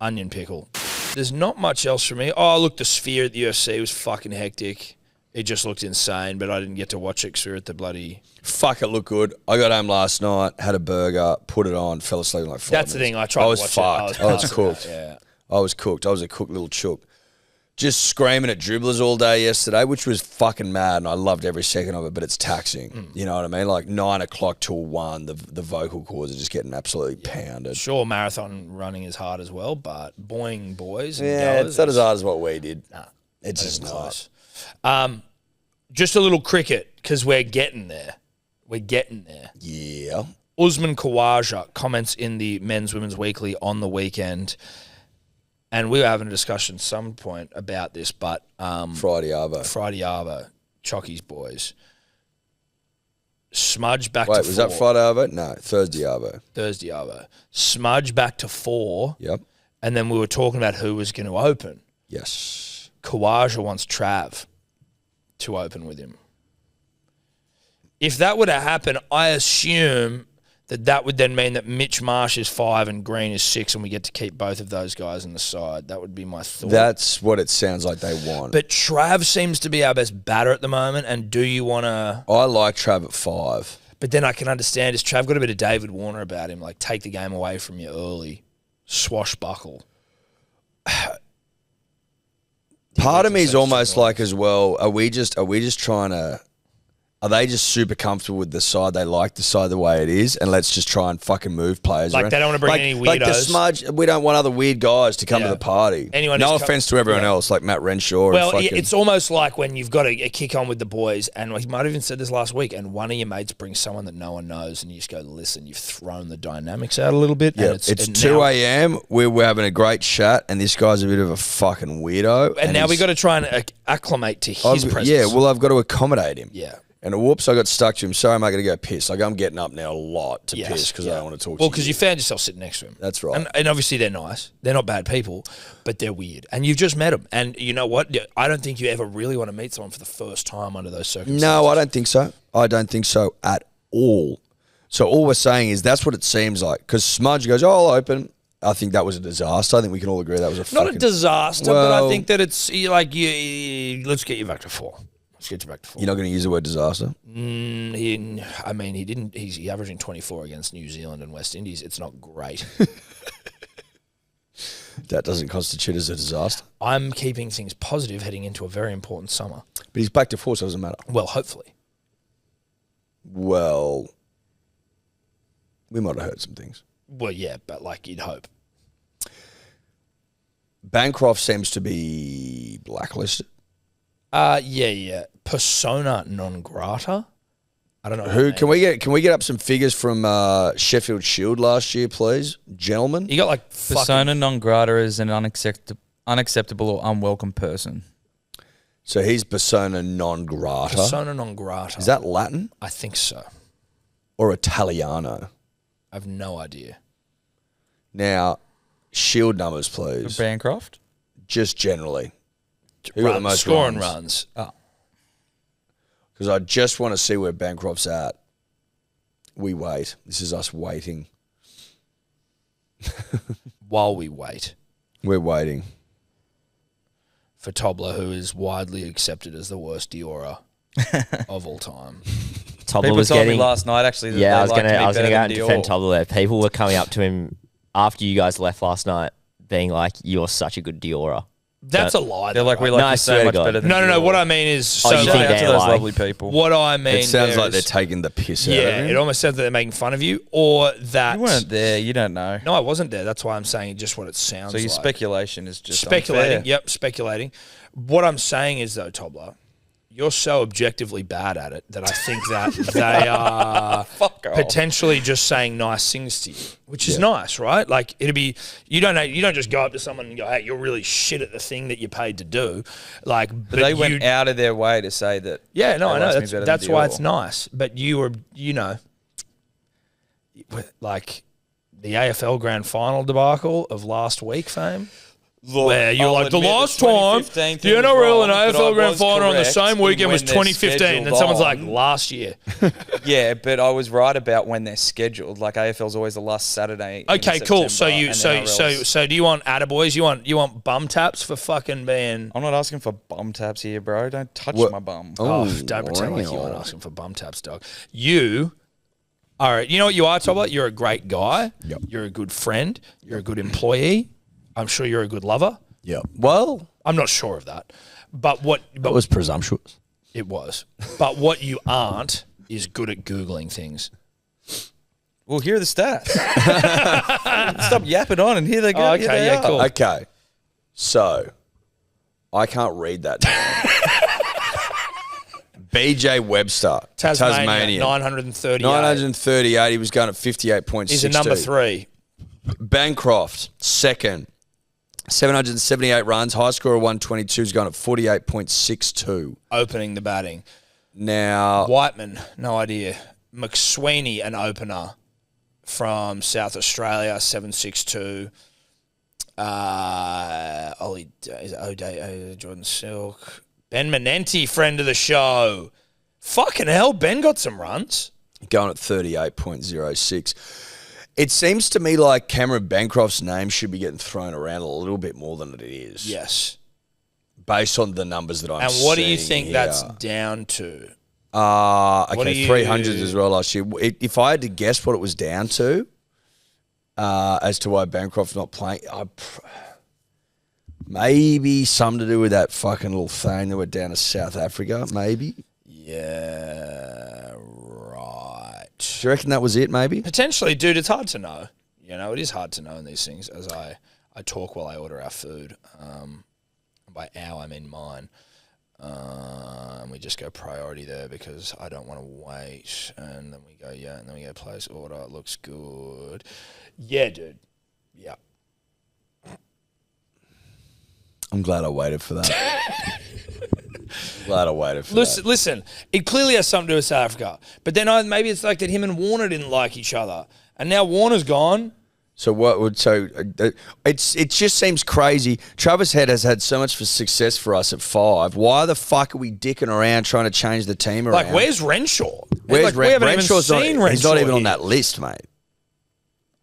onion pickle. There's not much else for me. Oh, look, the Sphere at the UFC was fucking hectic. It just looked insane, but I didn't get to watch it because we were at the bloody... Fuck, it looked good. I got home last night, had a burger, put it on, fell asleep in like 5 That's the minutes. thing. I tried to watch fucked. it. I was cooked. Yeah. I was cooked. I was a cooked little chook. Just screaming at dribblers all day yesterday, which was fucking mad, and I loved every second of it, but it's taxing. You know what I mean? Like 9 o'clock till 1, the vocal cords are just getting absolutely pounded. Sure, marathon running is hard as well, but boing, boys. And Yeah, goers, it's not as hard as what we did. Nah, It's just even not. close. Just a little cricket, because we're getting there. We're getting there. Yeah. Usman Khawaja comments in the Men's Women's Weekly on the weekend, and we were having a discussion at some point about this, but Friday Arvo. Friday Arvo, Chocky's boys, Smudge back Wait, to was 4. that Friday Arvo? No, Thursday Arvo. Thursday Arvo. Smudge back to 4, Yep. and then we were talking about who was going to open. Yes. Khawaja wants Trav to open with him. If that were to happen, I assume that would then mean that Mitch Marsh is 5 and Green is 6, and we get to keep both of those guys on the side. That would be my thought. That's what it sounds like they want. But Trav seems to be our best batter at the moment, and do you want to... I like Trav at 5. But then I can understand, is Trav got a bit of David Warner about him, like take the game away from you early, swashbuckle. Part of me is such almost noise. like as well, are we just trying to, are they just super comfortable with the side? They like the side the way it is, and let's just try and fucking move players Like around. they don't wanna bring any Like the weirdos. Smudge, we don't want other weird guys to come to Yeah. the party. Anyone no who's offense to everyone yeah. else, like Matt Renshaw. Well, and fucking, it's almost like when you've got a kick on with the boys, and we might have even said this last week, and one of your mates brings someone that no one knows, and you just go, listen, you've thrown the dynamics out a little bit. yeah, and it's and 2 now- a.m. We're having a great chat, and this guy's a bit of a fucking weirdo. And now we he's- got to try and acclimate to his presence. Yeah, well, I've got to accommodate him. Yeah. And whoops, I got stuck to him. Sorry, I'm not going to go piss. Like, I'm getting up now a lot to Yes, piss because I yeah. don't want to talk to Well, you. because you found yourself sitting next to him. That's right. And obviously they're nice. They're not bad people, but they're weird. And you've just met them. And you know what? I don't think you ever really want to meet someone for the first time under those circumstances. No, I don't think so. I don't think so at all. So all we're saying is that's what it seems like. Because Smudge goes, oh, I'll open. I think that was a disaster. I think we can all agree that was a Not fucking... a disaster, but I Well- think that it's like, let's get you back to 4. Let's get you back to 4. You're not going to use the word disaster? He didn't. He's averaging 24 against New Zealand and West Indies. It's not great. That doesn't constitute as a disaster. I'm keeping things positive heading into a very important summer. But he's back to 4, so it doesn't matter. Well, hopefully. Well, we might have heard some things. Well, yeah, but like you'd hope. Bancroft seems to be blacklisted. Yeah. Persona non grata. I don't know. Who can we get up some figures from Sheffield Shield last year, please, gentlemen? You got like Persona non grata is an unacceptable or unwelcome person. So he's persona non grata. persona non grata. Is that Latin I think so. or Italiano? I have no idea. Now, Shield numbers, please. Bancroft? Just generally. Who got the most scoring runs? runs. Because I just want to see where Bancroft's at. We wait. This is us waiting. While we wait We're waiting. for Tobler, who is widely accepted as the worst Diora of all time. Tobler People was told getting. me last night actually that Yeah, I they was liked gonna me go better out than and defend Dior. Tobler there. People were coming up to him after you guys left last night, being like, "You're such a good Diora." That's a lie. They're though, like, we right? like No, I you swear so to much God. better than No. you. What I mean is, Oh, so you Shout think out to they're those lying? lovely people. what I mean. It sounds like there's- they're taking the piss out Yeah, of him. it almost sounds that they're making fun of you, or that You weren't there. You don't know. No, I wasn't there. That's why I'm saying just what it sounds So your like. speculation is just Speculating. unfair. Yep, speculating. What I'm saying is, though, Tobler, you're so objectively bad at it that I think that they are Fuck off. potentially just saying nice things to you, which is nice, right? Like it'd be you don't just go up to someone and go, "Hey, you're really shit at the thing that you're paid to do." Like, but They went out of their way to say that. Yeah, no, they I know. liked me That's, better that's than why Dior. it's nice. But you were, like the AFL Grand Final debacle of last week, fame. Where you're I'll like, the admit last the time 2015 the thing was NRL and wrong, but I AFL Grand was Final on the correct same in weekend was when they're 2015. And then someone's like, scheduled last year. Yeah, but I was right about when they're scheduled. Like AFL's always the last Saturday. in Okay, cool. So September, you, and so NRL's do you want attaboys? You want bum taps for fucking being? I'm not asking for bum taps here, bro. Don't touch What? my bum. Oh, don't pretend like you weren't asking for bum taps, dog. You are. You know what you are, Tobler? You're a great guy. Yep. You're a good friend. You're a good employee. I'm sure you're a good lover. Yeah. Well, I'm not sure of that, but that was presumptuous. it was. But what you aren't is good at Googling things. Well, here are the stats. Stop yapping on, and here they go. Oh, Here okay, they yeah, are. cool. Okay. So, I can't read that now. BJ Webster, Tasmania, Tasmanian. 938. 938. He was going at 58.62. He's a number 3. Bancroft, second. 778 runs. High score of 122. He's going at 48.62. Opening the batting. Now, Whiteman, no idea. McSweeney, an opener from South Australia, 762. Ollie, is it O'Day, Jordan Silk. Ben Menenti, friend of the show. Fucking hell, Ben got some runs. going at 38.06. It seems to me like Cameron Bancroft's name should be getting thrown around a little bit more than it is. Yes. Based on the numbers that I'm seeing. And what do you think here. that's down to? Okay, What do you- 300s as well last year. If I had to guess what it was down to, as to why Bancroft's not playing, maybe something to do with that fucking little thing that went down to South Africa, maybe. Yeah, right. Do you reckon that was it, maybe? Potentially, dude, it's hard to know. You know, it is hard to know in these things as I talk while I order our food. By our, I mean mine. And we just go priority there because I don't want to wait. And then we go, and then we go place order. It looks good. Yeah, dude. Yeah. I'm glad I waited for that. Glad I waited for that. Listen, it clearly has something to do with South Africa. But then maybe it's like that him and Warner didn't like each other. And now Warner's gone. So what would it just seems crazy. Travis Head has had so much success for us at 5. Why the fuck are we dicking around trying to change the team around? Like, where's Renshaw? Where's we haven't even Renshaw's seen not, Renshaw. he's not even on here. that list, mate.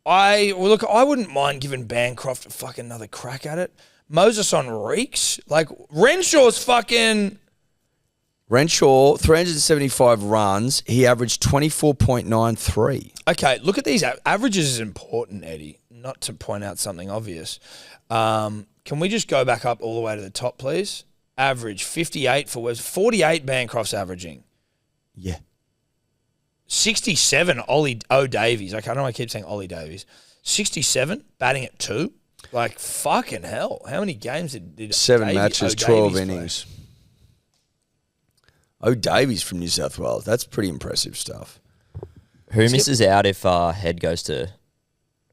I wouldn't mind giving Bancroft a fucking another crack at it. Moses on Reeks, like Renshaw's fucking. Renshaw, 375 runs. He averaged 24.93. Okay, look at these averages is important, Eddie. Not to point out something obvious. Can we just go back up all the way to the top, please? Average 58 for Webs, 48 Bancroft's averaging. Yeah. 67 Ollie Davies. Okay, I know I keep saying Ollie Davies. 67 batting at 2. Like fucking hell! How many games did 7 Davies, matches, Davies 12 play? innings. Davies from New South Wales. That's pretty impressive stuff. Who misses out if Head goes to,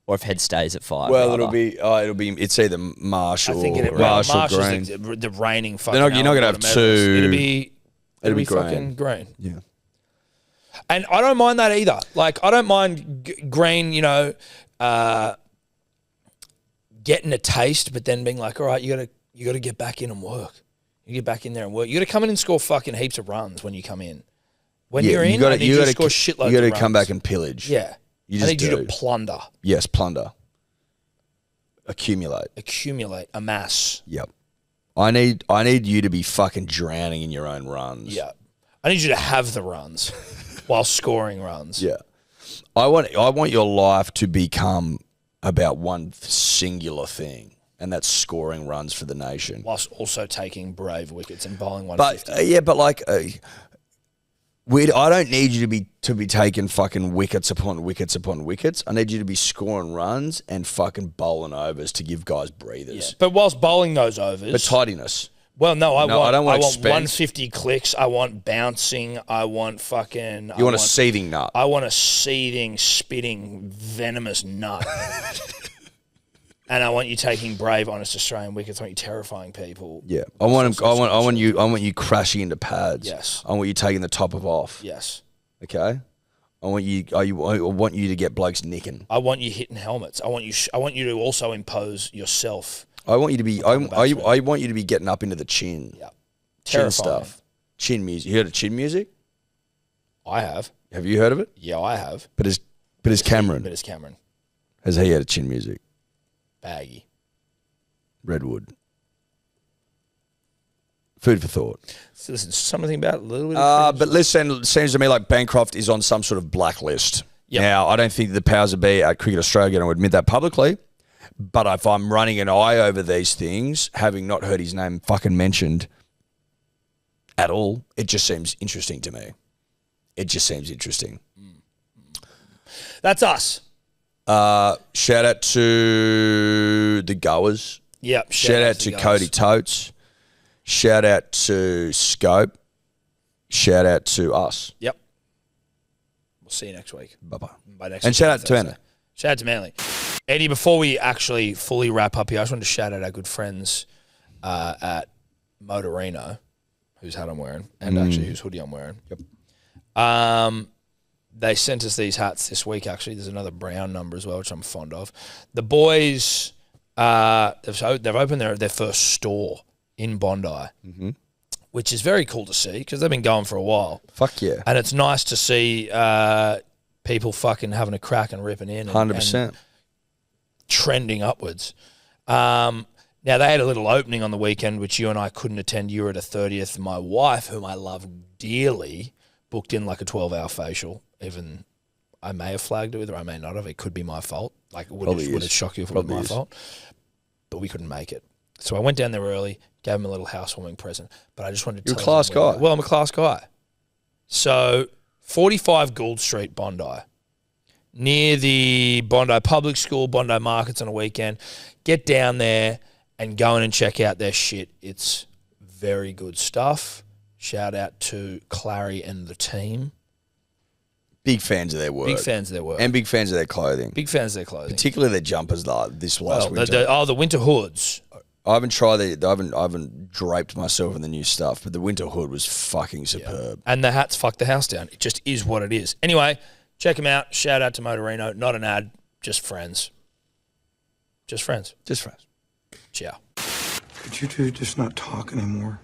or if Head stays at 5? Well, rather? it's either Marshall I think or Marshall Green. The reigning fucking. You're not gonna have medalist. two. It'll be Green. fucking Green. Yeah. And I don't mind that either. Like I don't mind Green. You know, getting a taste, but then being like, all right, you gotta get back in and work. You get back in there and work. You got to come in and score fucking heaps of runs when you come in. When you're in, I need you to score shitloads You of got to runs. come back and pillage. Yeah. You I just need you do. to plunder, Yes, plunder. Accumulate. amass. Yep. I need you to be fucking drowning in your own runs. Yeah. I need you to have the runs while scoring runs. Yeah. I want your life to become about one singular thing. and that's scoring runs for the nation. Whilst also taking brave wickets and bowling But 150. I don't need you to be taking fucking wickets upon wickets upon wickets. I need you to be scoring runs and fucking bowling overs to give guys breathers. Yeah. But whilst bowling those overs, But tidiness. well, no, I want don't want 150 clicks. I want bouncing. I want fucking. You want a seething nut. I want a seething, spitting, venomous nut. And I want you taking brave, honest Australian wickets. I want you terrifying people. Yeah, I want you crashing into pads. Yes. I want you taking the top off. Yes. Okay. I want you to get blokes nicking. I want you hitting helmets. I want you to also impose yourself. I want you to be. I want you to be getting up into the chin. Yeah. Chin Terrifying. stuff. Chin music. You heard of chin music? I have. Have you heard of it? Yeah, I have. But is Cameron? But it's Cameron. Has he had a chin music? Baggy. Redwood. Food for thought. So listen, something about a little bit. But listen, it seems to me like Bancroft is on some sort of blacklist. Yep. Now, I don't think the powers that be at Cricket Australia are going to admit that publicly. But if I'm running an eye over these things, having not heard his name fucking mentioned at all, it just seems interesting to me. It just seems interesting. That's us. Shout out to the Goers. Yep. Shout out to Cody Totes. Shout out to Scope. Shout out to us. Yep. We'll see you next week. Bye-bye. By next And week, shout out to Anna. Shout out to Manly. Eddie, before we actually fully wrap up here, I just wanted to shout out our good friends at Motorino, whose hat I'm wearing, and actually whose hoodie I'm wearing. Yep. They sent us these hats this week, actually. There's another brown number as well, which I'm fond of. The boys, they've opened their first store in Bondi, which is very cool to see because they've been going for a while. Fuck yeah. And it's nice to see people fucking having a crack and ripping in. 100%. And trending upwards. Now, they had a little opening on the weekend, which you and I couldn't attend. You were at a 30th. My wife, whom I love dearly, booked in like a 12-hour facial. Even I may have flagged it with her, I may not have. It could be my fault. Like, would it shock you if it was my fault? But we couldn't make it. So I went down there early, gave him a little housewarming present. But I just wanted to You're a class guy. Well, I'm a class guy. So 45 Gould Street, Bondi. Near the Bondi Public School, Bondi Markets on a weekend. Get down there and go in and check out their shit. It's very good stuff. Shout out to Clary and the team. Big fans of their work. Big fans of their work. And big fans of their clothing. Big fans of their clothing. Particularly their jumpers this last winter. The winter hoods. I haven't tried I haven't draped myself in the new stuff, but the winter hood was fucking superb. Yeah. And the hats fuck the house down. It just is what it is. Anyway, check them out. Shout out to Motorino. Not an ad, just friends. Just friends. Just friends. Ciao. Could you two just not talk anymore?